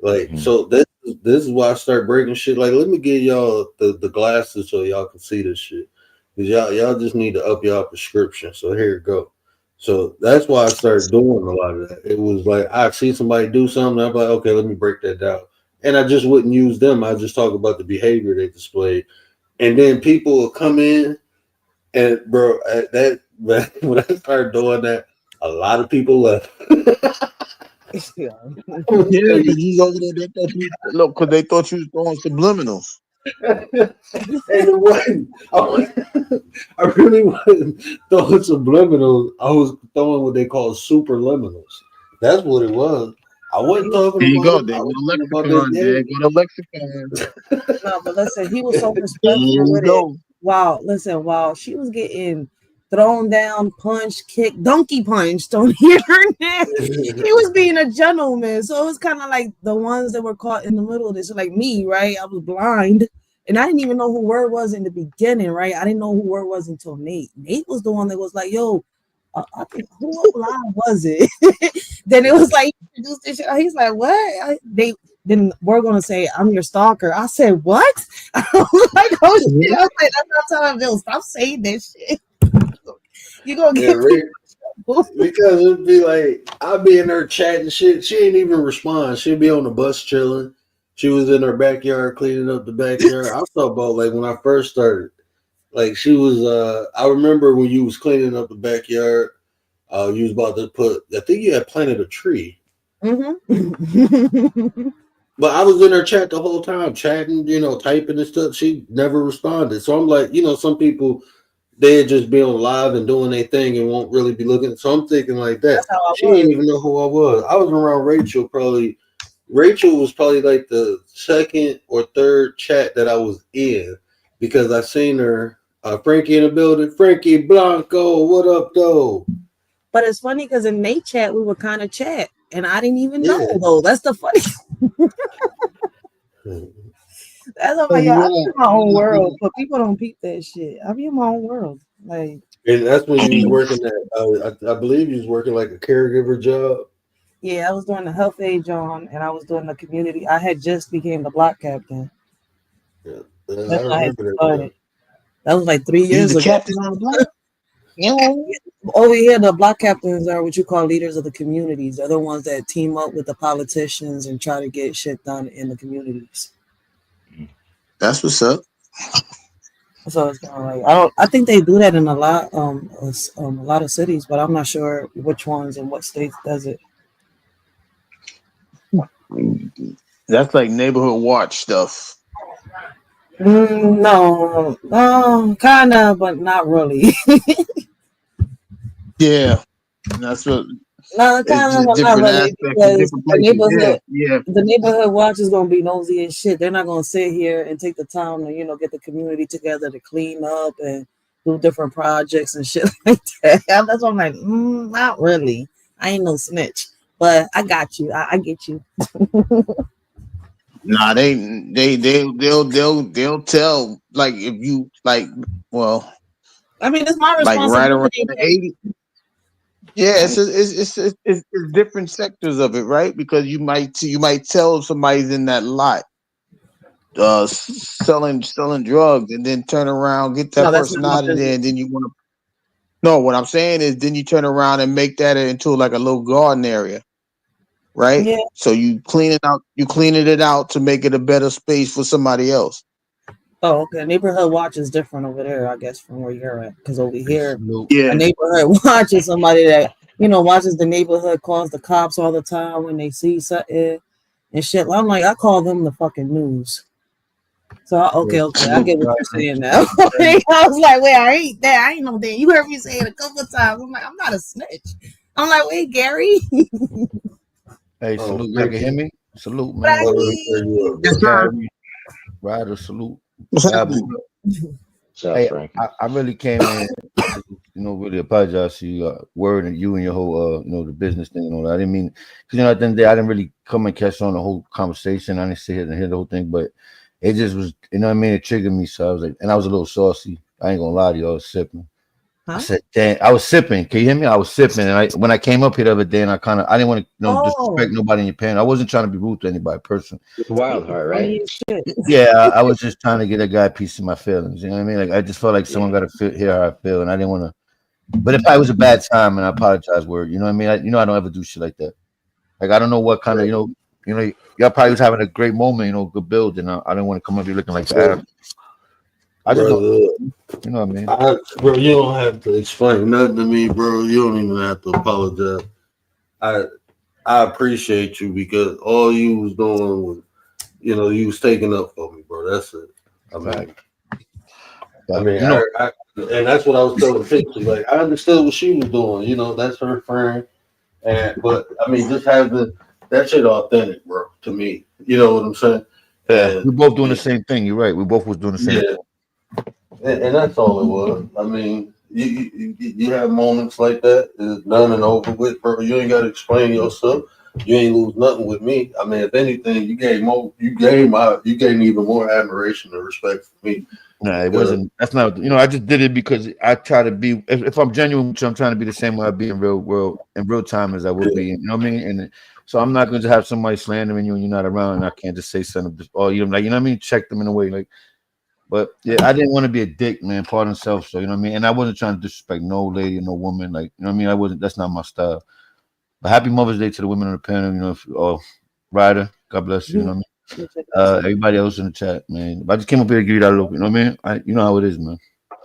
Like, Mhm. so this is why I start breaking shit. Like, let me give y'all the glasses so y'all can see this shit. Cause y'all just need to up y'all prescription. So here it go. So that's why I started doing a lot of that. It was like I see somebody do something, I'm like, okay, let me break that down. And I just wouldn't use them. I just talk about the behavior they displayed. And then people will come in and bro, that when I started doing that, a lot of people left. Yeah. I'm gonna Yeah, tell because you over there, they thought you look, because they thought you was throwing subliminals. you. And it wasn't. I really wasn't throwing subliminals. I was throwing what they call superliminals. That's what it was. I wasn't talking There you about go. them. There I go was the talking about their lexicon. There behavior. go the lexicon. No, but listen, he was so There respectful you with it. go. Wow, listen, while she was getting thrown down, punched, kicked, donkey punched on the internet, he was being a gentleman. So it was kind of like the ones that were caught in the middle of this, like me, right? I was blind. And I didn't even know who Word was in the beginning, right? I didn't know who Word was until Nate. Nate was the one that was like, yo, I think who line was it? Then it was like introduced this shit. He's like, what? They then we're gonna say I'm your stalker. I said, what? I was like, oh shit. I said, that's not time, Bill. Stop saying this shit. You're gonna Yeah, get Rick, people. because it'd be like I'd be in there chatting shit. She ain't even respond. She'd be on the bus chilling. She was in her backyard cleaning up the backyard. I thought about like when I first started. Like she was I remember when you was cleaning up the backyard, you was about to put I think you had planted a tree. Mm-hmm. But I was in her chat the whole time, chatting, typing and stuff. She never responded. So I'm like, some people they'd just be on live and doing their thing and won't really be looking. So I'm thinking like that. That's how I She was. didn't even know who I was. I was around Rachel probably. Rachel was probably like the second or third chat that I was in because I seen her. Frankie in the building. Frankie Blanco, what up, though? But it's funny because in Nate chat we were kind of chat, and I didn't even know Yeah. though. That's the funny. That's I'm like, yo, I'm in my own world, but people don't peep that shit. I'm in my own world, like. And that's when you was working at. I believe you was working like a caregiver job. Yeah, I was doing the health aid, John, and I was doing the community. I had just became the block captain. Yeah, I That's when I had remember that started. job. That was like 3 years the ago. captain on the block. You know? Over here, the block captains are what you call leaders of the communities. They're the ones that team up with the politicians and try to get shit done in the communities. That's what's up. So it's kind of like I don't. I think they do that in a lot of cities, but I'm not sure which ones and what states does it. That's like neighborhood watch stuff. No, kind of, but not really. Yeah, that's what. No, It's kind of, just but not different really, aspects in because different places. Yeah, yeah. the neighborhood watch is gonna be nosy as shit. They're not gonna sit here and take the time to, get the community together to clean up and do different projects and shit like that. That's why I'm like, not really. I ain't no snitch, but I got you. I get you. Nah, they'll tell like if you like well I mean, it's my like right around responsibility. the 80. Yeah, it's different sectors of it, right? Because you might tell somebody's in that lot selling drugs and then turn around, get that No, that's not person my out of there, and business. then you want to. No, what I'm saying is then you turn around and make that into like a little garden area, right? Yeah. So you cleaning it out to make it a better space for somebody else. Oh, okay. Neighborhood watch is different over there, I guess, from where you're at. Because over here, Salute. a Yeah. neighborhood watch is somebody that watches the neighborhood, calls the cops all the time when they see something and shit. I'm like, I call them the fucking news. So okay, I Salute. get what you're saying now. I was like, wait, I ain't that. I ain't no damn. You heard me say it a couple of times. I'm like, I'm not a snitch. I'm like, wait, Gary. Hey, Oh, salute. Y'all can hear Frankie. me? Salute, man. Oh, let me tell you Yes, bro. sir. Gary, Ryder, salute. What's Bible. happening? What's up, Hey, Frankie? I really came in to, really apologize to you, Word, and you and your whole, the business thing and all that. I didn't mean, because, at the end of the day, I didn't really come and catch on the whole conversation. I didn't sit here and hear the whole thing, but it just was, what I mean? It triggered me. So I was like, and I was a little saucy. I ain't gonna lie to you, I was sipping. I Huh? said, "Damn!" I was sipping. Can you hear me? I was sipping, and when I came up here the other day, and I didn't want to, disrespect Oh, nobody in your panel. I wasn't trying to be rude to anybody, person. It's Wild Heart, right? funny as shit. Yeah, I was just trying to get a guy a piece of my feelings. You know what I mean? Like I just felt like someone Yeah. got to hear how I feel, and I didn't want to. But if I was a bad time, and I apologize, Word. You know what I mean? I don't ever do shit like that. Like I don't know what kind of, y'all probably was having a great moment, good build, and I didn't want to come up here looking like that. I just don't, Brother, you know what I mean? bro, you don't have to explain nothing to me, bro. You don't even have to apologize. I appreciate you because all you was doing was, you was taking up for me, bro. That's it. I mean, Fact. I But mean, and that's what I was telling Pixie. Like, I understood what she was doing. That's her friend, but I mean, just have that shit authentic, bro. To me, you know what I'm saying? yeah, we And both doing the same thing. You're right. We both was doing the same. yeah, and that's all it was. I mean, you have moments like that. It's done and over with, bro. You ain't got to explain yourself. You ain't lose nothing with me. I mean, if anything, you gain more. You gain even more admiration and respect for me. Nah, it wasn't. That's not. I just did it because I try to be. If I'm genuine with you, I'm trying to be the same way I be in real world in real time as I would be. You know what I mean? And so I'm not going to have somebody slandering you and you're not around, and I can't just say something. Or like, you know what I mean? Check them in a way, like. But yeah, I didn't want to be a dick, man. Pardon self. So you know what I mean. And I wasn't trying to disrespect no lady, no woman. Like you know what I mean. I wasn't. That's not my style. But happy Mother's Day to the women on the panel. Ryder, God bless you. You know what I mean. Everybody else in the chat, man. I just came up here to give you that look. You know what I mean? You know how it is, man.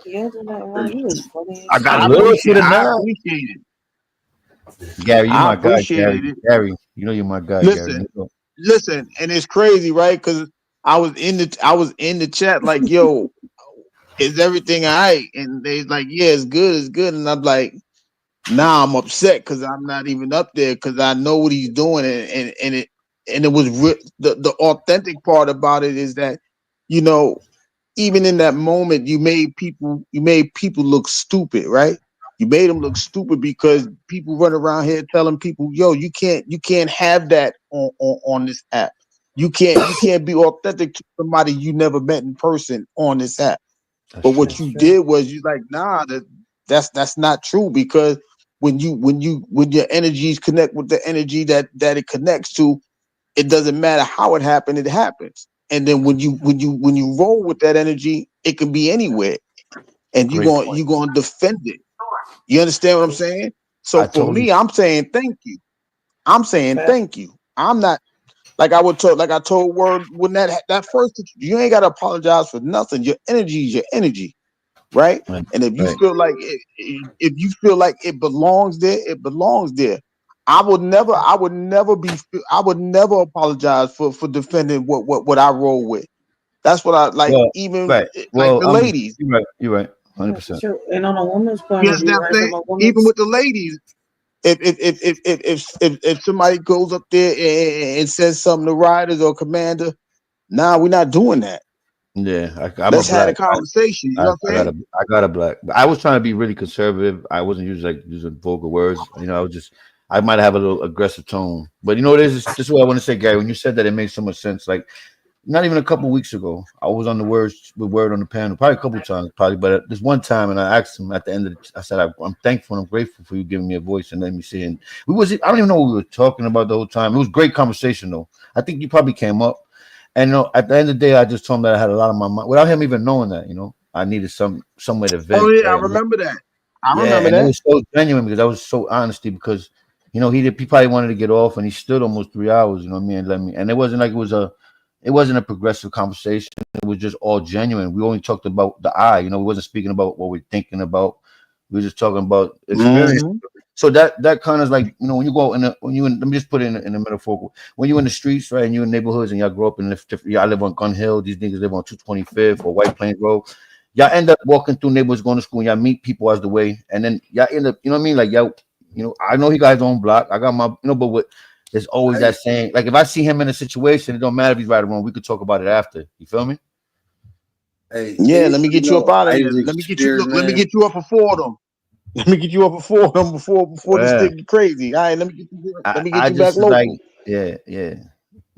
Yeah, you was funny I as got I shit. love for appreciate the I night. appreciate it. Gary, you I my guy, appreciate Gary. it. Gary, you're my guy, Gary. Listen, listen, and it's crazy, right? Because I was in the chat like, yo, is everything all right? And they like, yeah, it's good. And I'm like, nah, I'm upset because I'm not even up there because I know what he's doing, and it was the authentic part about it is that, you know, even in that moment, you made people look stupid, right? You made them look stupid because people run around here telling people, yo, you can't have that on this app. You can't be authentic to somebody you never met in person on this app. That's But what true. you did was you like, nah, that's not true because when your energies connect with the energy that it connects to, it doesn't matter how it happened, it happens. And then when you roll with that energy, it can be anywhere, and Great point. you going to defend it. You understand what I'm saying? So I for totally. me, I'm saying thank you. I'm saying Fact. thank you. I'm not like I told Word when that first, you ain't got to apologize for nothing. Your energy is your energy, right? Right. And if you Right. feel like if you feel like it belongs there, it belongs there. I would never I would never apologize for defending what I roll with. That's what I like. Well, Even right. like Well, the ladies, you're right. You're right. Yeah, for 100%. sure. And on a woman's point you of view, understand right? what I'm From saying? a Even woman's with the ladies, if somebody goes up there and says something to riders or commander, nah, we're not doing that. Yeah, I'm a Let's have a black. conversation. You know what I'm saying? I got a black. But I was trying to be really conservative. I wasn't using vulgar words. I was just I might have a little aggressive tone. But this is what I want to say, Gary. When you said that, it made so much sense. Like not even a couple weeks ago, I was on the words with Word on the panel, probably a couple times, probably, but this one time, and I asked him at the end of I said, I'm thankful and I'm grateful for you giving me a voice and letting me see. And I don't even know what we were talking about the whole time. It was great conversation though. I think you probably came up. And at the end of the day, I just told him that I had a lot on my mind without him even knowing that. I needed somewhere to Oh vent. yeah, I Right? remember that. I Yeah, remember and it that. was so genuine because I was so honesty because he probably wanted to get off and he stood almost 3 hours. You know what I mean? And let me. And it wasn't like it wasn't a progressive conversation. It was just all genuine. We only talked about the eye. We wasn't speaking about what we're thinking about. We were just talking about experience. Mm-hmm. So that kind of like when you go let me just put it in a metaphorical, when you in the streets, right, and you in neighborhoods and y'all grow up in y'all live on Gun Hill, these niggas live on 225th or White Plains Road, y'all end up walking through neighborhoods going to school and y'all meet people as the way, and then y'all end up, you know what I mean, like y'all, I know he got his own block, I got my, but what there's always that saying, like if I see him in a situation, it don't matter if he's right or wrong, we could talk about it after. You feel me? Hey, Yeah, let me get you up out of here. Isaac Let me get you. Spears, Look, let me man. get you up for Fordham. Let me get you up for Fordham before this Yeah. thing get crazy. All right, let me get I you back just like, local. yeah.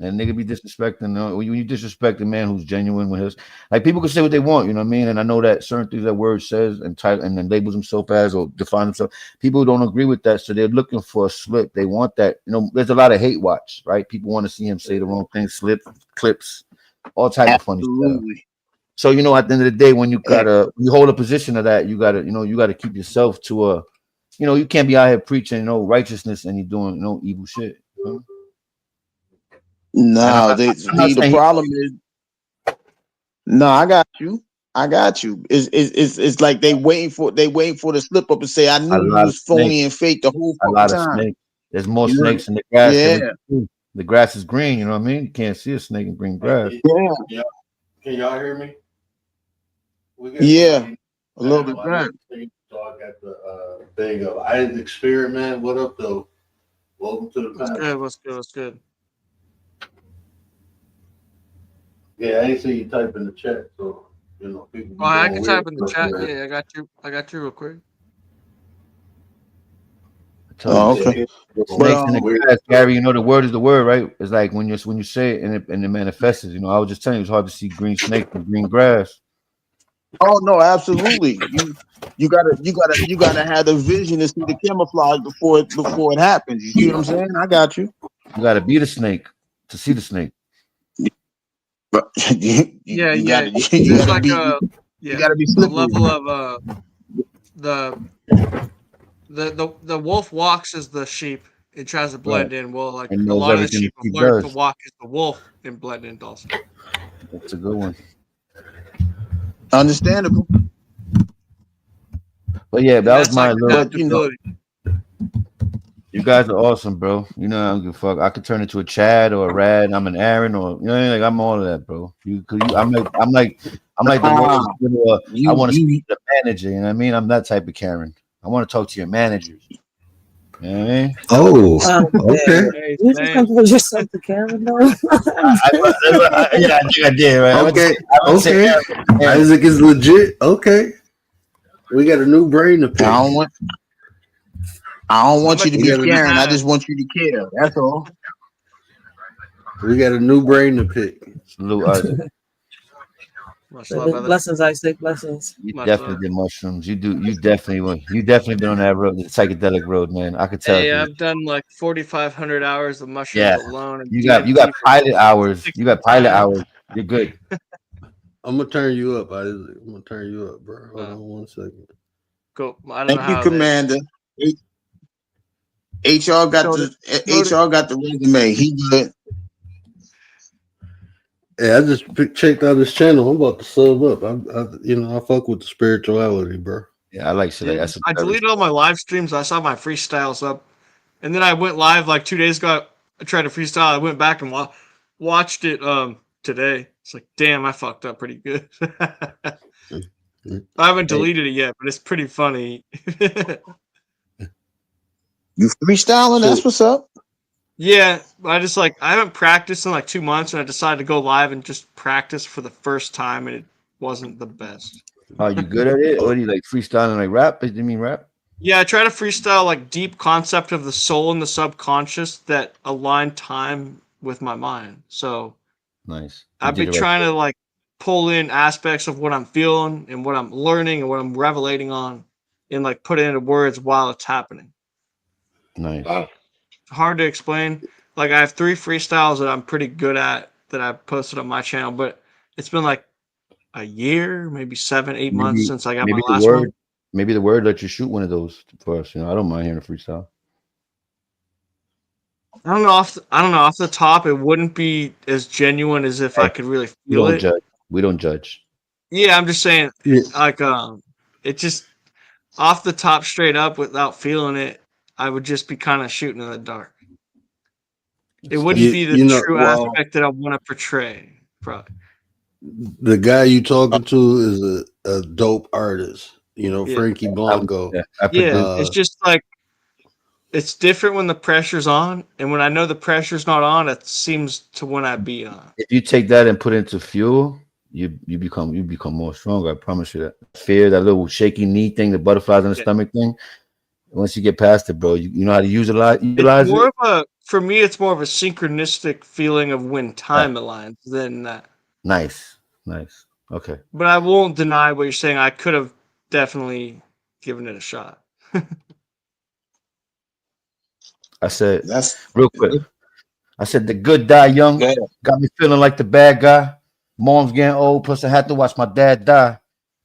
And nigga be disrespecting. When you disrespect a man who's genuine with his, like people can say what they want, you know what I mean? And I know that certain things that word says and title and then labels himself as or define himself. People don't agree with that, so they're looking for a slip. They want that. There's a lot of hate watch, right? People want to see him say the wrong thing, slip, clips, all type of funny stuff. Absolutely. So at the end of the day, when you Yeah. when you hold a position of that, you gotta keep yourself to a, you can't be out here preaching, righteousness and you're doing evil shit. And No, I'm not the saying problem is no. I got you. I got you. It's like they waiting for the slip up and say I a knew you lot of was snakes, phony and fake the whole a fucking lot of time. snakes. There's more You know? snakes in the grass than we Yeah. can see. The grass is green, you know what I mean? You can't see a snake in green grass. Yeah. Can y'all hear me? We got Yeah. somebody A little bit I better. need to talk at the thing of Isaac Experiment. What up, though? Welcome to the What's panel. good? What's good? What's good? Yeah, I ain't see you type in the chat, so people be Oh, I doing can weird type in the stuff chat. there. Yeah, I got you. I got you real quick. I tell you, Oh, Yeah, okay. But snakes in the weird grass, stuff. Gary. The word is the word, right? It's like when you say it and it manifests. I was just telling you, it's hard to see green snakes in green grass. oh no, absolutely. You gotta have the vision to see the camouflage before it happens. You see what I'm saying? I got you. You got to be the snake to see the snake. But Yeah, you yeah. gotta There's like a you yeah gotta be a slippery. level of the the wolf walks as the sheep. It tries to Right. blend in. Well, like And a knows lot of the everything the sheep have sheep learned to does. walk as the wolf and blend in also. That's a good one. Understandable. But yeah, And that was that's like my little. But adaptability. You guys are awesome, bro. You know, I don't give a fuck. I could turn into a Chad or a Rad. I'm an Aaron, or you know, like I'm all of that, bro. I'm like the Ah, lawyer. I you want to speak you to the manager. You know what I mean? I'm that type of Karen. I want to talk to your managers. You know what I mean? Oh, okay. Man. Hey, You just same. compare yourself to Karen, though. Yeah, I think I did. Right? Okay. I would say Okay. Aaron. Isaac is legit. Okay. We got a new brain to I pick. don't want I don't I'm want a you to We be got a new, Karen. I Chad. just want you to care. That's all. we got a new brain to pick. Salute, Isaac. Much love, brother. Blessings, Isaac. Blessings. You Much definitely love. did mushrooms. You do. You definitely been on that road, the psychedelic road, man. I could tell, Hey, dude. I've done like 4,500 hours of mushrooms Yeah, alone and you got DMT for pilot hours. You 60 got pilot times. hours. You're good. I'm gonna turn you up, Isaac. I'm gonna turn you up, bro. Hold Uh, on 1 second. cool. I don't know Thank you, how they. Commander. HR got Showed it. the Showed it. HR got the resume. He good. Hey, I just checked out his channel. I'm about to sub up. I fuck with the spirituality, bro. Yeah, I like shit like Yeah. that's I deleted all my live streams. I saw my freestyles up. And then I went live like 2 days ago. I tried to freestyle. I went back and watched it today. It's like, damn, I fucked up pretty good. I haven't Hey, deleted it yet, but it's pretty funny. You freestyling? That's So what's up. Yeah, I just like I haven't practiced in like 2 months, and I decided to go live and just practice for the first time, and it wasn't the best. are you good at it? Or do you like freestyling like rap? Do you mean rap? Yeah, I try to freestyle like deep concept of the soul and the subconscious that align time with my mind. So Nice. You I've did been it right. trying to like pull in aspects of what I'm feeling and what I'm learning and what I'm revelating on, and like put it into words while it's happening. Nice. Wow. Hard to explain. Like I have 3 freestyles that I'm pretty good at that I posted on my channel, but it's been like a year, maybe 7, 8 months Maybe since I got my maybe the last one. word maybe the word let you shoot one of those for us. You know, I don't mind hearing a freestyle. I don't know off the top. It wouldn't be as genuine as if I Hey, could really we feel don't it. judge. We don't judge. Yeah, I'm just saying, yeah, like it just off the top, straight up, without feeling it, I would just be kind of shooting in the dark. It That's wouldn't dope. be the you know, true Well, aspect that I want to portray. Probably. the guy you talking to is a dope artist. Yeah, Frankie Blanco. I yeah. produce. It's Uh, just like it's different when the pressure's on, and when I know the pressure's not on, it seems to when I be on. If you take that and put it into fuel, you become more stronger. I promise you that. Fear, that little shaky knee thing, the butterflies in the Yeah. stomach thing. Once you get past it, bro, you know how to It's utilize more it. of a for me. It's more of a synchronistic feeling of when Yeah. time aligns than that. Nice, nice. Okay. But I won't deny what you're saying. I could have definitely given it a shot. I said that's real quick. I said the good die young. good. Got me feeling like the bad guy. Mom's getting old, plus I had to watch my dad die.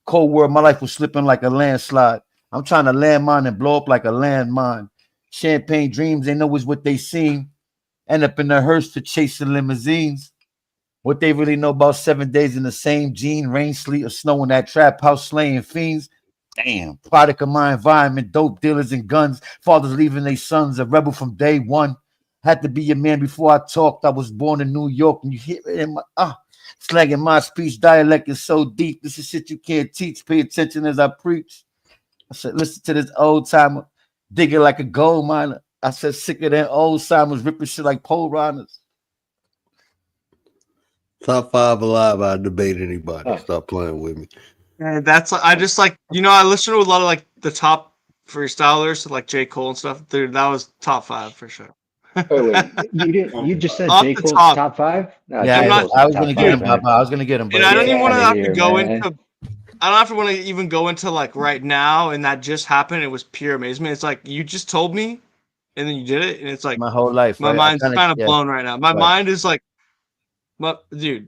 Cold world, my life was slipping like a landslide. I'm trying to land mine and blow up like a landmine. Champagne dreams ain't always what they seem. End up in a hearse for chasing limousines. What they really know about 7 days in the same gene, rain, sleet, or snow in that trap house slaying fiends. Damn, product of my environment, dope dealers and guns. Fathers leaving their sons, a rebel from day one. Had to be a man before I talked. I was born in New York, and you hear it in my slang in my speech. Dialect is so deep. This is shit you can't teach. Pay attention as I preach. I said, listen to this old timer, digging like a gold miner. I said, sicker than old timers, ripping shit like pole runners. top 5 alive. I debate anybody. Huh. Stop playing with me. And that's I just like I listen to a lot of like the top freestylers like J. Cole and stuff. Dude, that was top 5 for sure. Wait. You didn't. You just said Off J. the Cole's top. top five? No, Yeah, I'm J. not Cole's I not was top gonna get five, him, dude, Papa. man. I was gonna get him, and but I Get don't even want out to of have to here, go man. into I don't have to want to even go into like right now and that just happened. It was pure amazement. It's like you just told me and then you did it and it's like my whole life, my right? I mind's kind of kind of yeah, blown right now. My right. mind is like dude,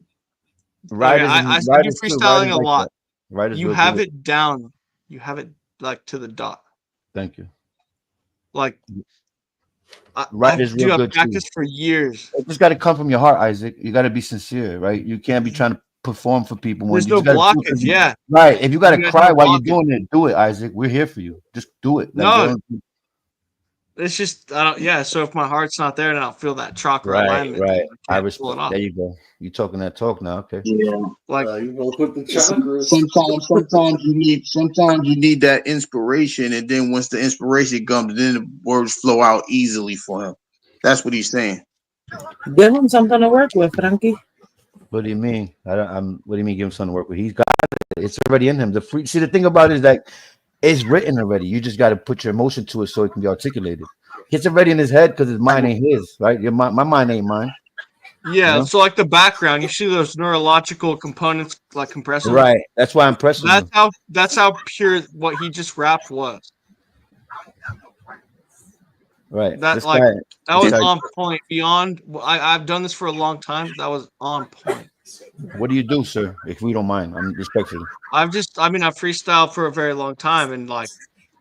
okay, Riders I and see you riders too. freestyling Riders a like lot. that. Riders You real good have with. it down. You have it like to the dot. Thank you. Like Riders real I've good too. practiced for years. It just got to come from your heart, Isaac. You got to be sincere, right? You can't be trying to perform for people when There's you no just got to do it blockage. 'cause you, Yeah, right. If you got to you got no cry while you're blockage. doing it, do it, Isaac. We're here for you. Just do it. Like No, don't. it's just I don't. Yeah, so if my heart's not there and I don't feel that chakra Right, alignment, then right. I I can't pull it respect. off. There you go. You talking that talk now? Okay. Yeah. Like You gonna put the chakras? Sometimes you need that inspiration, and then once the inspiration comes, then the words flow out easily for him. That's what he's saying. Give him something to work with, Frankie. What do you mean? I don't, I'm. What do you mean? Give him something to work with. He's got it. It's already in him. The free. See, the thing about it is that it's written already. You just got to put your emotion to it so it can be articulated. It's already in his head because his mind ain't his, right? Your mind, my mind ain't mine. You yeah, know. so like the background, you see those neurological components like compressing. Right. That's why I'm pressing you. That's how pure what he just rapped was. Right. That This guy. that This was guy. on point. Beyond, I've done this for a long time. That was on point. What do you do, sir? If we don't mind, I'm respectfully. I mean, I've freestyled for a very long time, and like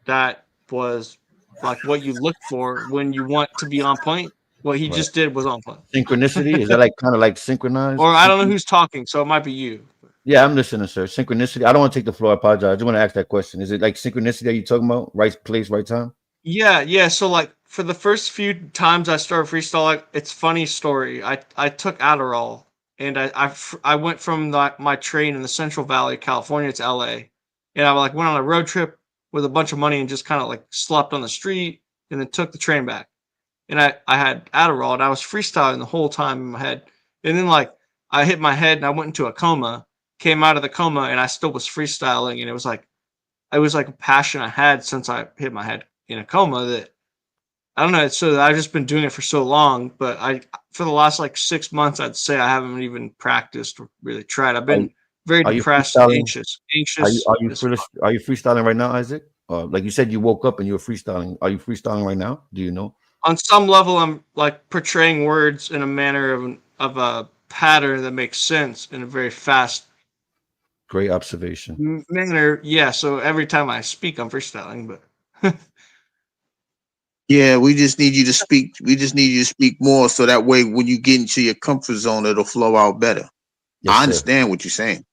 that was like what you look for when you want to be on point. What he Right. just did was on point. Synchronicity is that like kind of like synchronized? Or I don't know who's talking, so it might be you. Yeah, I'm listening, sir. Synchronicity. I don't want to take the floor. I apologize. I just want to ask that question. Is it like synchronicity that you talking about? Right place, right time? Yeah, yeah. So like for the first few times I started freestyling, it's funny story. I took Adderall and I went from my train in the Central Valley, California to LA, and I like went on a road trip with a bunch of money and just kind of like slept on the street and then took the train back. And I had Adderall and I was freestyling the whole time in my head. And then like I hit my head and I went into a coma, came out of the coma and I still was freestyling and it was like a passion I had since I hit my head in a coma that I don't know. So I've just been doing it for so long, but for the last like 6 months, I'd say I haven't even practiced or really tried. I've Are been you, very are you depressed and freestyling? anxious. Are you freestyling right now, Isaac? Like you said, you woke up and you were freestyling. Are you freestyling right now? Do you know? On some level, I'm like portraying words in a manner of a pattern that makes sense in a very fast Great observation. manner. Yeah. So every time I speak, I'm freestyling, but Yeah, we just need you to speak. We just need you to speak more, so that way, when you get into your comfort zone, it'll flow out better. Yes, I sir. understand what you're saying.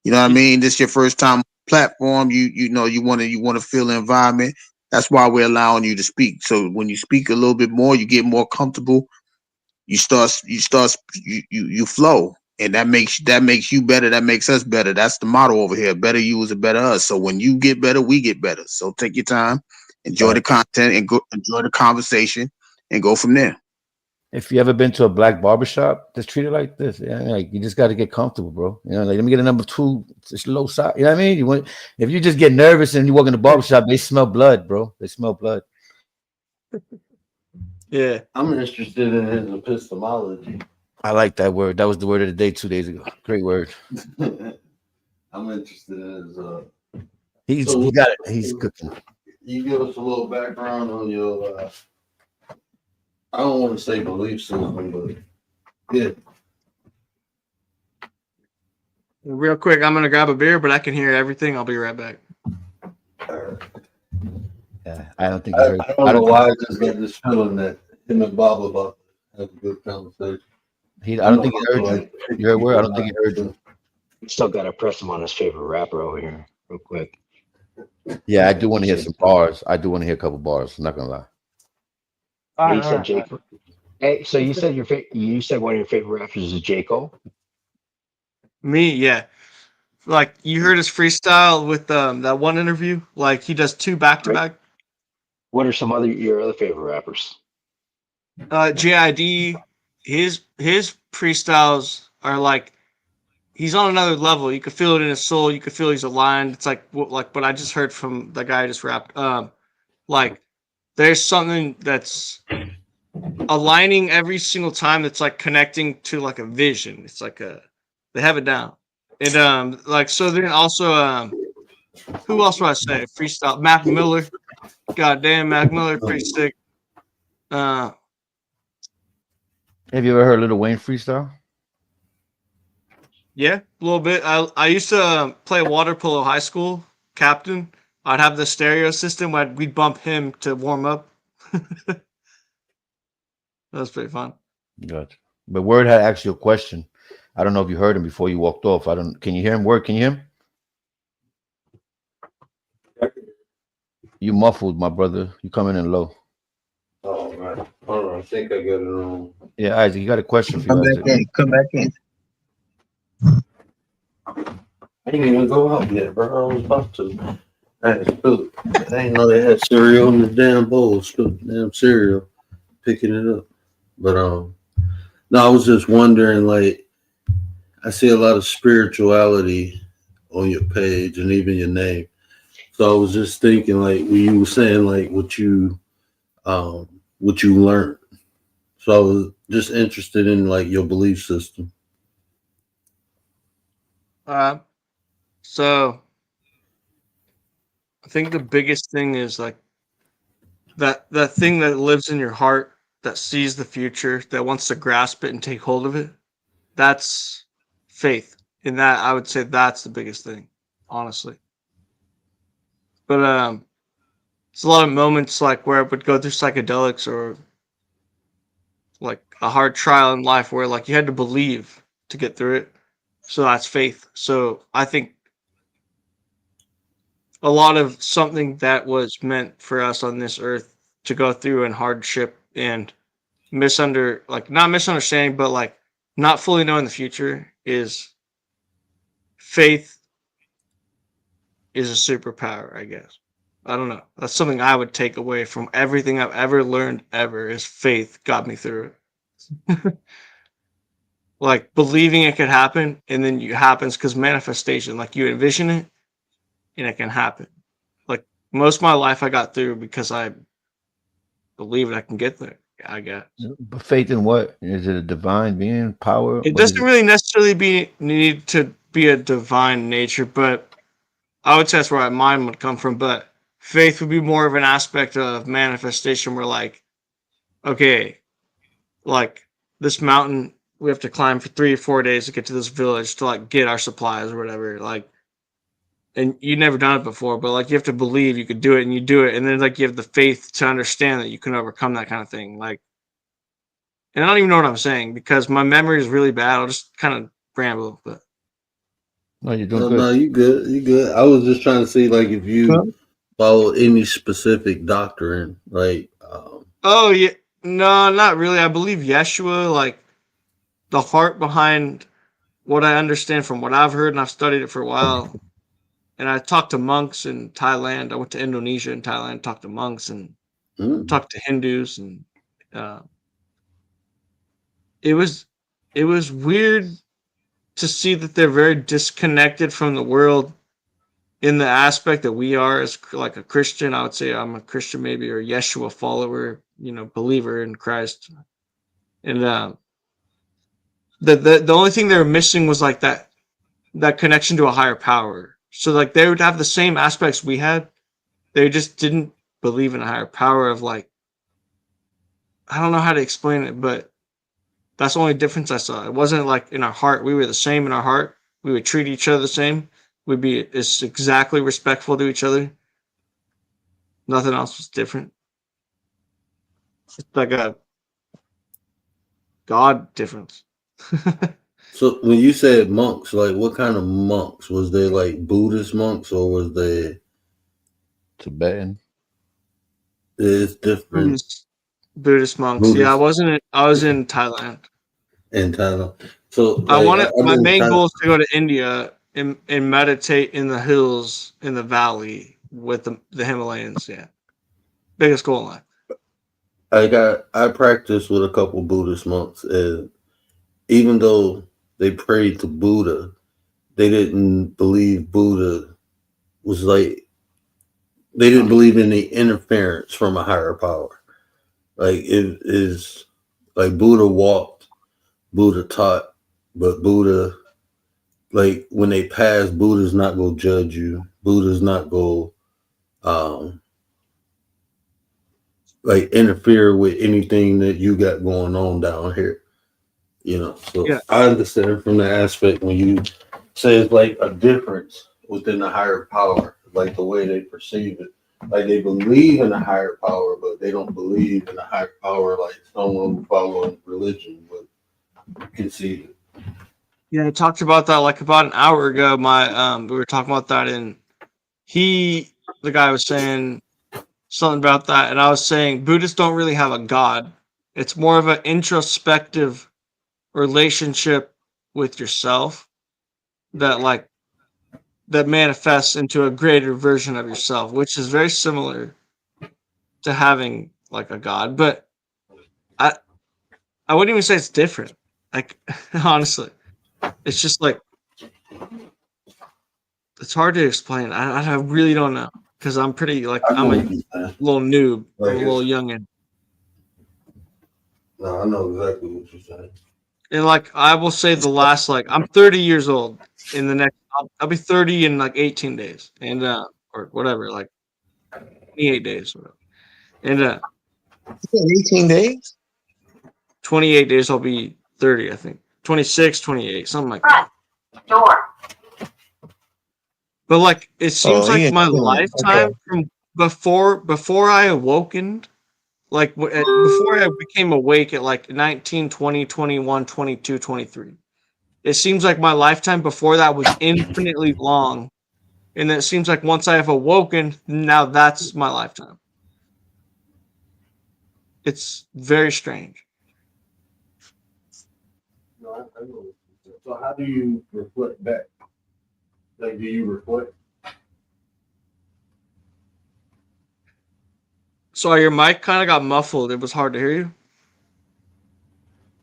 You know what I mean? This is your first time platform. You know you want to feel the environment. That's why we're allowing you to speak. So when you speak a little bit more, you get more comfortable. You flow, and that makes you better. That makes us better. That's the motto over here. Better you is a better us. So when you get better, we get better. So take your time, enjoy the Facts. content, and go enjoy the conversation, and go from there. If you ever been to a black barbershop, just treat it like this. Yeah, like you just got to get comfortable, bro. You know, like let me get a number two, just low side. You know what I mean? If you just get nervous and you walk in the barbershop, they smell blood, bro. They smell blood. yeah. I'm interested in his epistemology. I like that word. That was the word of the day 2 days ago. Great word. I'm interested in his. He got it. He's cooking. You give us a little background on your. I don't want to say belief system, but yeah. Real quick, I'm gonna grab a beer, but I can hear everything. I'll be right back. Yeah, I don't think he heard. I don't know why I just got this feeling that him and Bob about to have a good conversation. I don't think he heard you. You heard where? I don't think he heard you. Still got to press him on his favorite rapper over here, real quick. Yeah, I do want to hear some bars. I do want to hear a couple bars. I'm not gonna lie. Yeah, you said Jake. Hey, so you said you said one of your favorite rappers is J. Cole. Me, yeah. Like you heard his freestyle with that one interview. Like he does two back to Right. back. What are some your other favorite rappers? JID, his freestyles are like he's on another level. You could feel it in his soul. You could feel he's aligned. It's like what I just heard from the guy I just rapped. Like there's something that's aligning every single time. That's like connecting to like a vision. It's like they have it down. And like so then also who else would I say? Freestyle Mac Miller. Goddamn Mac Miller, pretty sick. Have you ever heard Lil Wayne freestyle? Yeah, a little bit. I used to play water polo high school captain. I'd have the stereo system. We'd bump him to warm up. That was pretty fun. Gotcha. But Word had asked you a question. I don't know if you heard him before you walked off. I don't. Can you hear him? Word, can you hear him? You muffled, my brother. You coming in low. Right. Hold on, I think I got it wrong. Yeah, Isaac, you got a question for Come you, back Isaac? in. Come back in. I didn't even go out yet, bro. I was about to. I didn't know they had cereal in the damn bowl. Spilled the damn cereal, picking it up. But no, I was just wondering. Like, I see a lot of spirituality on your page and even your name. So I was just thinking, like, when you were saying, like, what you learned. So I was just interested in like your belief system. So I think the biggest thing is like that thing that lives in your heart that sees the future, that wants to grasp it and take hold of it. That's faith. In that, I would say that's the biggest thing, honestly. But it's a lot of moments like where I would go through psychedelics or like a hard trial in life where like you had to believe to get through it. So that's faith. So I think a lot of something that was meant for us on this earth to go through in hardship and not misunderstanding, but like not fully knowing the future is faith is a superpower, I guess. I don't know. That's something I would take away from everything I've ever learned ever is faith got me through it. Like believing it could happen and then it happens because manifestation, like you envision it and it can happen. Like most of my life I got through because I believe I can get there, I guess. But faith in what? Is it a divine being, power? It What is doesn't it? really necessarily need to be a divine nature, but I would say that's where my mind would come from. But faith would be more of an aspect of manifestation where like, okay, like this mountain we have to climb for 3 or 4 days to get to this village to like get our supplies or whatever. Like, and you never done it before, but like you have to believe you could do it and you do it, and then like you have the faith to understand that you can overcome that kind of thing. Like, and I don't even know what I'm saying because my memory is really bad. I'll just kind of ramble, but No, you're doing No, good. no, you good. You good. I was just trying to see like if Huh? you follow any specific doctrine, like oh yeah, no, not really. I believe Yeshua, like the heart behind what I understand from what I've heard, and I've studied it for a while. And I talked to monks in Thailand. I went to Indonesia and Thailand, talked to monks and mm, talked to Hindus, and uh, it was it was weird to see that they're very disconnected from the world in the aspect that we are as like a Christian. I would say I'm a Christian maybe or Yeshua follower, believer in Christ. And the only thing they were missing was like that connection to a higher power. So like they would have the same aspects we had. They just didn't believe in a higher power of like I don't know how to explain it, but that's the only difference I saw. It wasn't like in our heart. We were the same in our heart. We would treat each other the same. We'd be as exactly respectful to each other. Nothing else was different. It's like a God difference. so when you said monks, like what kind of monks? Was they like Buddhist monks or was they Tibetan. it's different Buddhist monks. Yeah, Buddhist I was in Thailand. in Thailand? So I like wanted I've my been main trying goal is to go to India and meditate in the hills in the valley with the Himalayas. Yeah. Biggest goal in life. I practiced with a couple Buddhist monks and even though they prayed to Buddha, they didn't believe Buddha was like they didn't believe in the interference from a higher power. Like it is like Buddha walked, Buddha taught, but Buddha like when they pass, Buddha's not gonna judge you. Buddha's not gonna um like interfere with anything that you got going on down here. So Yeah. I understand from the aspect when you say it's like a difference within the higher power, like the way they perceive it. Like they believe in a higher power, but they don't believe in a higher power like someone following religion would conceive it. Yeah, I talked about that like about an hour ago. We were talking about that and the guy was saying something about that, and I was saying Buddhists don't really have a god. It's more of an introspective relationship with yourself that that manifests into a greater version of yourself, which is very similar to having like a god. But I I wouldn't even say it's different. Like honestly, it's just like it's hard to explain. I really don't know because I'm pretty like I know I'm a what you're saying. little noob. I'm Like a little youngin. no, I know exactly what you're saying. And like I will say the last like I'm 30 years old in the next I'll be 30 in like 18 days and or whatever like 28 days or whatever. And 18 days. 28 days I'll be 30 I think 26 28 something like that. But like it Oh, seems he like ain't my chilling. Okay. lifetime from before I awoken like before I became awake at like 19 20 21 22 23 it seems like my lifetime before that was infinitely long. And it seems like once I have awoken, now that's my lifetime. It's very strange. No, I know what you're saying. So how do you reflect back? Like, do you reflect? Sorry, your mic kind of got muffled. It was hard to hear you.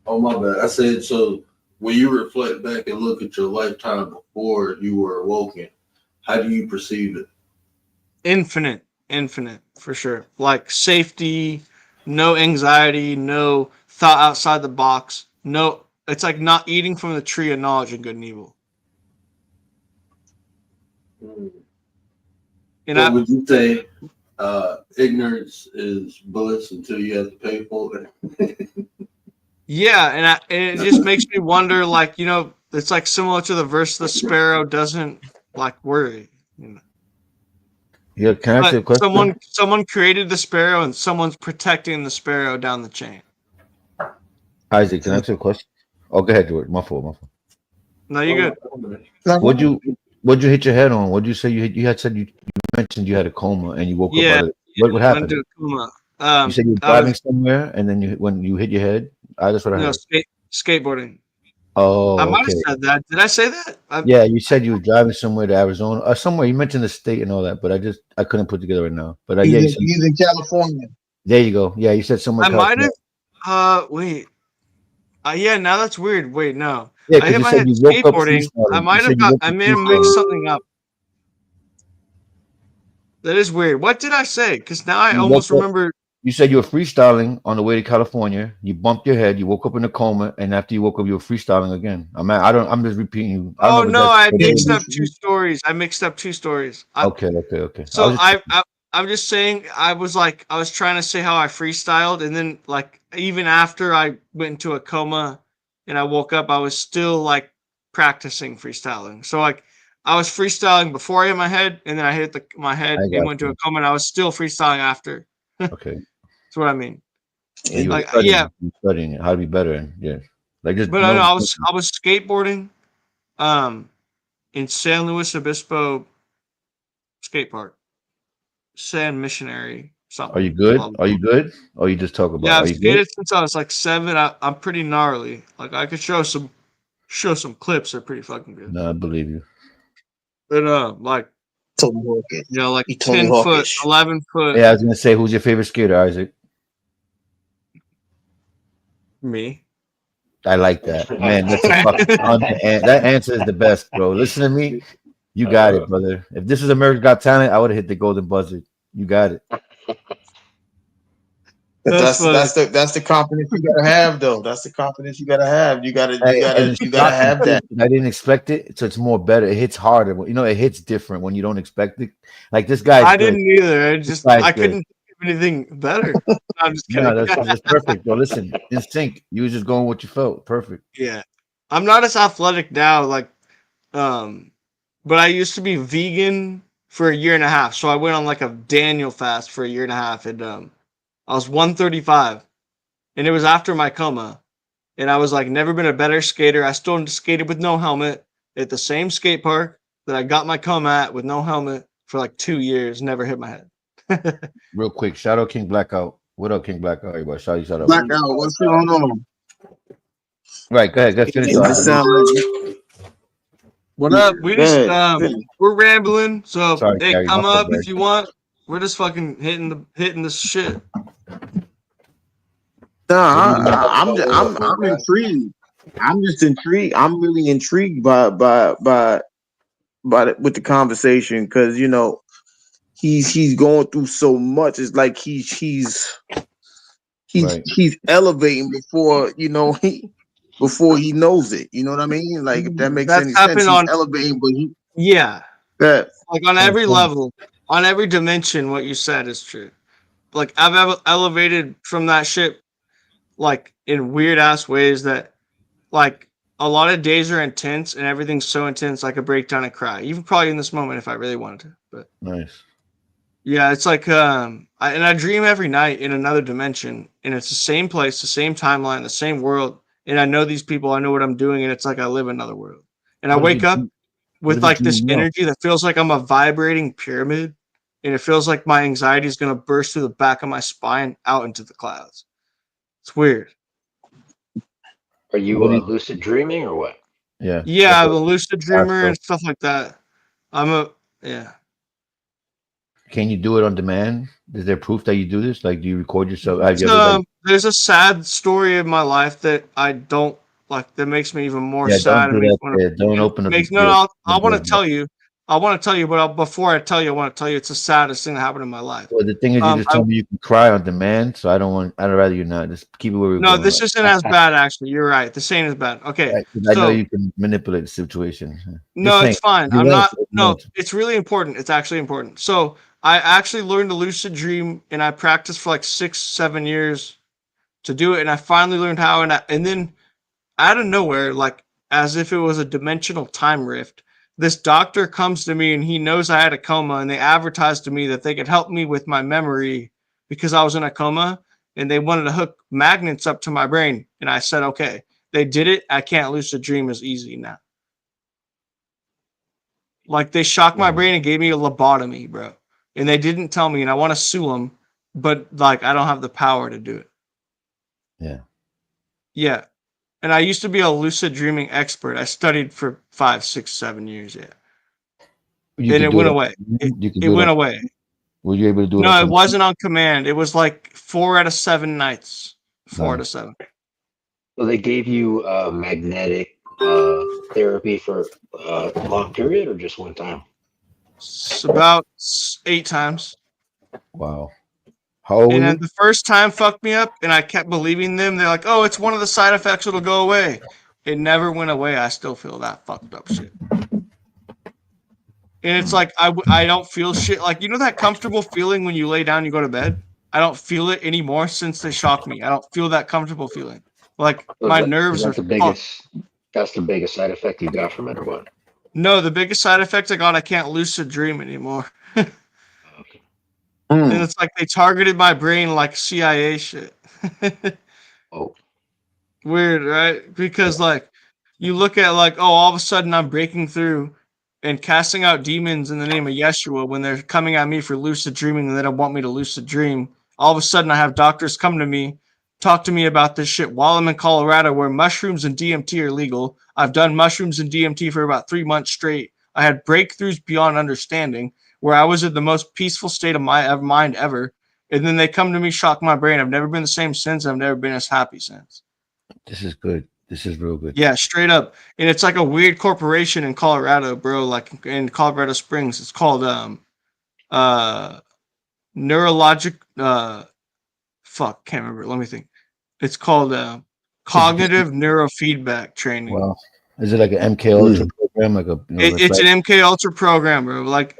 Oh my bad. I said so. When you reflect back and look at your lifetime before you were awoken, how do you perceive it? Infinite for sure. Like safety, no anxiety, no thought outside the box. No, it's like not eating from the tree of knowledge of good and evil. And So would you say ignorance is bliss until you have to pay for it? yeah, and it just makes me wonder, like, it's like similar to the verse, the sparrow doesn't like worry. Yeah, can I ask you But a question? someone created the sparrow and someone's protecting the sparrow down the chain. Isaac, can I ask you a question? Oh, go ahead, George. My fault, my fault. No, you're good. What'd you what'd you hit your head on? What'd you say you had said you mentioned you had a coma and you woke up Yeah, out of it. What went into happened? a coma. You said you were I was driving somewhere and then when you hit your head? That's what I no heard. skateboarding. I Oh, might have okay. said that. Did I say that? Yeah, you said you were driving somewhere to Arizona or somewhere. You mentioned the state and all that, but I couldn't put together right now. But yeah, you said He's in California. there you go. Yeah, you said somewhere I in might California. have. Wait. Yeah, now that's weird. Wait, no. Yeah, I because hit you my said head you woke up skateboarding. I freestyling. You might said have you got. woke I up may have mixed freestyling. something up. That is weird. What did I say? Because now I You woke almost up. remember. You said you were freestyling on the way to California. You bumped your head. You woke up in a coma, and after you woke up, you were freestyling again. I don't. I'm just repeating you. I don't Oh know no, exactly I what it mixed is. up two stories. I mixed up two stories. Okay, okay, okay. I So was just. I'm just saying I was trying to say how I freestyled and then like even after I went into a coma and I woke up I was still like practicing freestyling. So like I was freestyling before I hit my head and then I hit my I head and got went to a you. coma and I was still freestyling after. That's Okay, what I mean. and you were Like studying. yeah, You were studying it, how to be better, and yeah, like just but I know no. I was skateboarding um in San Luis Obispo skate park. San Missionary Are you something. Blah good? blah Are blah. you good? Or you just talk about? Yeah, It? I've Are you good? skated since I was like 7. I'm pretty gnarly. Like I could show some clips. They're pretty fucking good. No, I believe you. But like Tony Hawkish. like He Tony 10 foot, Hawkish. 11 foot. Yeah, I was gonna say, who's your favorite skater, Isaac? Me. I like that, man. That's a fucking fun. That answer is the best, bro. Listen to me. You got it, brother. If this was America Got Talent, I would have hit the golden buzzer. You got it. But That's funny. that's the confidence you gotta have though. That's the confidence you gotta have. You gotta you And gotta it's you gotta shocking have too. that. I didn't expect it, so it's more better. It hits harder. You know, it hits different when you don't expect it. Like this guy's I good. didn't either. This guy's I good. couldn't think of anything better. No, I'm just No, kidding. that's perfect, bro. Listen, in sync. You was just going what you felt. Perfect. Yeah. I'm not as athletic now, um, but I used to be vegan for a year and a half. So I went on like a Daniel fast for a year and a half, and I was 135, and it was after my coma. And I was like, never been a better skater. I still skated with no helmet at the same skate park that I got my coma at with no helmet for like 2 years. Never hit my head. Real quick, shout out King Blackout. What up, King Blackout? Everybody, shout out. Blackout, what's going on? Right, go ahead. Go finish It just talking. sounds like What up? We just bad. we're rambling. So Sorry, hey, Gary. My come fault, up Gary. if you want. We're just fucking hitting this shit. What do you want to talk I'm about? just, What up, I'm guy? intrigued. I'm just intrigued. I'm really intrigued by with the conversation because he's going through so much. It's like Right. he's elevating before before he knows it. You know what I mean? Like if that makes That's any sense, happened he's on elevating, but yeah, that like on Point, every point. level, on every dimension. What you said is true. Like I've elevated from that shit, like in weird ass ways that, like a lot of days are intense and everything's so intense I could break down and cry. Even probably in this moment if I really wanted to. But Nice. yeah, it's like I dream every night in another dimension, and it's the same place, the same timeline, the same world, and I know these people, I know what I'm doing, and it's like I live another world. And I What if wake you up What with if it's like you this now? energy that feels like I'm a vibrating pyramid, and it feels like my anxiety is gonna burst through the back of my spine out into the clouds. It's weird. Are you What do you? lucid dreaming or what? Yeah, that's Yeah, I'm what a lucid I asked, dreamer though. and stuff like that. I'm a yeah. Can you do it on demand? Is there proof that you do this? Like, do you record yourself? Have you ever like? There's a sad story in my life that I don't like. That makes me even more Yeah, don't sad. do And makes that. me want Yeah, don't to. It open up makes no. your. No, I want to tell you. I want to tell you, but before I tell you, I want to tell you it's the saddest thing that happened in my life. Well, the thing is, you just I told me you can cry on demand, so I don't want. I'd rather you not. Just keep it where we're no, going. this isn't as bad actually. You're right. This ain't as bad. Okay, Right? 'Cause I know so you can manipulate the situation. Just no, saying. it's fine. If you I'm want, not. if you No, want. it's really important. It's actually important. So I actually learned to lucid dream, and I practiced for like 6, 7 years to do it, and I finally learned how. And then out of nowhere, like as if it was a dimensional time rift, this doctor comes to me and he knows I had a coma, and they advertised to me that they could help me with my memory because I was in a coma, and they wanted to hook magnets up to my brain. And I said, okay. They did it. I can't lucid dream as easy now. Like they shocked my brain and gave me a lobotomy, bro. And they didn't tell me, and I want to sue them, but like I don't have the power to do it. Yeah. Yeah. And I used to be a lucid dreaming expert. I studied for 5, 6, 7 years. Yeah. You And could it do it went on away. command? You could It do it went on away. command? Were you able to do it on No, it command? wasn't on command. It was like 4 out of 7 nights. 4 out of Nice. 7. So they gave you magnetic therapy for a long period or just one time? It's about 8 times. Wow. How old were And then you? the first time fucked me up, and I kept believing them. They're like, oh, it's one of the side effects. It'll go away. It never went away. I still feel that fucked up shit. And it's Hmm. like, I don't feel shit. Like, you know that comfortable feeling when you lay down, you go to bed? I don't feel it anymore since they shocked me. I don't feel that comfortable feeling. Like, So my is nerves are that the fucked. biggest? That's the biggest side effect you got from it, or what? No, the biggest side effect I got, I can't lucid dream anymore. Okay. And it's like they targeted my brain like CIA shit. Oh, Weird, right? Because like you look at like, oh, all of a sudden I'm breaking through and casting out demons in the name of Yeshua when they're coming at me for lucid dreaming and they don't want me to lucid dream. All of a sudden I have doctors come to me, talk to me about this shit while I'm in Colorado where mushrooms and DMT are legal. I've done mushrooms and DMT for about 3 months straight. I had breakthroughs beyond understanding where I was in the most peaceful state of my mind ever. And then they come to me, shock my brain. I've never been the same since. I've never been as happy since. This is good. This is real good. Yeah, straight up. And it's like a weird corporation in Colorado, bro, like in Colorado Springs. It's called uh neurologic fuck, can't remember. Let me think. It's called Is it, cognitive neurofeedback training. well, is it like an MK Ultra program, like a It's reflect? an MK Ultra program, bro. Like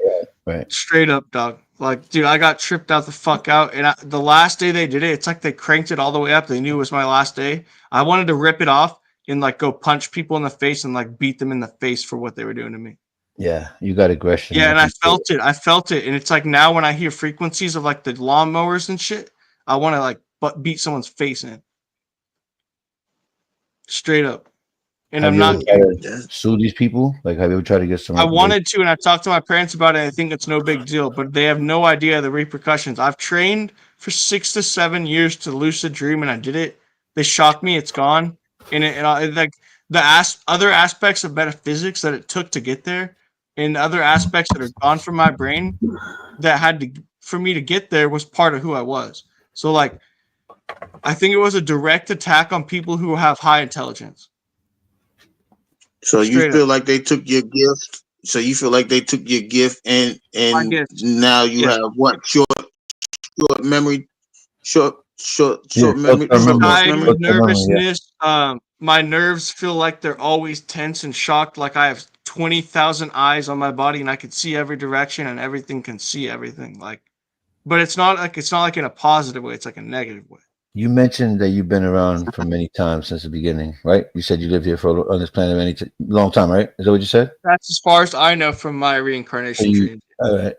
Right. straight up, dog. Like, dude, I got tripped out the fuck out. And the last day they did it, it's like they cranked it all the way up. They knew it was my last day. I wanted to rip it off and like go punch people in the face and like beat them in the face for what they were doing to me. Yeah, you got aggression. Yeah, I and I can feel it. felt it. I felt it. And it's like now when I hear frequencies of like the lawnmowers and shit, I want to like beat someone's face in. Straight up. and Have I'm you ever not tried getting. to sue these people? Like, have you ever tried to get some I reparations? wanted to, and I talked to my parents about it. I think it's no big deal, but they have no idea the repercussions. I've trained for 6 to 7 years to lucid dream, and I did it. They shocked me. It's gone, like the other aspects of metaphysics that it took to get there, and other aspects that are gone from my brain that had to for me to get there was part of who I was. So like, I think it was a direct attack on people who have high intelligence. So you Straight up, feel like they took your gift. So you feel like they took your gift, and my and gift. now you Yeah. have what short memory, Yeah, short memory, short-term short memory. lost Anxiety, memory. Short-term memory. Yeah. nervousness. My nerves feel like they're always tense and shocked. Like I have 20,000 eyes on my body, and I can see every direction, and everything can see everything. Like, but it's not like in a positive way. It's like a negative way. You mentioned that you've been around for many times since the beginning, right? You said you lived here on this planet long time, right? Is that what you said? That's as far as I know from my So reincarnation you, dreams.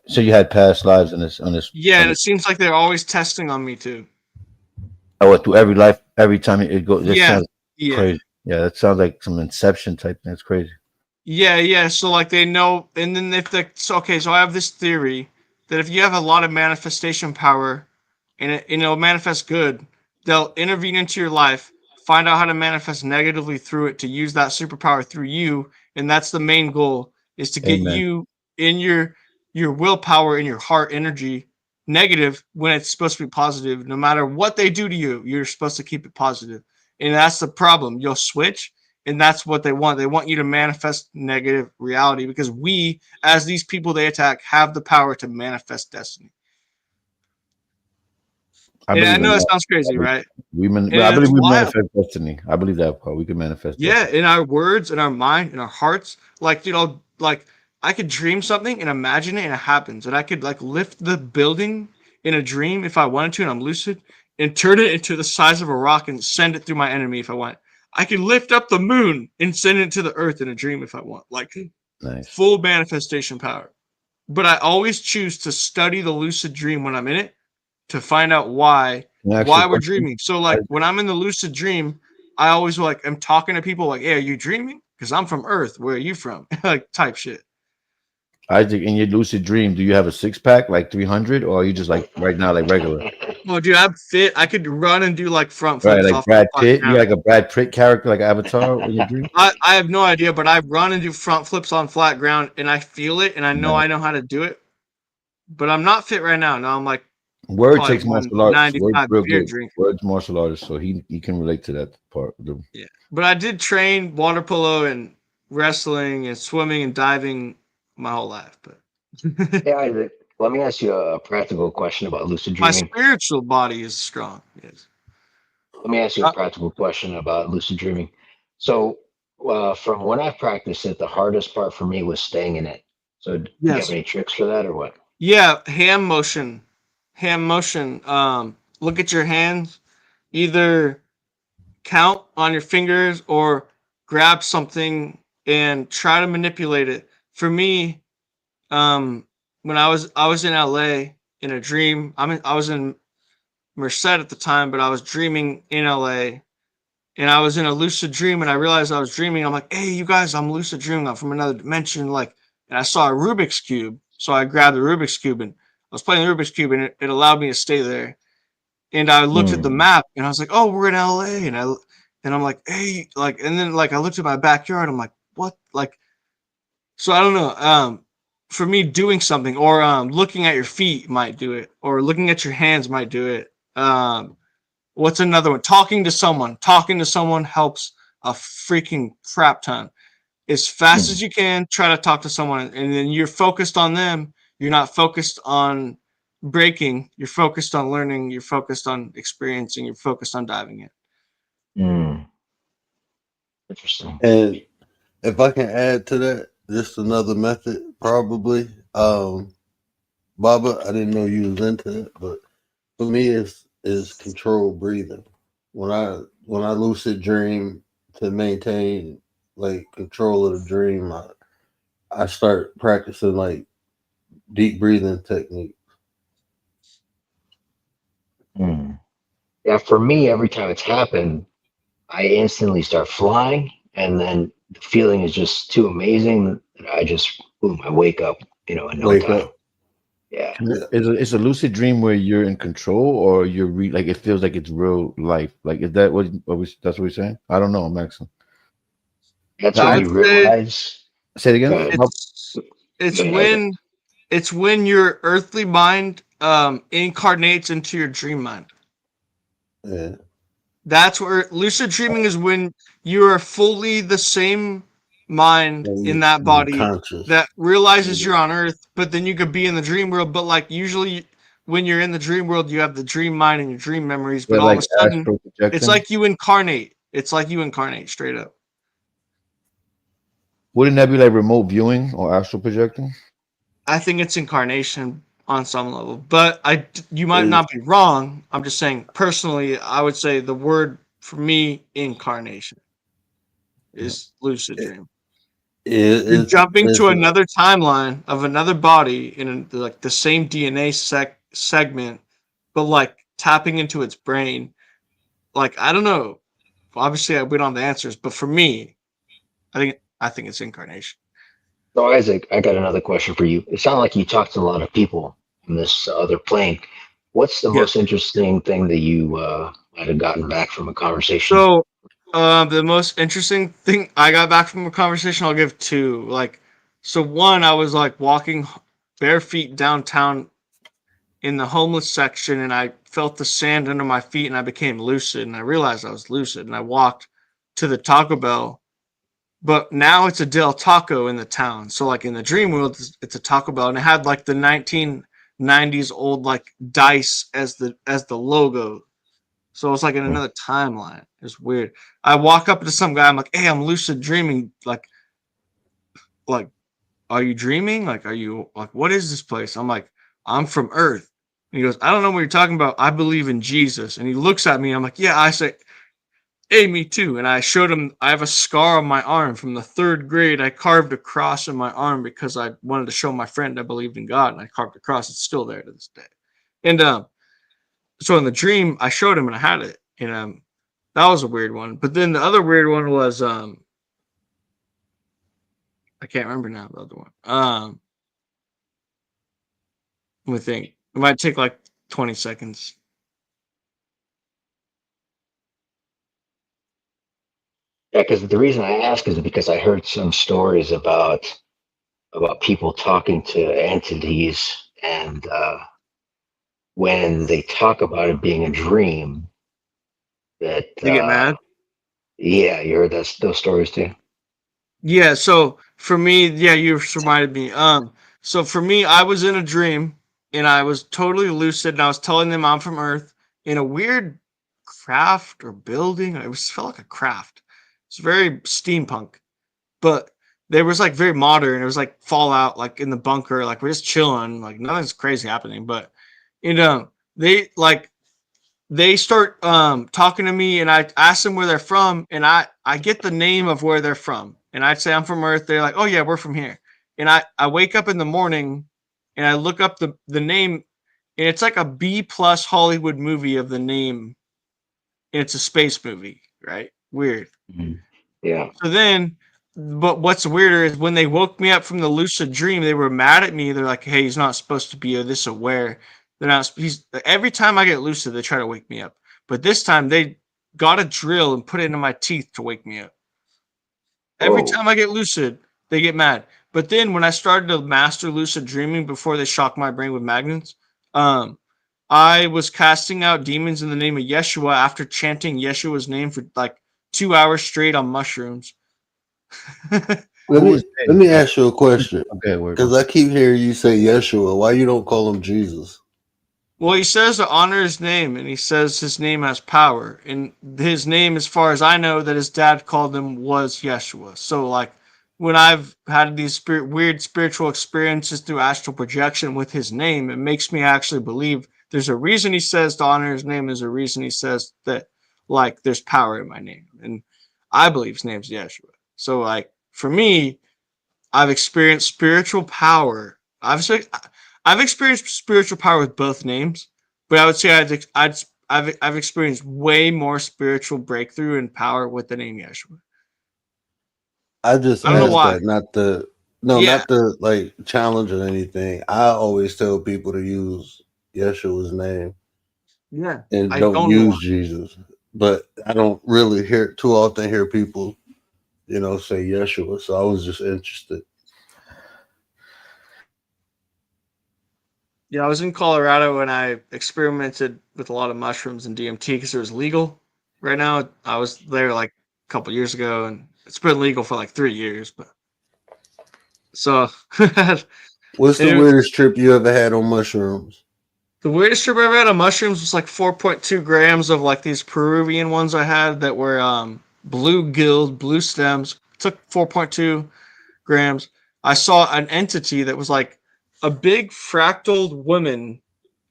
so you had past lives on this, Yeah, on and this. it seems like they're always testing on me too. Oh, through every life, every time it goes. This Yeah, sounds yeah. crazy. Yeah, that sounds like some Inception type thing. That's crazy. Yeah, yeah. So like they know, and then if the so okay, so I have this theory that if you have a lot of manifestation power, and it'll manifest good, they'll intervene into your life, find out how to manifest negatively through it to use that superpower through you, and that's the main goal is to get Amen. you in your willpower and your heart energy negative when it's supposed to be positive. No matter what they do to you, you're supposed to keep it positive, and that's the problem. You'll switch and that's what they want. They want you to manifest negative reality because we, as these people they attack, have the power to manifest destiny. I And I believe in know it that. sounds crazy, right? But I And believe it's we wild. manifest destiny. I believe that part. We can manifest Yeah, destiny. in our words, in our mind, in our hearts. Like, like I could dream something and imagine it and it happens. And I could like lift the building in a dream if I wanted to and I'm lucid and turn it into the size of a rock and send it through my enemy if I want. I could lift up the moon and send it to the earth in a dream if I want. Like Nice. full manifestation power. But I always choose to study the lucid dream when I'm in it to find out Can I ask you a why we're question? dreaming. So like when I'm in the lucid dream, I always like I'm talking to people like, "Hey, are you dreaming? Because I'm from Earth. Where are you from?" Like type shit. Isaac, in your lucid dream, do you have a six pack like 300, or are you just like right now like regular? Oh, dude, I'm fit. I could run and do like front Right, flips like off the Brad flat Pitt. You ground. like a Brad Pitt character, like Avatar in your dream? I have no idea, but I run and do front flips on flat ground, and I feel it, and Nice. I know how to do it. But I'm not fit right now. Now I'm like Word probably takes martial arts. Word's 195 real beer good. drinking. Word's martial artist, so he can relate to that part. Yeah. But I did train water polo and wrestling and swimming and diving my whole life. But Hey, Isaac, let me ask you a practical question about lucid my dreaming. spiritual body is strong. Yes. Let me ask you a practical question about lucid dreaming. So, from when I practiced it, the hardest part for me was staying in it. So, do you have Yes. any tricks for that or what? Yeah. Hand motion. Hand motion. Look at your hands. Either count on your fingers or grab something and try to manipulate it. For me, when I was in LA in a dream. I was in Merced at the time, but I was dreaming in LA and I was in a lucid dream and I realized I was dreaming. I'm like, hey, you guys, I'm lucid dreaming. I'm from another dimension. Like, and I saw a Rubik's Cube. So I grabbed the Rubik's Cube and I was playing the Rubik's Cube and it allowed me to stay there. And I looked at the Mm, map and I was like, oh, we're in LA. And I'm like, hey, like, and then like I looked at my backyard. I'm like, what? Like, so I don't know. For me, doing something or looking at your feet might do it, or looking at your hands might do it. What's another one? Talking to someone. Talking to someone helps a freaking crap ton. As fast mm, as you can, try to talk to someone, and then you're focused on them. You're not focused on breaking. You're focused on learning. You're focused on experiencing. You're focused on diving in. mm. Interesting. And if I can add to that, just another method, probably. Baba, I didn't know you was into it, but for me, is controlled breathing. When I lucid dream to maintain like control of the dream, I start practicing like deep breathing technique. Mm. Yeah, for me, every time it's happened, I instantly start flying and then the feeling is just too amazing that I just boom, I wake up, in no Wake time. up. Yeah. Yeah. Is a lucid dream where you're in control or you're like it feels like it's real life? Like is that that's what we're saying? I don't know, Maxim. That's when I'd you say realize. Say it Go again. ahead. it's it's Go ahead. when it's when your earthly mind incarnates into your dream mind. Yeah. That's where lucid dreaming is, when you are fully the same mind in that You body conscious. that realizes you're on Earth, but then you could be in the dream world. But like usually, when you're in the dream world, you have the dream mind and your dream memories. Yeah, But all of like a sudden, astral it's projecting. like you incarnate. It's like you incarnate straight up. Wouldn't that be like remote viewing or astral projecting? I think it's incarnation on some level, but you might Is not be wrong. I'm just saying personally, I would say the word for me, incarnation, is lucid dream. You're jumping to is another timeline of another body in like the same DNA segment, but like tapping into its brain. Like I don't know. Obviously, I went on the answers, but for me, I think it's incarnation. So Isaac, I got another question for you. It sounded like you talked to a lot of people in this other plane. What's the Yeah. most interesting thing that you might have gotten back from a conversation? So, the most interesting thing I got back from a conversation, I'll give two. Like, so one, I was like walking bare feet downtown in the homeless section, and I felt the sand under my feet, and I became lucid, and I realized I was lucid, and I walked to the Taco Bell, but now it's a Del Taco in the town. So like in the dream world, it's a Taco Bell, and it had like the 1990s old like dice as the logo. So it's like in Hmm. another timeline. It's weird. I walk up to some guy, I'm like, "Hey, I'm lucid dreaming. Like, are you dreaming? Like, are you like, what is this place?" I'm like, "I'm from Earth." And he goes, "I don't know what you're talking about. I believe in Jesus." And he looks at me. I'm like, "Yeah." I say, "Hey, me too." And I showed him I have a scar on my arm from the third grade. I carved a cross in my arm because I wanted to show my friend I believed in God, and I carved a cross. It's still there to this day. And so in the dream, I showed him and I had it. And that was a weird one. But then the other weird one was I can't remember now the other one. Let me think. It might take like 20 seconds. Yeah, because the reason I ask is because I heard some stories about people talking to entities, and when they talk about it being a dream, that They get mad. yeah, you heard those stories too. Yeah, so for me, yeah, you reminded me. So for me, I was in a dream and I was totally lucid, and I was telling them I'm from Earth in a weird craft or building. It was felt like a craft. It's very steampunk, but there was like very modern. It was like Fallout, like in the bunker, like we're just chilling, like nothing's crazy happening. But you know, they start talking to me, and I ask them where they're from, and I get the name of where they're from, and I'd say I'm from Earth. They're like, "Oh yeah, we're from here." And I wake up in the morning and I look up the name, and it's like a B plus Hollywood movie of the name, and it's a space movie, right? Weird. Mhm. Yeah. So then, but what's weirder is when they woke me up from the lucid dream, they were mad at me. They're like, "Hey, he's not supposed to be this aware." They're not. He's every time I get lucid, they try to wake me up. But this time, they got a drill and put it into my teeth to wake me up. Every Oh. time I get lucid, they get mad. But then when I started to master lucid dreaming before they shocked my brain with magnets, um, I was casting out demons in the name of Yeshua after chanting Yeshua's name for like 2 hours straight on mushrooms. let Who was me let saying me that? ask you a question. Okay, word. Because I keep hearing you say Yeshua. Why you don't call him Jesus? Well, he says to honor his name, and he says his name has power. And his name, as far as I know, that his dad called him was Yeshua. So, like, when I've had these weird spiritual experiences through astral projection with his name, it makes me actually believe there's a reason he says to honor his name. There's a reason he says that, like, there's power in my name. And I believe his name's Yeshua. So, like, for me, I've experienced spiritual power. I've experienced spiritual power with both names, but I would say I've experienced way more spiritual breakthrough and power with the name Yeshua. I just I don't know asked why. that, not the no, Yeah, not the like challenge or anything. I always tell people to use Yeshua's name yeah. and I don't don't know why. use Jesus. But I don't really hear too often hear people, say Yeshua. So I was just interested. Yeah, I was in Colorado and I experimented with a lot of mushrooms and DMT because it was legal. Right now, I was there like a couple years ago, and it's been legal for like 3 years. But so and What's the weirdest trip you ever had on mushrooms? the weirdest trip I ever had on mushrooms was like 4.2 grams of like these Peruvian ones I had that were blue gilled, blue stems. Took 4.2 grams. I saw an entity that was like a big fractaled woman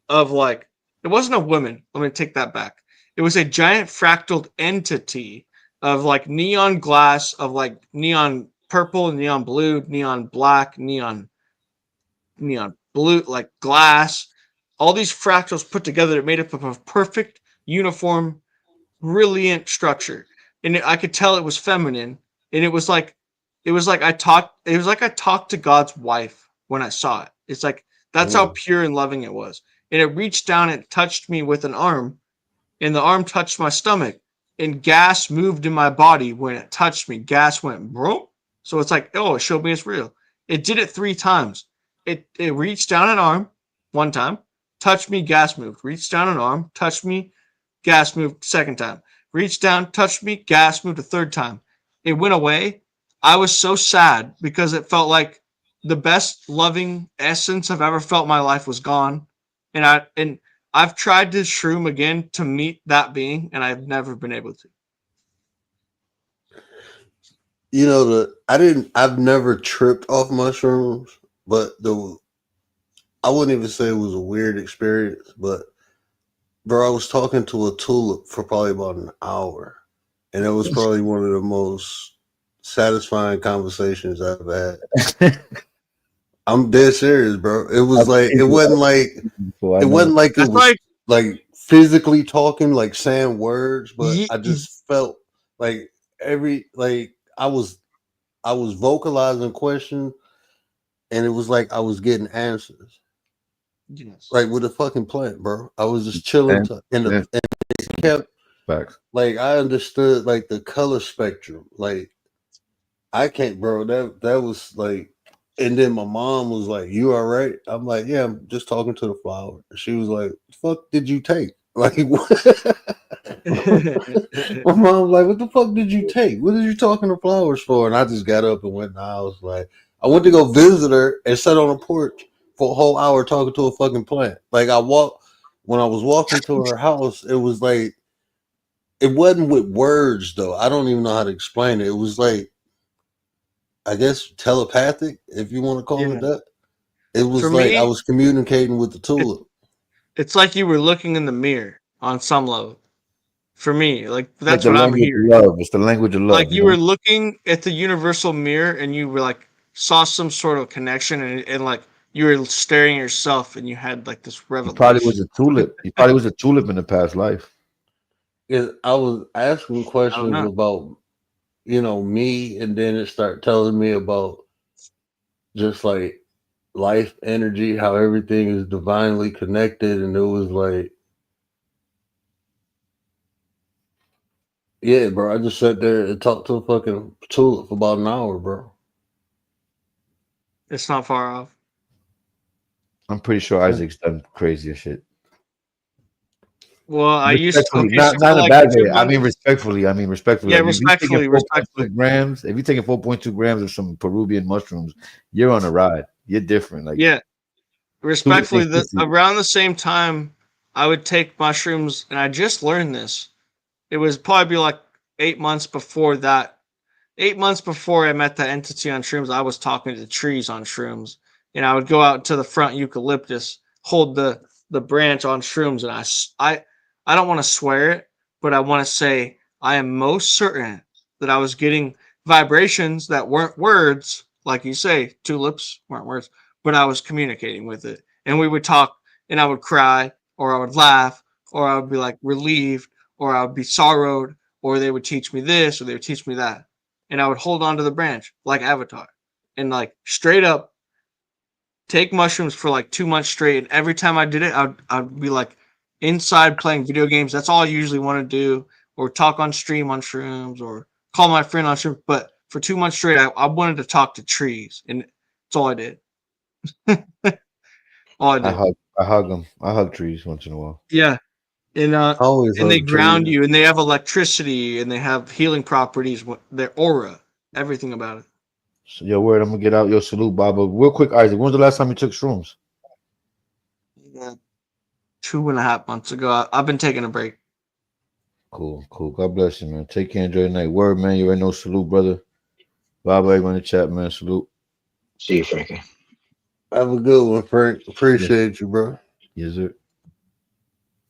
of like, it wasn't a woman. Let me take that back. It was a giant fractaled entity of like neon glass, of like neon purple, neon blue, neon black, neon blue, like glass. All these fractals put together that made up of a perfect, uniform, brilliant structure. And I could tell it was feminine. And it was like I talked to God's wife when I saw it. It's like that's how Mm. pure and loving it was. And it reached down and touched me with an arm, and the arm touched my stomach, and gas moved in my body when it touched me. Gas went bro. So it's like, oh, it showed me it's real. It did it 3 times. It reached down an arm one time, touched me, gas moved. Reached down an arm, touched me, gas moved second time. Reached down, touched me, gas moved a third time. It went away. I was so sad because it felt like the best loving essence I've ever felt in my life was gone. And I've tried to shroom again to meet that being, and I've never been able to. I've never tripped off mushrooms, but I wouldn't even say it was a weird experience, but bro, I was talking to a tulip for probably about an hour, and it was probably one of the most satisfying conversations I've had. I'm dead serious, bro. It was like it wasn't like So I it know. wasn't like it That's was like like physically talking, like saying words, but ye- I just felt like I was vocalizing questions, and it was like I was getting answers. yes. Like with a fucking plant, bro. I was just chilling And, and and it kept facts. like I understood like the color spectrum. Like I can't, bro. That was like, and then my mom was like, "You all right?" I'm like, "Yeah, I'm just talking to the flower." She was like, "Fuck, did you take?" Like, what? My mom like, "What the fuck did you take? What are you talking to flowers for?" And I just got up and went in the house. Like, I went to go visit her and sat on the porch for a whole hour talking to a fucking plant. Like, when I was walking to her house, it was like it wasn't with words though. I don't even know how to explain it. It was like I guess telepathic, if you want to call it Yeah. that. It For was like I me, was communicating with the it, tulip. it's like you were looking in the mirror on some level. For me, like Like that's the what I'm language of hearing. love. It's the language of Like love, you you know? were looking at the universal mirror and you were like saw some sort of connection, and like you were staring at yourself and you had like this He probably was revelation. a tulip. He probably was a tulip in the past life. I was asking I don't questions know. about me, and then it started telling me about just like life energy, how everything is divinely connected, and it was like, yeah, bro. I just sat there and talked to a fucking tulip for about an hour, bro. It's not far off. I'm pretty sure Isaac's done crazier shit. Well, I used to, Respectfully, okay, not so not for in a like bad two way. I months, mean respectfully. I mean respectfully. yeah, Like if you taking respectfully, 4.2 respectfully, grams, if you taking 4.2 grams of some Peruvian mushrooms, you're on a ride. You're different. Like yeah, tulips respectfully, ain't kissy. around the same time, I would take mushrooms, and I just learned this. It was probably like 8 months before that. 8 months before I met that entity on shrooms, I was talking to the trees on shrooms, and I would go out to the front eucalyptus, hold the branch on shrooms, and I don't want to swear it, but I want to say I am most certain that I was getting vibrations that weren't words, like you say, tulips weren't words, but I was communicating with it, and we would talk, and I would cry, or I would laugh, or I would be like relieved, or I would be sorrowed, or they would teach me this, or they would teach me that. and I would hold on to the branch like Avatar, and like straight up take mushrooms for like 2 months straight. And every time I did it, I'd be like inside playing video games. That's all I usually want to do, or talk on stream on shrooms, or call my friend on shrooms. But for 2 months straight, I wanted to talk to trees, and that's all I did. All I did. I hug them. I hug trees once in a while. Yeah, and I always they hug ground trees. you, and they have electricity, and they have healing properties. Their aura, everything about it. So, yo, word, I'm gonna get out. Yo, salute, Baba. Real quick, Isaac. When's the last time you took shrooms? Yeah. 2.5 months ago, I've been taking a break. Cool, cool. God bless you, man. Take care. Enjoy the night. Word, man. You already know. Salute, brother. Baba, everyone in the chat, man. Salute. See you, Frankie. Have a good one, Frank. Yes, Appreciate you, bro. yes, sir.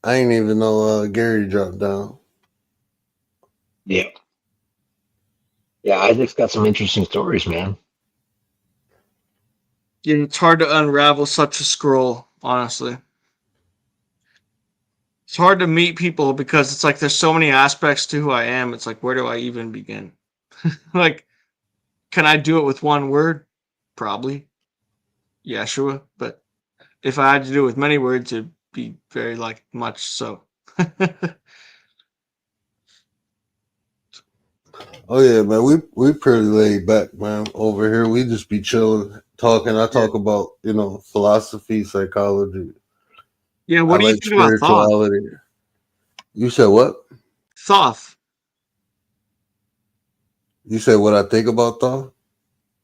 I ain't even know Gary dropped down. Yeah. Yeah, Isaac's got some interesting stories, man. Yeah, it's hard to unravel such a scroll, honestly. It's hard to meet people because it's like there's so many aspects to who I am. It's like, where do I even begin? Like, can I do it with one word? Probably. Yeshua. But if I had to do it with many words, it'd be very like much so. Oh yeah, man. We pretty laid back, man. Over here, we just be chilling, talking. I Yeah. talk about philosophy, psychology. Yeah, I what do you like think about Thoth? spirituality. You said what? Thoth. You said what I think about thought?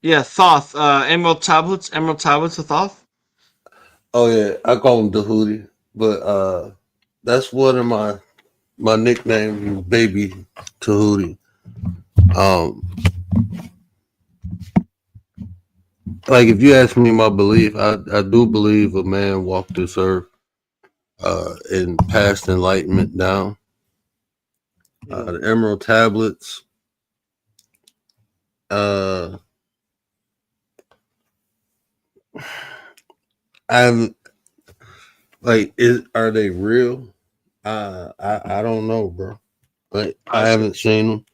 Yeah, Thoth. Emerald tablets. Emerald tablets of Thoth. Oh yeah, I call him Dahudi, but that's one of my nicknames, Baby Tahuti. Um, like if you ask me my belief, I do believe a man walked this earth and passed enlightenment down. The Emerald tablets. Uh, I'm are they real? I don't know, bro. Like I haven't seen them.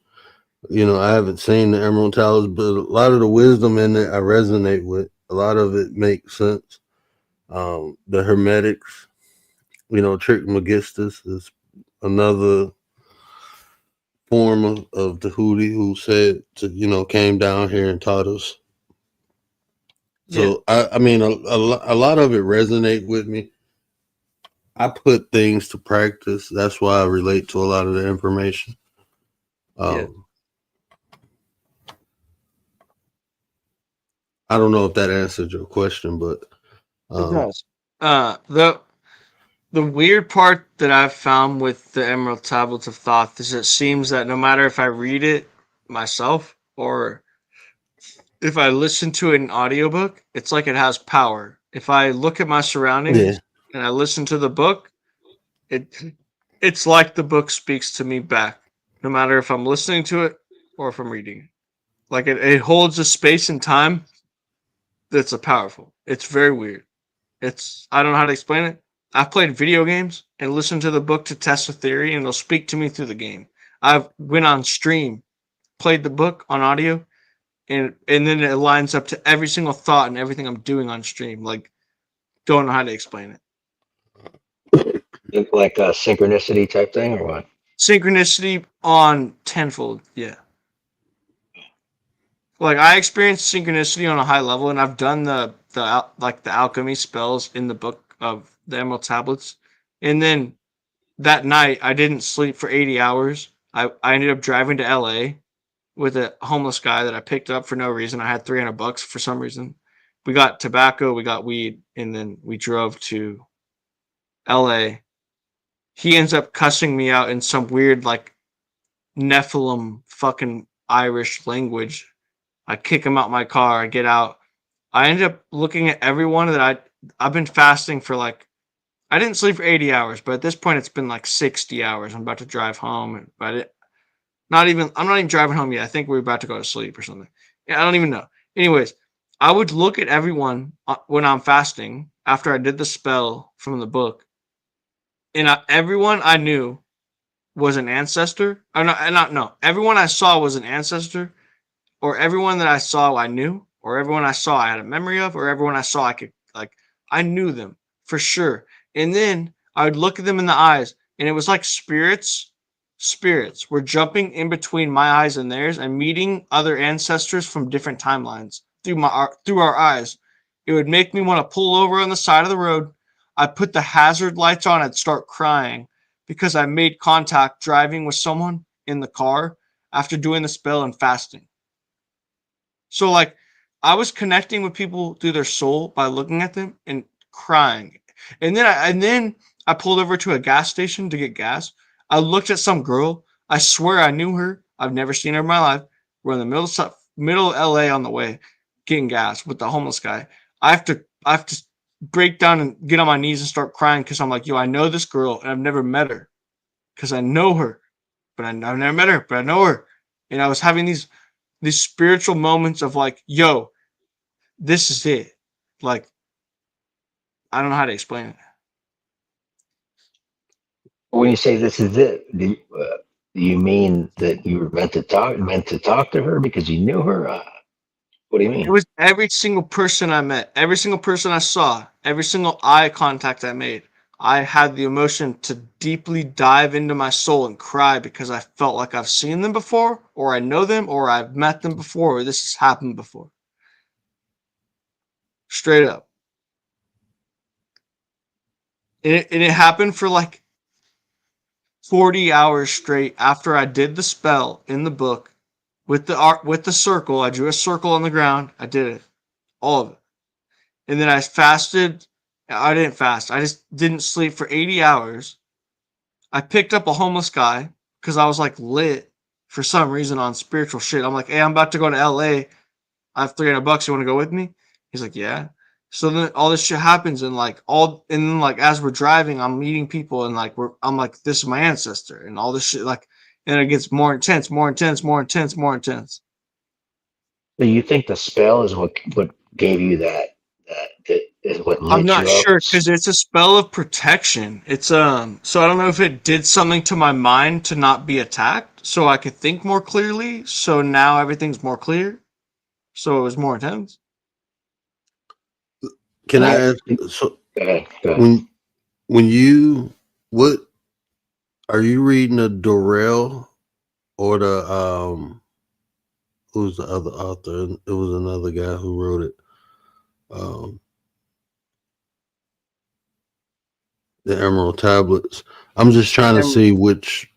I haven't seen the Emerald Tablets, but a lot of the wisdom in it I resonate with. A lot of it makes sense. The Hermetics, Trismegistus is another form of the Hootie who said came down here and taught us. Yeah. So I mean a lot of it resonate with me. I put things to practice. That's why I relate to a lot of the information. Yeah. I don't know if that answered your question, but It does. The weird part that I've found with the Emerald Tablets of Thoth is it seems that no matter if I read it myself or if I listen to it in audiobook, it's like it has power. If I look at my yeah, surroundings and I listen to the book, it it's like the book speaks to me back, no matter if I'm listening to it or if I'm reading it. Like it holds a space and time that's a powerful. It's very weird. I don't know how to explain it. I've played video games and listened to the book to test a theory, and they'll speak to me through the game. I've went on stream, played the book on audio, and then it lines up to every single thought and everything I'm doing on stream. Like, don't know how to explain it. Like a synchronicity type thing, or what? Synchronicity on tenfold, yeah. Like I experienced synchronicity on a high level, and I've done the alchemy spells in the book of the Emerald Tablets, and then that night I didn't sleep for 80 hours. I ended up driving to LA with a homeless guy that I picked up for no reason. I had $300 for some reason. We got tobacco, we got weed, and then we drove to LA. He ends up cussing me out in some weird like Nephilim fucking Irish language. I kick him out my car. I get out. I ended up looking at everyone that I've been fasting for like I didn't sleep for 80 hours, but at this point it's been like 60 hours. I'm about to drive home, but I'm not even driving home yet. I think we're about to go to sleep or something. Yeah, I don't even know. Anyways, I would look at everyone when I'm fasting after I did the spell from the book, and everyone I knew was an ancestor. Or not, no, everyone I saw was an ancestor, or everyone that I saw I knew, or everyone I saw I had a memory of, or everyone I saw I could like I knew them for sure. And then I would look at them in the eyes, and it was like spirits were jumping in between my eyes and theirs and meeting other ancestors from different timelines through our eyes. It would make me want to pull over on the side of the road. I put the hazard lights on and start crying because I made contact driving with someone in the car after doing the spell and fasting. So like I was connecting with people through their soul by looking at them and crying. And then I pulled over to a gas station to get gas. I looked at some girl. I swear I knew her. I've never seen her in my life. We're in the middle of LA on the way getting gas with the homeless guy. I have to break down and get on my knees and start crying because I'm like, yo, I know this girl and I've never met her because I know her, but I've never met her, but I know her. And I was having these spiritual moments of like, yo, this is it. Like, I don't know how to explain it. When you say this is it, do you mean that you were meant to talk to her because you knew her? What do you It mean? was every single person I met, every single person I saw, every single eye contact I made. I had the emotion to deeply dive into my soul and cry because I felt like I've seen them before, or I know them, or I've met them before, or this has happened before. Straight up. And it happened for like 40 hours straight after I did the spell in the book with the art with the circle. I drew a circle on the ground. I did it. All of it. And then I fasted. I didn't fast. I just didn't sleep for 80 hours. I picked up a homeless guy because I was like lit for some reason on spiritual shit. I'm like, hey, I'm about to go to LA. I have $300. You want to go with me? He's like, yeah. So then all this shit happens, and then like as we're driving, I'm meeting people, and like I'm like, this is my ancestor, and all this shit, like, and it gets more intense, more intense, more intense, more intense. So you think the spell is what gave you that is what I'm lit not you up? sure because it's a spell of protection. So I don't know if it did something to my mind to not be attacked, so I could think more clearly. So now everything's more clear. So it was more intense. Can And I I ask? So go ahead, go ahead. when you what are you reading the Dorel or the who's the other author? It was another guy who wrote it. Um, the Emerald Tablets. I'm just trying to And see which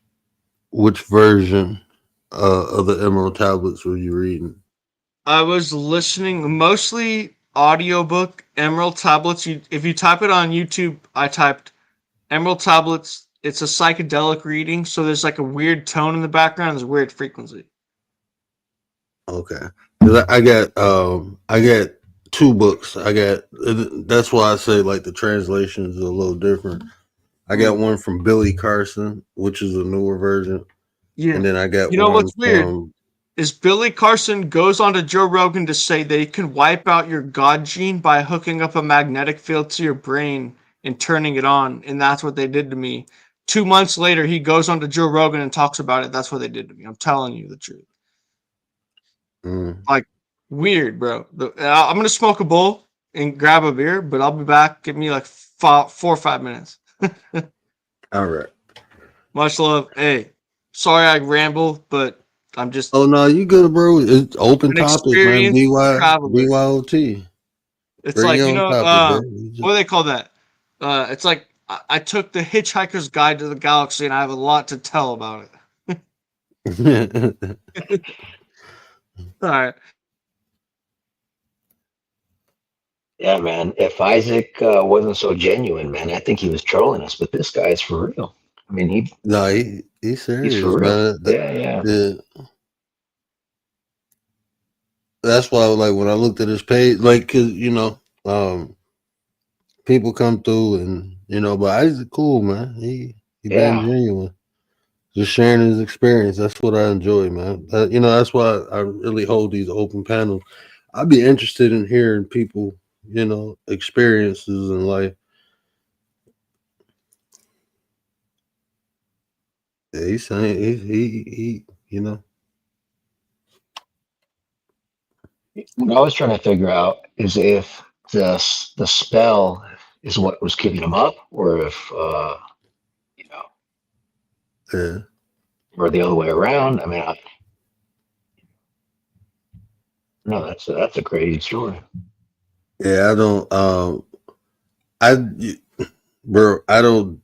version of the Emerald Tablets were you reading? I was listening mostly audiobook Emerald Tablets. If you type it on YouTube, I typed Emerald Tablets. It's a psychedelic reading, so there's like a weird tone in the background. There's a weird frequency. Okay, 'cause I got two books. That's why I say like the translations are a little different. I got Mm. one from Billy Carson, which is a newer version, Yeah. and then I got You know one what's weird from is Billy Carson goes on to Joe Rogan to say they can wipe out your God gene by hooking up a magnetic field to your brain and turning it on, and that's what they did to me. 2 months later, he goes on to Joe Rogan and talks about it. That's what they did to me. I'm telling you the truth. mm, Like weird, bro. I'm gonna smoke a bowl and grab a beer, but I'll be back. Give me like 4 or 5 minutes. all right. Much love. Hey, sorry I ramble, but I'm just Oh no, you good, bro? It's open an topic, man. experienced traveler. BYOT. It's Bring like, your own topic, bro. what do they call that? It's like I took the Hitchhiker's Guide to the Galaxy, and I have a lot to tell about it. All right. Yeah, man. If Isaac wasn't so genuine, man, I think he was trolling us. But this guy is for real. I mean, No, he's he's serious, for real. man. Yeah, yeah, That's why, like, when I looked at his page, like, cause um, people come through and but Isaac cool, man. He been yeah. genuine, just sharing his experience. That's what I enjoy, man. That's why I really hold these open panels. I'd be interested in hearing people, experiences in life. Yeah, he's saying he. What I was trying to figure out is if the spell is what was keeping him up, or if you know, Yeah, or the other way around. I mean, no, that's a crazy story. yeah. I don't. I, bro. I don't.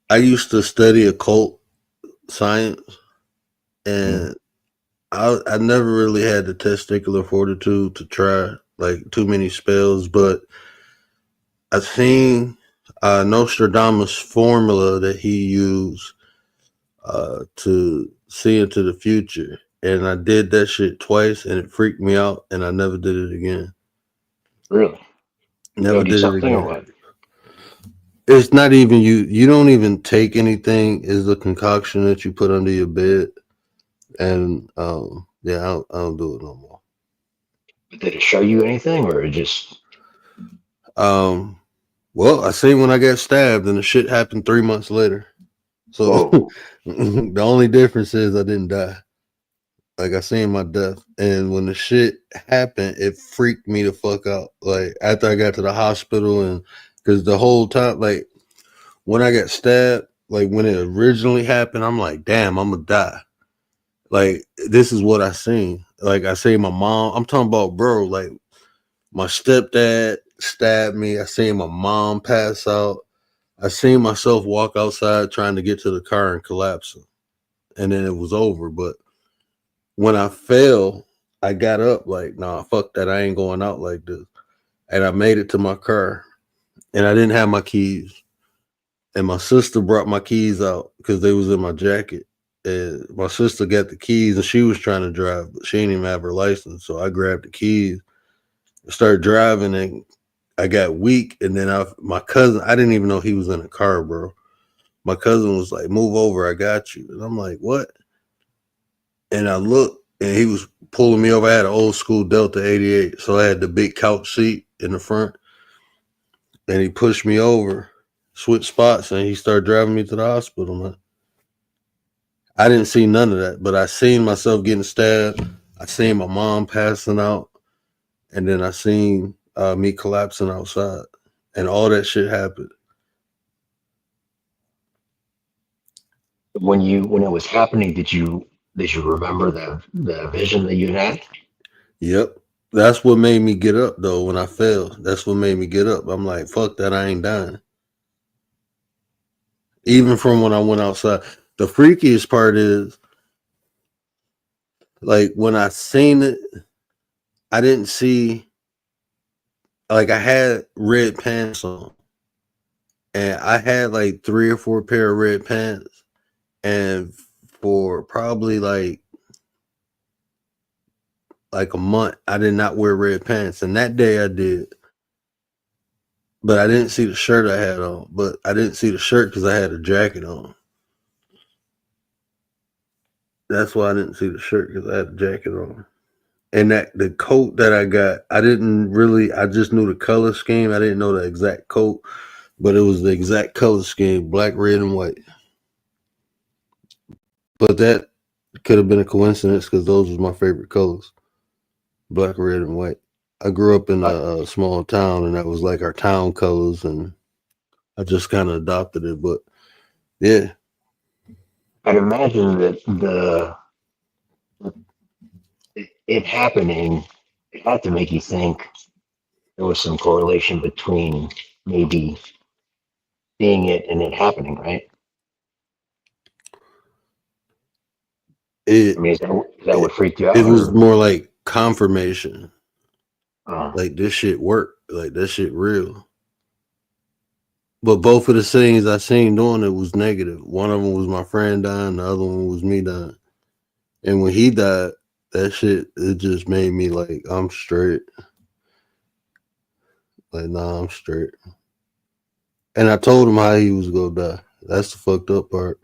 I used to study occult science, Mm, and I never really had the testicular fortitude to try like too many spells, but I seen Nostradamus' formula that he used to see into the future, and I did that shit twice, and it freaked me out, and I never did it again. really? He Never showed you did it something or again. what? It's not even you. You don't even take anything. Is a concoction that you put under your bed, and yeah, I don't do it no more. Did it show you anything, or it just? Um, well, I seen when I got stabbed, and the shit happened 3 months later. So Whoa! the only difference is I didn't die. Like I seen my death, and when the shit happened, it freaked me the fuck out. Like after I got to the hospital, and because the whole time, like when I got stabbed, like when it originally happened, I'm like, damn, I'm gonna die. Like this is what I seen. Like I seen my mom. I'm talking about, bro. Like my stepdad stabbed me. I seen my mom pass out. I seen myself walk outside trying to get to the car and collapse, and then it was over. But when I fell, I got up like, nah, fuck that. I ain't going out like this. And I made it to my car, and I didn't have my keys. And my sister brought my keys out because they was in my jacket. And my sister got the keys, and she was trying to drive, but she didn't even have her license. So I grabbed the keys, started driving, and I got weak. And then my cousin, I didn't even know he was in the car, bro. My cousin was like, "Move over, I got you." And I'm like, "What?" And I looked, and he was pulling me over. I had an old school Delta 88, so I had the big couch seat in the front, and he pushed me over, switched spots, and he started driving me to the hospital, man. I didn't see none of that, but I seen myself getting stabbed. I seen my mom passing out, and then I seen me collapsing outside, and all that shit happened. When it was happening, did you remember the vision that you had? Yep. That's what made me get up though when I fell. That's what made me get up. I'm like, fuck that, I ain't dying. Even from when I went outside. The freakiest part is like when I seen it, I didn't see like I had red pants on. And I had like 3 or 4 pair of red pants. And for probably like a month, I did not wear red pants. And that day I did. But I didn't see the shirt I had on. But I didn't see the shirt because I had a jacket on. That's why I didn't see the shirt because I had a jacket on. And that the coat that I got, I didn't really. I just knew the color scheme. I didn't know the exact coat, but it was the exact color scheme: black, red, and white. But that could have been a coincidence because those was my favorite colors: black, red, and white. I grew up in I, a small town, and that was like our town colors, and I just kind of adopted it. But yeah, I'd imagine that it happening, it had to make you think there was some correlation between maybe seeing it and it happening, right? I it mean, is that what it, freaked you it out, was or? more like confirmation. Uh, Like this shit worked. Like that shit real. But both of the scenes I seen doing it was negative. One of them was my friend dying, the other one was me dying. And when he died, that shit it just made me like I'm straight. Like nah, I'm straight. And I told him how he was gonna die. That's the fucked up part.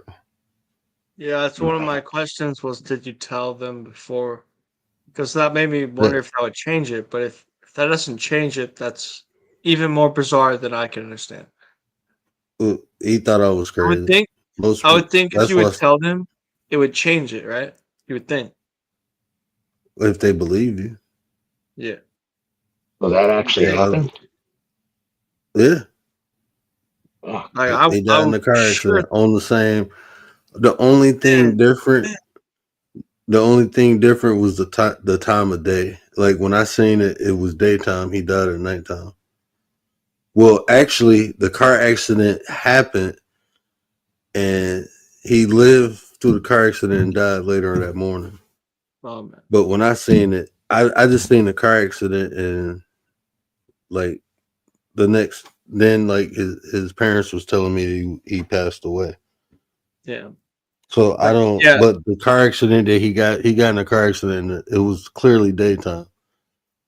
Yeah, that's one of my questions was did you tell them before? Because that made me wonder That if that would change it, but if that doesn't change it, that's even more bizarre than I can understand. he thought I was I would crazy. think Most I people. would think if That's you why. would tell them, it would change it, right? You would think. if they believe you. Yeah. Well, that actually Yeah, happened. yeah. Oh, Like He I died in was a car sure. accident on the same. The only Yeah. thing different, the only thing different was the time of day. Like when I seen it, it was daytime. He died at nighttime. Well, actually, the car accident happened, and he lived through the car accident and died later that morning. Oh man. But when I seen it, I just seen the car accident, and like the next, then like his parents was telling me he passed away. Yeah. So I Like don't. yeah. But the car accident that he got in a car accident. It was clearly daytime,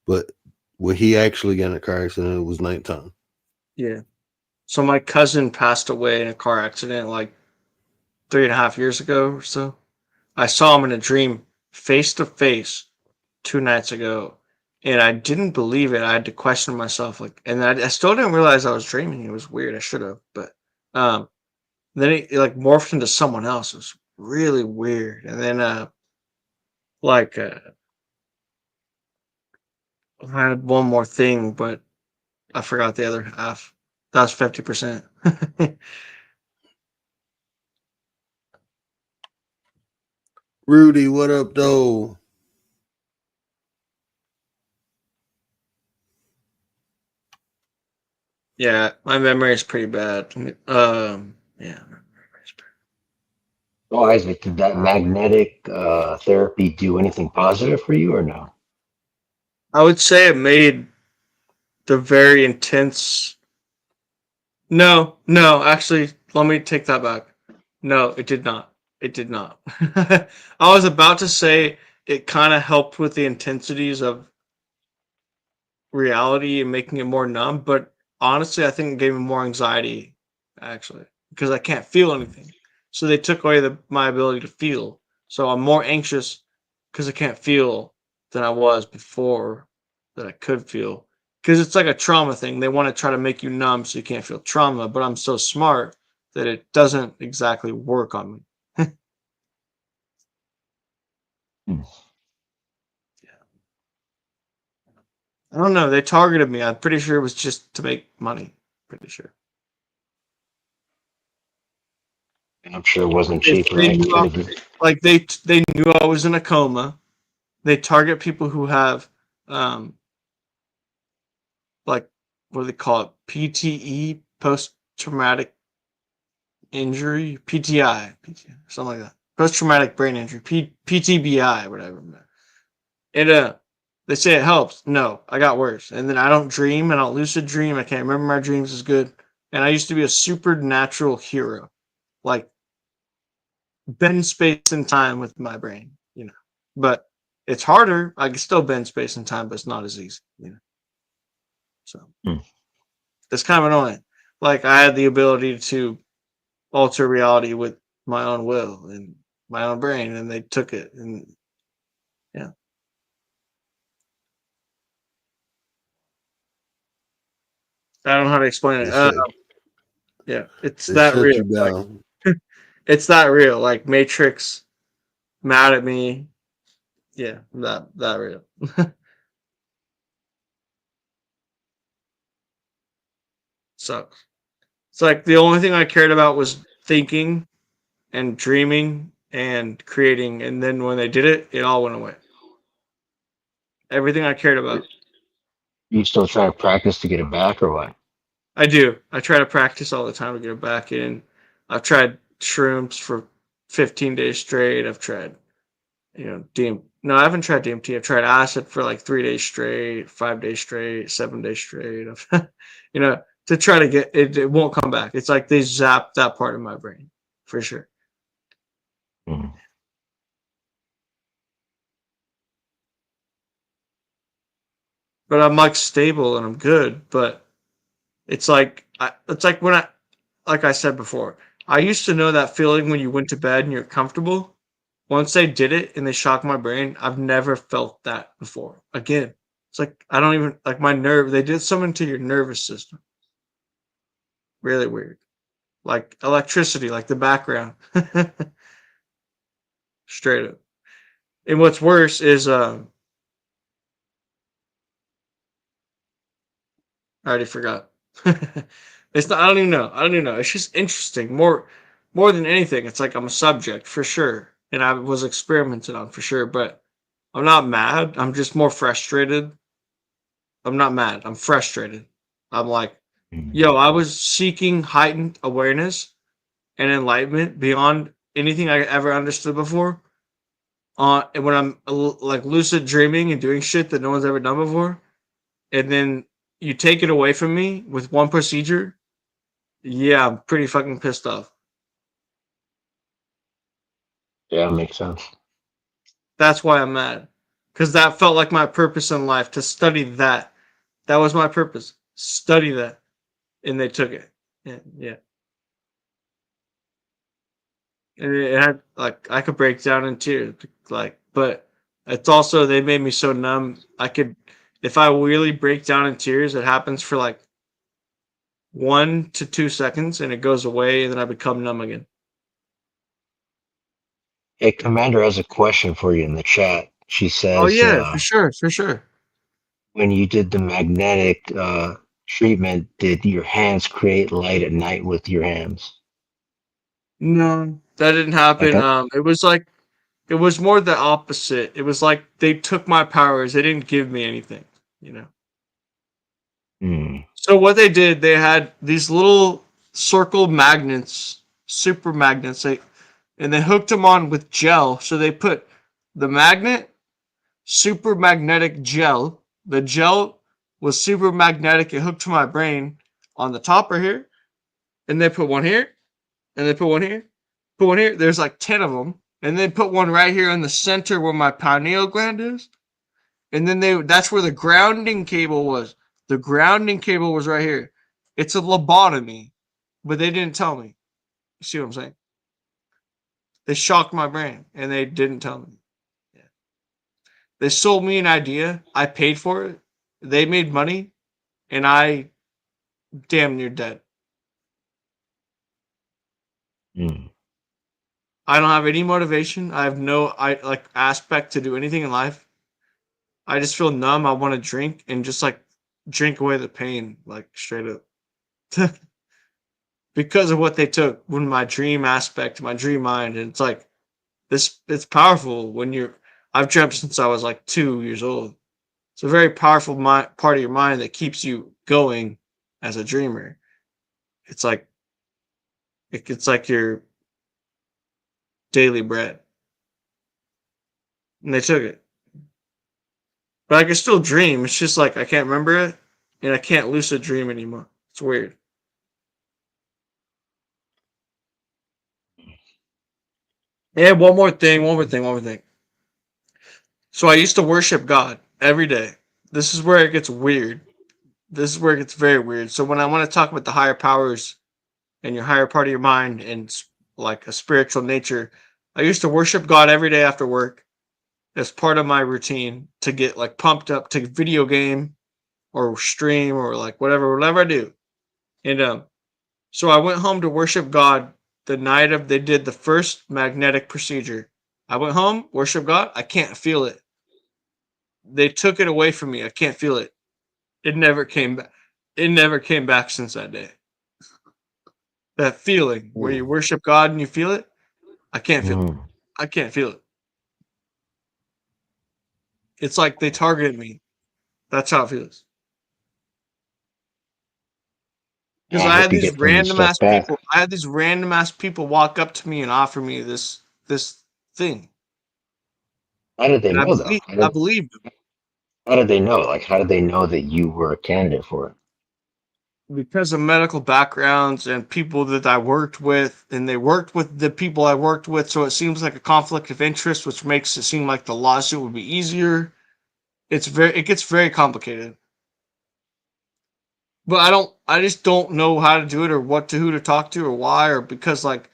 but when he actually got in a car accident, it was nighttime. Yeah. So my cousin passed away in a car accident like 3.5 years ago or so. I saw him in a dream face to face 2 nights ago, and I didn't believe it. I had to question myself, like, and I still didn't realize I was dreaming. It was weird. I should have, but um, then it like morphed into someone else. It was really weird. And then like I had one more thing, but I forgot the other half. That was 50%. Rudy, what up, though? Yeah, my memory is pretty bad. Yeah. oh, Isaac, did that magnetic therapy do anything positive for you or no? I would say it made the very intense. No, no, actually, let me take that back. No, it did not. It did not. I was about to say it kind of helped with the intensities of reality and making it more numb, but honestly, I think it gave me more anxiety, actually, because I can't feel anything. So they took away my ability to feel. So I'm more anxious because I can't feel than I was before that I could feel. Because it's like a trauma thing. They want to try to make you numb so you can't feel trauma, but I'm so smart that it doesn't exactly work on me. Hmm. I don't know. They targeted me. I'm pretty sure it was just to make money. Pretty sure. I'm sure it wasn't They, cheap, they right? knew I, like they knew I was in a coma. They target people who have um like what do they call it? PTE, post traumatic injury, something like that. Post traumatic brain injury, PTBI, whatever. It they say it helps. No, I got worse. And then I don't dream, and I don't lucid dream. I can't remember my dreams as good. And I used to be a supernatural hero, like bend space and time with my brain, you know. But it's harder. I can still bend space and time, but it's not as easy, you know. So Hmm. it's kind of annoying. Like I had the ability to alter reality with my own will and my own brain, and they took it. And yeah, I don't know how to explain it. They shut Yeah, it's they that shut real. you Like down. it's that real. Like Matrix, mad at me. Yeah, that real. So it's like the only thing I cared about was thinking and dreaming and creating, and then when they did it, it all went away. Everything I cared about. You still trying to practice to get it back or what? I do. I try to practice all the time to get it back in. I've tried shrooms for 15 days straight. I've tried, DM. No, I haven't tried DMT. I've tried acid for like 3 days straight, 5 days straight, 7 days straight. To try to get it. It won't come back. It's like they zap that part of my brain for sure. Hmm. But I'm like stable and I'm good. But it's like when like I said before, I used to know that feeling when you went to bed and you're comfortable. Once they did it and they shocked my brain, I've never felt that before again. It's like I don't even like my nerve. They did something to your nervous system. Really weird, like electricity, like the background, straight up. And what's worse is I already forgot. It's not. I don't even know. I don't even know. It's just interesting. More than anything, it's like I'm a subject for sure, and I was experimented on for sure. But I'm not mad. I'm just more frustrated. I'm not mad. I'm frustrated. I'm like, Mm. yo, I was seeking heightened awareness and enlightenment beyond anything I ever understood before. And when I'm like lucid dreaming and doing shit that no one's ever done before, and then you take it away from me with one procedure, yeah, I'm pretty fucking pissed off. Yeah, makes sense. That's why I'm mad. Because that felt like my purpose in life to study that. That was my purpose. Study that. And they took it. Yeah. Yeah. And it had, like, I could break down in tears. Like, but it's also, they made me so numb. If I really break down in tears, it happens for like 1 to 2 seconds and it goes away and then I become numb again. Hey, Commander has a question for you in the chat. She Oh, says, yeah, for sure. For sure. when you did the magnetic treatment, did your hands create light at night with your hands? No, that didn't Like, happen. It was more the opposite. It was like they took my powers. They didn't give me anything, you know. hmm, So what they did, they had these little circle magnets, super magnets, and they hooked them on with gel. So they put the magnet, super magnetic gel. The gel was super magnetic. It hooked to my brain on the top right here, and they put one here, and they put one here, put one here. There's like 10 of them, and they put one right here in the center where my pineal gland is. And then that's where the grounding cable was. The grounding cable was right here. It's a lobotomy, but they didn't tell me. You see what I'm saying? They shocked my brain and they didn't tell me. Yeah. They sold me an idea. I paid for it. They made money and I damn near dead. hmm. I don't have any motivation. I have no aspect to do anything in life. I just feel numb. I want to drink and just like drink away the pain, like straight up. Because of what they took when my dream aspect, my dream mind, and it's like this. It's powerful when I've dreamt since I was like 2 years old. It's a very powerful part of your mind that keeps you going as a dreamer. It's like it's like your daily bread, and they took it. But I can still dream. It's just like I can't remember it, and I can't lucid dream anymore. It's weird. And one more thing, one more thing, one more thing. So I used to worship God every day. This is where it gets weird. This is where it gets very weird. So when I want to talk about the higher powers and your higher part of your mind and like a spiritual nature, I used to worship God every day after work as part of my routine to get like pumped up to video game or stream or like whatever I do. And so I went home to worship God the night of they did the first magnetic procedure. I went home, worship God. I can't feel it. They took it away from me. I can't feel it. It never came back. It never came back since that day. That feeling where you worship God and you feel it, I can't feel it. Hmm. I can't feel it. It's like they targeted me. That's how it feels. Yeah, Because I I hope had you these get them to random step ass back. people. I had these random ass people walk up to me and offer me this thing, How did they and know though? I believed them How did they know? Like, how did they know that you were a candidate for it? because of medical backgrounds and people that I worked with, and they worked with the people I worked with. So it seems like a conflict of interest, which makes it seem like the lawsuit would be easier. It gets very complicated. But I just don't know how to do it or who to talk to or why or because like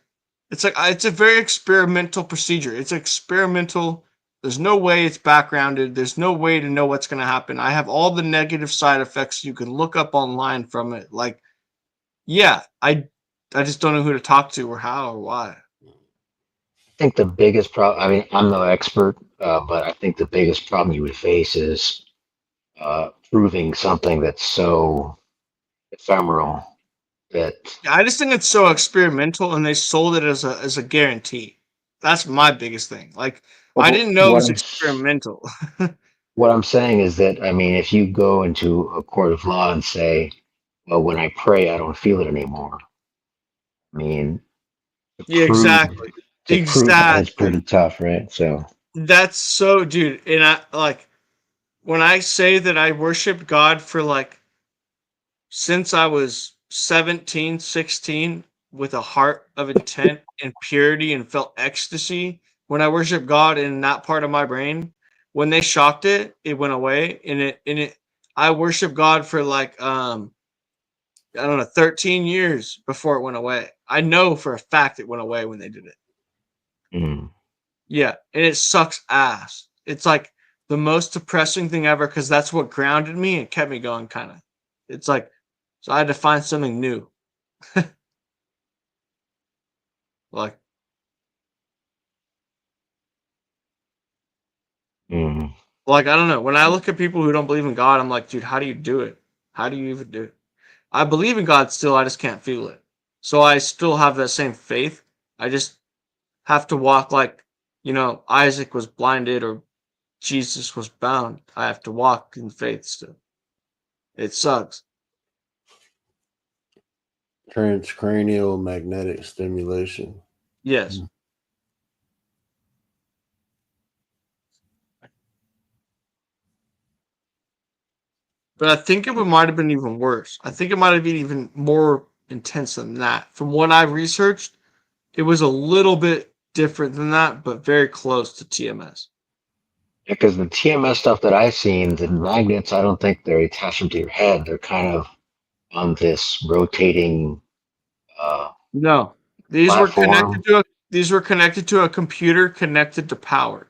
it's a very experimental procedure. It's experimental. There's no way it's backgrounded. There's no way to know what's going to happen. I have all the negative side effects you can look up online from it. Like, yeah, I just don't know who to talk to or how or why. I think the biggest problem, I mean, I'm no expert, but I think the biggest problem you would face is proving something that's so. ephemeral that. I just think it's so experimental, and they sold it as a guarantee. That's my biggest thing. Like, Well, I but didn't know it was experimental. what I'm saying is that, I mean, if you go into a court of law and say, well, when I pray, I don't feel it anymore. I mean, to Yeah, prove exactly. that is Exactly. pretty tough, right? So, That's so, dude. And I like when I say that I worshiped God for like since I was 17, 16, with a heart of intent and purity and felt ecstasy. When I worshiped God in that part of my brain, when they shocked it, it went away. And it I worshiped God for like I don't know, 13 years before it went away. I know for a fact it went away when they did it. mm, Yeah, and it sucks ass. It's like the most depressing thing ever because that's what grounded me and kept me going, kind of. It's like, so I had to find something new. Like, mm. like I don't know. When I look at people who don't believe in God, I'm like, dude, how do you do it? How do you even do it? I believe in God still. I just can't feel it. So I still have that same faith. I just have to walk like, Isaac was blinded or Jesus was bound. I have to walk in faith still. It sucks. Transcranial magnetic stimulation. Yes. But I think might have been even worse. I think it might have been even more intense than that. From what I researched, it was a little bit different than that, but very close to TMS. Because the TMS stuff that I've seen, the magnets, I don't think they're attached them to your head. They're kind of on this rotating No, platform. these were connected to a computer connected to power.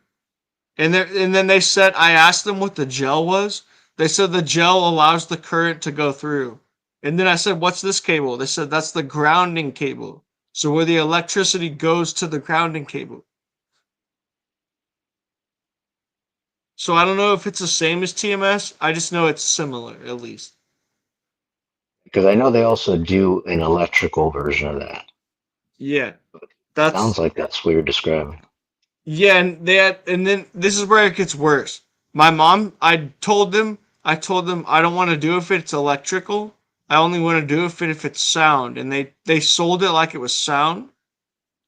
And then they said I asked them what the gel was. They said the gel allows the current to go through. And then I said, "What's this cable?" They said that's the grounding cable. So where the electricity goes to the grounding cable. So I don't know if it's the same as TMS. I just know it's similar, at least. Because I know they also do an electrical version of that. Yeah, Sounds that's like that's what you're describing. yeah, and then this is where it gets worse. My mom, I told them I don't want to do if it's electrical. I only want to do if it's sound, and they sold it like it was sound.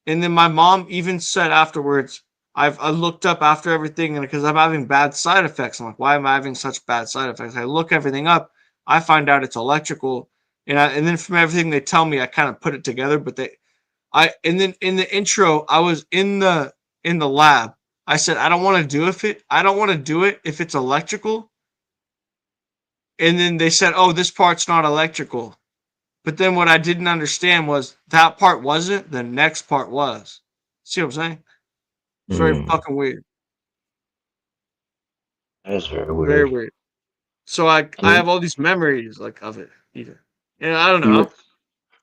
And then my mom even said afterwards, I looked up after everything, and because I'm having bad side effects, I'm like, why am I having such bad side effects? I look everything up, I find out it's electrical, and then from everything they tell me, I kind of put it together. But and then in the intro, I was in the lab. I said, I don't want to do it if it's electrical. And then they said, oh, this part's not electrical. But then what I didn't understand was that part wasn't, the next part was. See what I'm saying? It's very Mm, fucking weird. that is very Very weird. weird. So I I I mean, have all these memories like of it. Either. And I don't you would know.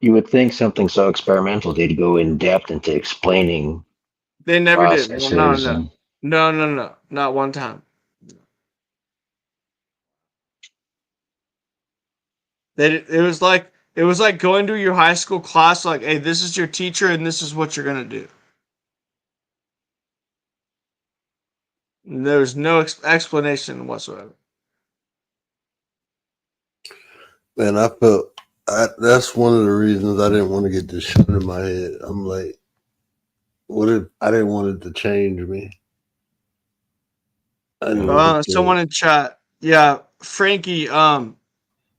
you would think something so experimental they'd go in depth into explaining They never did. No, no, processes no. and No, no, no. Not one time. It was like going to your high school class like, hey, this is your teacher and this is what you're gonna do. There was no explanation whatsoever. Man, that's one of the reasons I didn't want to get this shit in my head. I'm like, what if I didn't want it to change me? I didn't want it to. Someone in chat. Yeah, Frankie.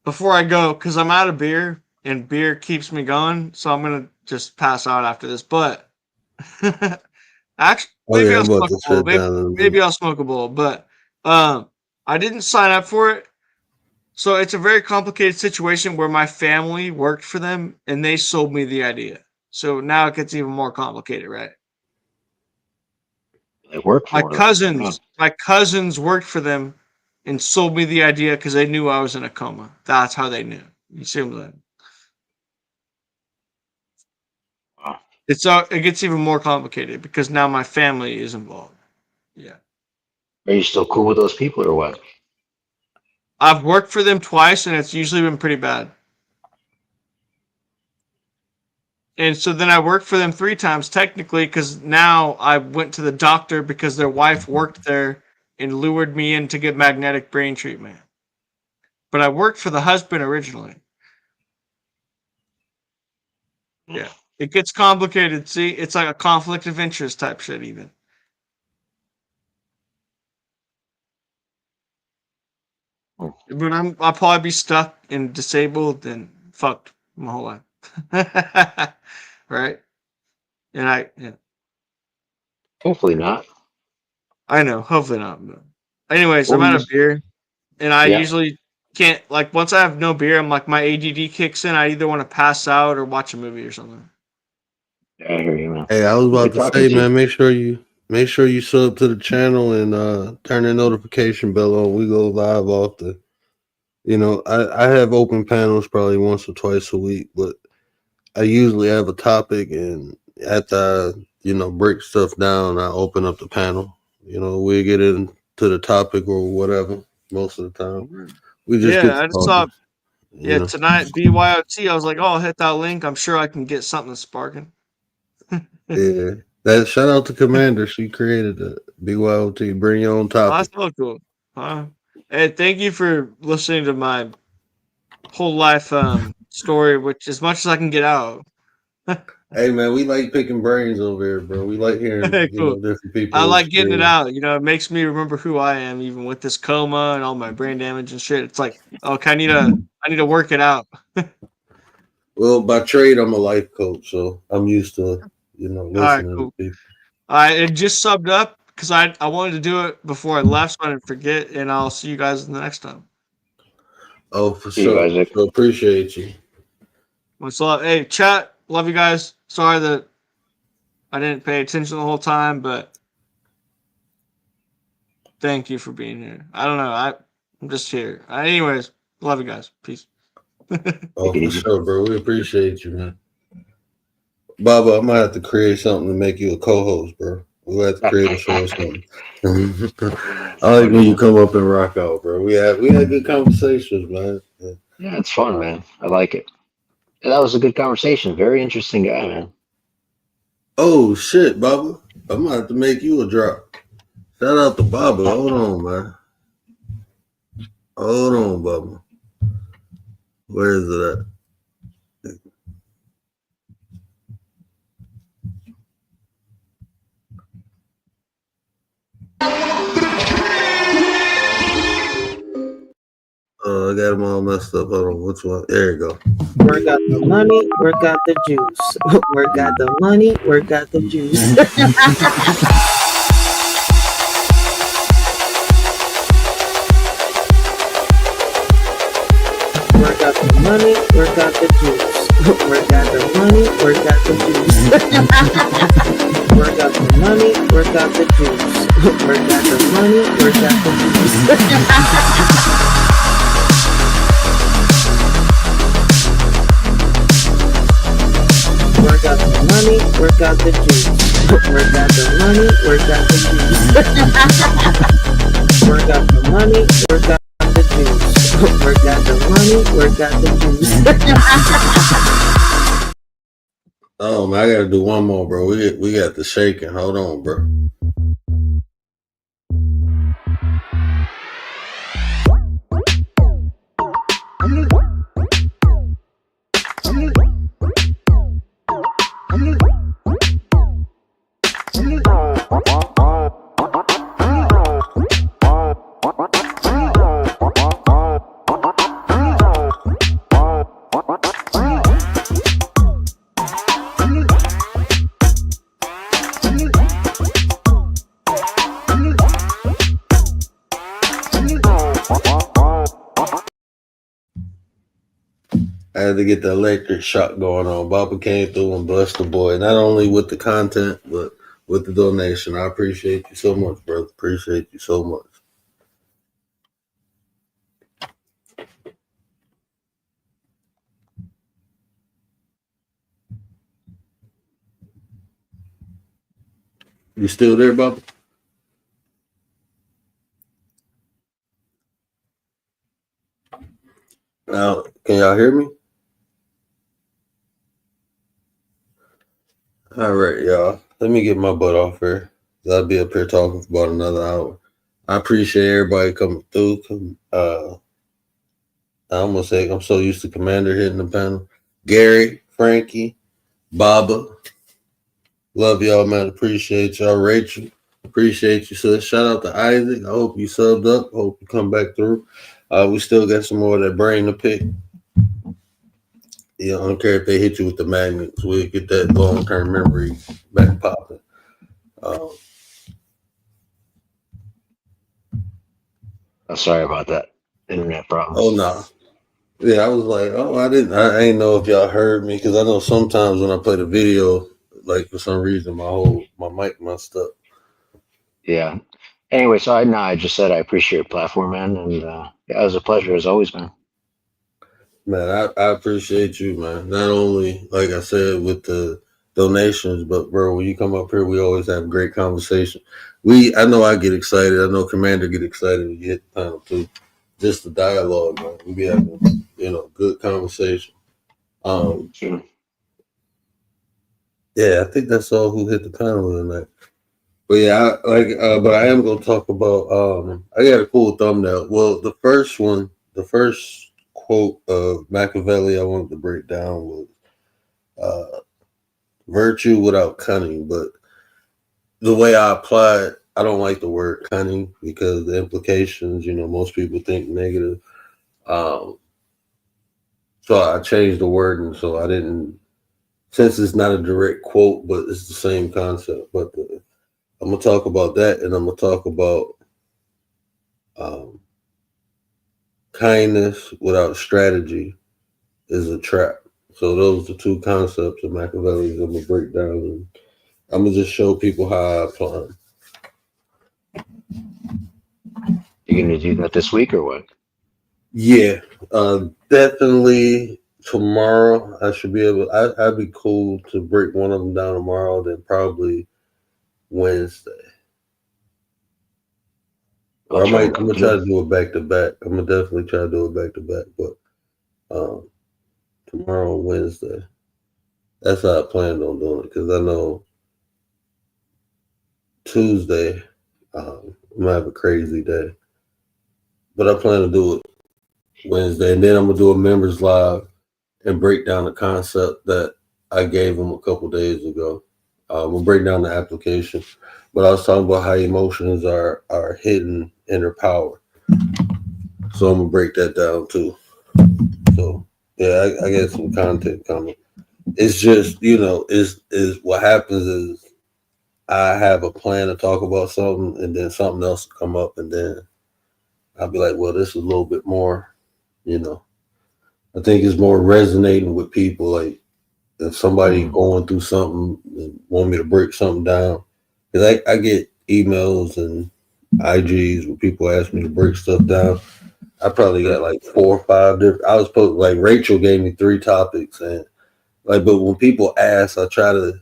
Before I go, because I'm out of beer and beer keeps me going, so I'm gonna just pass out after this. But actually, Oh maybe yeah, I'll I'm about smoke to a bowl. shut Maybe down in a maybe minute. I'll smoke a bowl. But I didn't sign up for it, so it's a very complicated situation where my family worked for them and they sold me the idea. So now it gets even more complicated, right? they work My for it. What's going on? cousins, my cousins worked for them and sold me the idea because they knew I was in a coma. That's how they knew. You see what I'm saying? Wow. It gets even more complicated because now my family is involved. Yeah. Are you still cool with those people or what? I've worked for them twice and it's usually been pretty bad. And so then I worked for them 3 times technically because now I went to the doctor because their wife worked there and lured me in to get magnetic brain treatment. But I worked for the husband originally. Yeah. It gets complicated. See, it's like a conflict of interest type shit even. But I'll probably be stuck and disabled and fucked my whole life. Right? And yeah. Hopefully not. I know, hopefully not. But anyways, What I'm were out you? of beer. And I Yeah, usually can't like once I have no beer, I'm like my ADD kicks in. I either want to pass out or watch a movie or something. I hear you, man. Hey, I was about Good to talking say, to you. man, make sure you sub to the channel and turn the notification bell on. We go live often. I have open panels probably once or twice a week, but I usually have a topic, and after break stuff down, I open up the panel. We get into the topic or whatever. Most of the time, we just get Yeah, to I just saw talking. You yeah know, tonight B.Y.O.T. I was like, oh, I'll hit that link. I'm sure I can get something sparking. yeah. That shout out to Commander. She created the B.Y.O.T. Bring your own Oh, topic. that's so cool. Hey, thank you for listening to my whole life story, which as much as I can get out. Hey man, we like picking brains over here, bro. We like hearing Cool. different I people's like getting it experience. out. It makes me remember who I am, even with this coma and all my brain damage and shit. It's like, okay, I need to work it out. Well, by trade, I'm a life coach, so I'm used to All right, listening to cool. people. It just subbed up because I wanted to do it before I left, so I didn't forget. And I'll see you guys the next time. Oh, for See you, sure. Isaac. So appreciate you. Much love. Hey, chat. Love you guys. Sorry that I didn't pay attention the whole time, but thank you for being here. I don't know. I'm just here. Anyways, love you guys. Peace. Oh, Take it for easy. sure, bro. We appreciate you, man. Baba, I might have to create something to make you a co-host, bro. We'll have to create a show or something. I like Funny, when you man. come up and rock out, bro. We had good conversations, man. Yeah. Yeah, it's fun, man. I like it. And that was a good conversation. Very interesting guy, man. Oh shit, Baba. I'm gonna have to make you a drop. Shout out to Baba. Hold on, man. Hold on, Baba. Where is it at? Oh, I got them all messed up. Hold on, which one? There you go. Work out the money, work out the juice. Work out the money, work out the juice. Work out the money, work out the juice. Work out the money, work out the juice. Work out the money, work out the juice. Work out the money, work out the juice. Work out the money, work out the juice. Work out the money, work out the juice. Work out the money, work out the juice. Work out the money, work out the juice. Oh man, I gotta do one more, bro. We got the shaking. Hold on, bro. I had to get the electric shock going on. Baba came through and blessed the boy, not only with the content, but with the donation. I appreciate you so much, brother. Appreciate you so much. You still there, Baba? Now, can y'all hear me? All right, y'all. Let me get my butt off here. I'll be up here talking for about another hour. I appreciate everybody coming through. I almost say I'm so used to Commander hitting the panel. Gary, Frankie, Baba, love y'all, man. Appreciate y'all. Rachel, appreciate you. So shout out to Isaac. I hope you subbed up. Hope you come back through. We still got some more of that brain to pick. Yeah, I don't care if they hit you with the magnets. We'll get that long term memory back popping. Um, I'm sorry about that. Internet oh problems. no. Nah. Yeah, I was like, oh, I ain't know if y'all heard me because I know sometimes when I play the video, like for some reason my mic messed up. Yeah. Anyway, so I just said I appreciate your platform, man, and yeah, it was a pleasure as always, man. Man, I appreciate you, man. Not only like I said with the donations, but bro, when you come up here, we always have great conversation. I know I get excited. I know Commander get excited when you hit the panel too. Just the dialogue, man. We be having good conversation. Um, Sure. yeah, I think that's all who hit the panel tonight. But yeah, but I am gonna talk about. I got a cool thumbnail. Well, the first quote of Machiavelli I wanted to break down was virtue without cunning. But the way I apply it, I don't like the word cunning because the implications, most people think negative. Um, so I changed the word, and so I didn't. Since it's not a direct quote, but it's the same concept. But I'm gonna talk about that, and I'm gonna talk about. Um, Kindness without strategy is a trap. So those are the two concepts of Machiavelli I'm gonna break down, and I'm gonna just show people how I apply them. You gonna do that this week or what? Yeah, definitely tomorrow. I should be able. I'd be cool to break one of them down tomorrow. Then probably Wednesday, or I'll I try and might. I'm go gonna try through. to do it back to back. I'm gonna definitely try to do it back to back. But tomorrow, Wednesday. That's how I planned on doing it because I know Tuesday, I'm gonna have a crazy day, but I plan to do it Wednesday, and then I'm gonna do a members live and break down the concept that I gave them a couple days ago. We'll break down the application, but I was talking about how emotions are hidden inner power, so I'm gonna break that down too. So yeah, I got some content coming. It's just is what happens is I have a plan to talk about something, and then something else will come up, and then I'll be like, well, this is a little bit more, you know. I think it's more resonating with people. Like if somebody Mm. going through something and want me to break something down, because I get emails and IGs where people ask me to break stuff down. I probably got Sure. like 4 or 5 different. I was supposed like Rachel gave me 3 topics, and but when people ask, I try to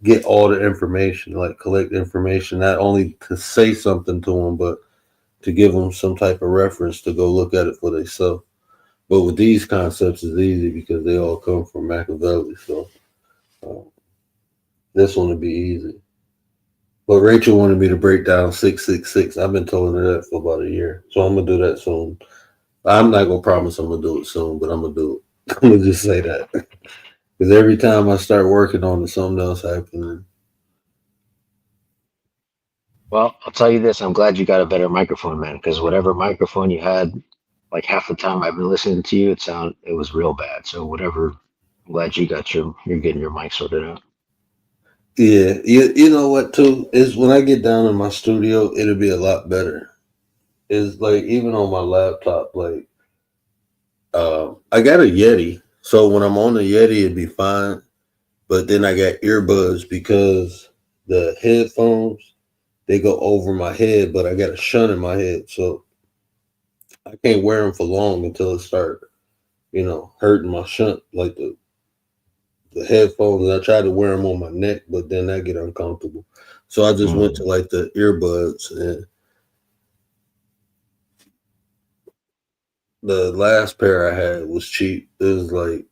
get all the information, like collect information, not only to say something to them, but to give them some type of reference to go look at it for themselves. But with these concepts, it's easy because they all come from Machiavelli. So uh, this one would be easy. But Rachel wanted me to break down 666. I've been telling her that for about a year. So I'm going to do that soon. I'm not going to promise I'm going to do it soon, but I'm going to do it. I'm going to just say that. Because every time I start working on it, something else happens. Well, I'll tell you this. I'm glad you got a better microphone, man. Because whatever microphone you had, like half the time I've been listening to you, it was real bad. So whatever. I'm glad you're getting your mic sorted out. Yeah, you know what too is when I get down in my studio, it'll be a lot better. It's like even on my laptop, like I got a Yeti, so when I'm on the Yeti, it'd be fine. But then I got earbuds because the headphones they go over my head, but I got a shunt in my head, so I can't wear them for long until it start, hurting my shunt like the headphones. I tried to wear them on my neck, but then that get uncomfortable. So I just went Mm. to like the earbuds, and the last pair I had was cheap. It was like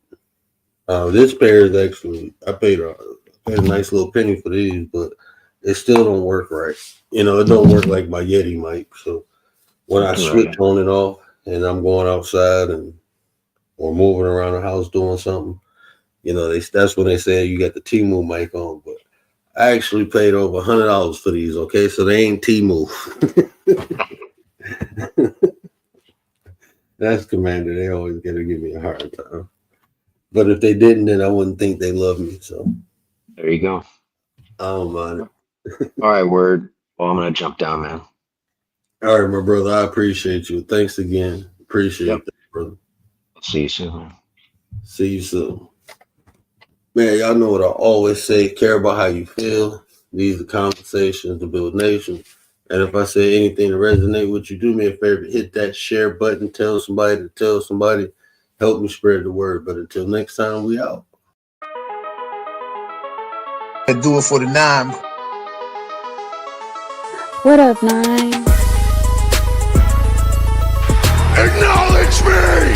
this pair is actually I paid Paid a nice little penny for these, but it still don't work right. You know, it don't work like my Yeti mic. So when I switch Right. on and off, and I'm going outside and or moving around the house doing something, you know, that's when they say you got the T-Move mic on. But I actually paid over $100 for these. Okay, so they ain't T-Move. That's Commander. They always gonna give me a hard time. But if they didn't, then I wouldn't think they love me. So There you go. I don't mind it. All right, word. Well, I'm gonna jump down, man. All right, my brother. I appreciate you. Thanks again. Appreciate Yep. that, brother. See you soon. See you soon. Man, y'all know what I always say. Care about how you feel. These are conversations to build nations. And if I say anything to resonate with you, do me a favor. Hit that share button. Tell somebody to tell somebody. Help me spread the word. But until next time, we out. And do it for the 9. What up, 9? Acknowledge me!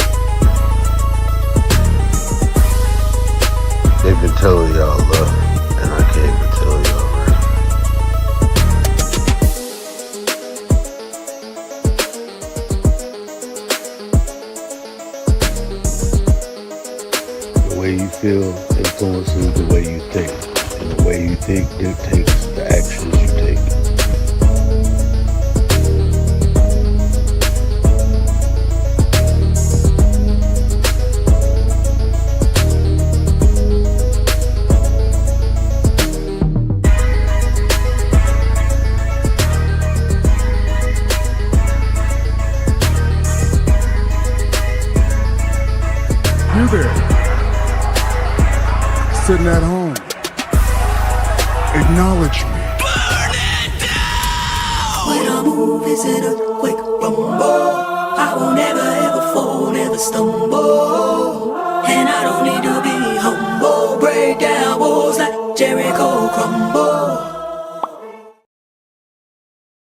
They've been telling y'all love, and I came to tell y'all right. The way you feel influences the way you think, and the way you think dictates the actions you take. You there, sitting at home, acknowledge me. When I move, is it a quick rumble? I won't ever ever fall, never stumble. And I don't need to be humble. Break down walls like Jericho crumble.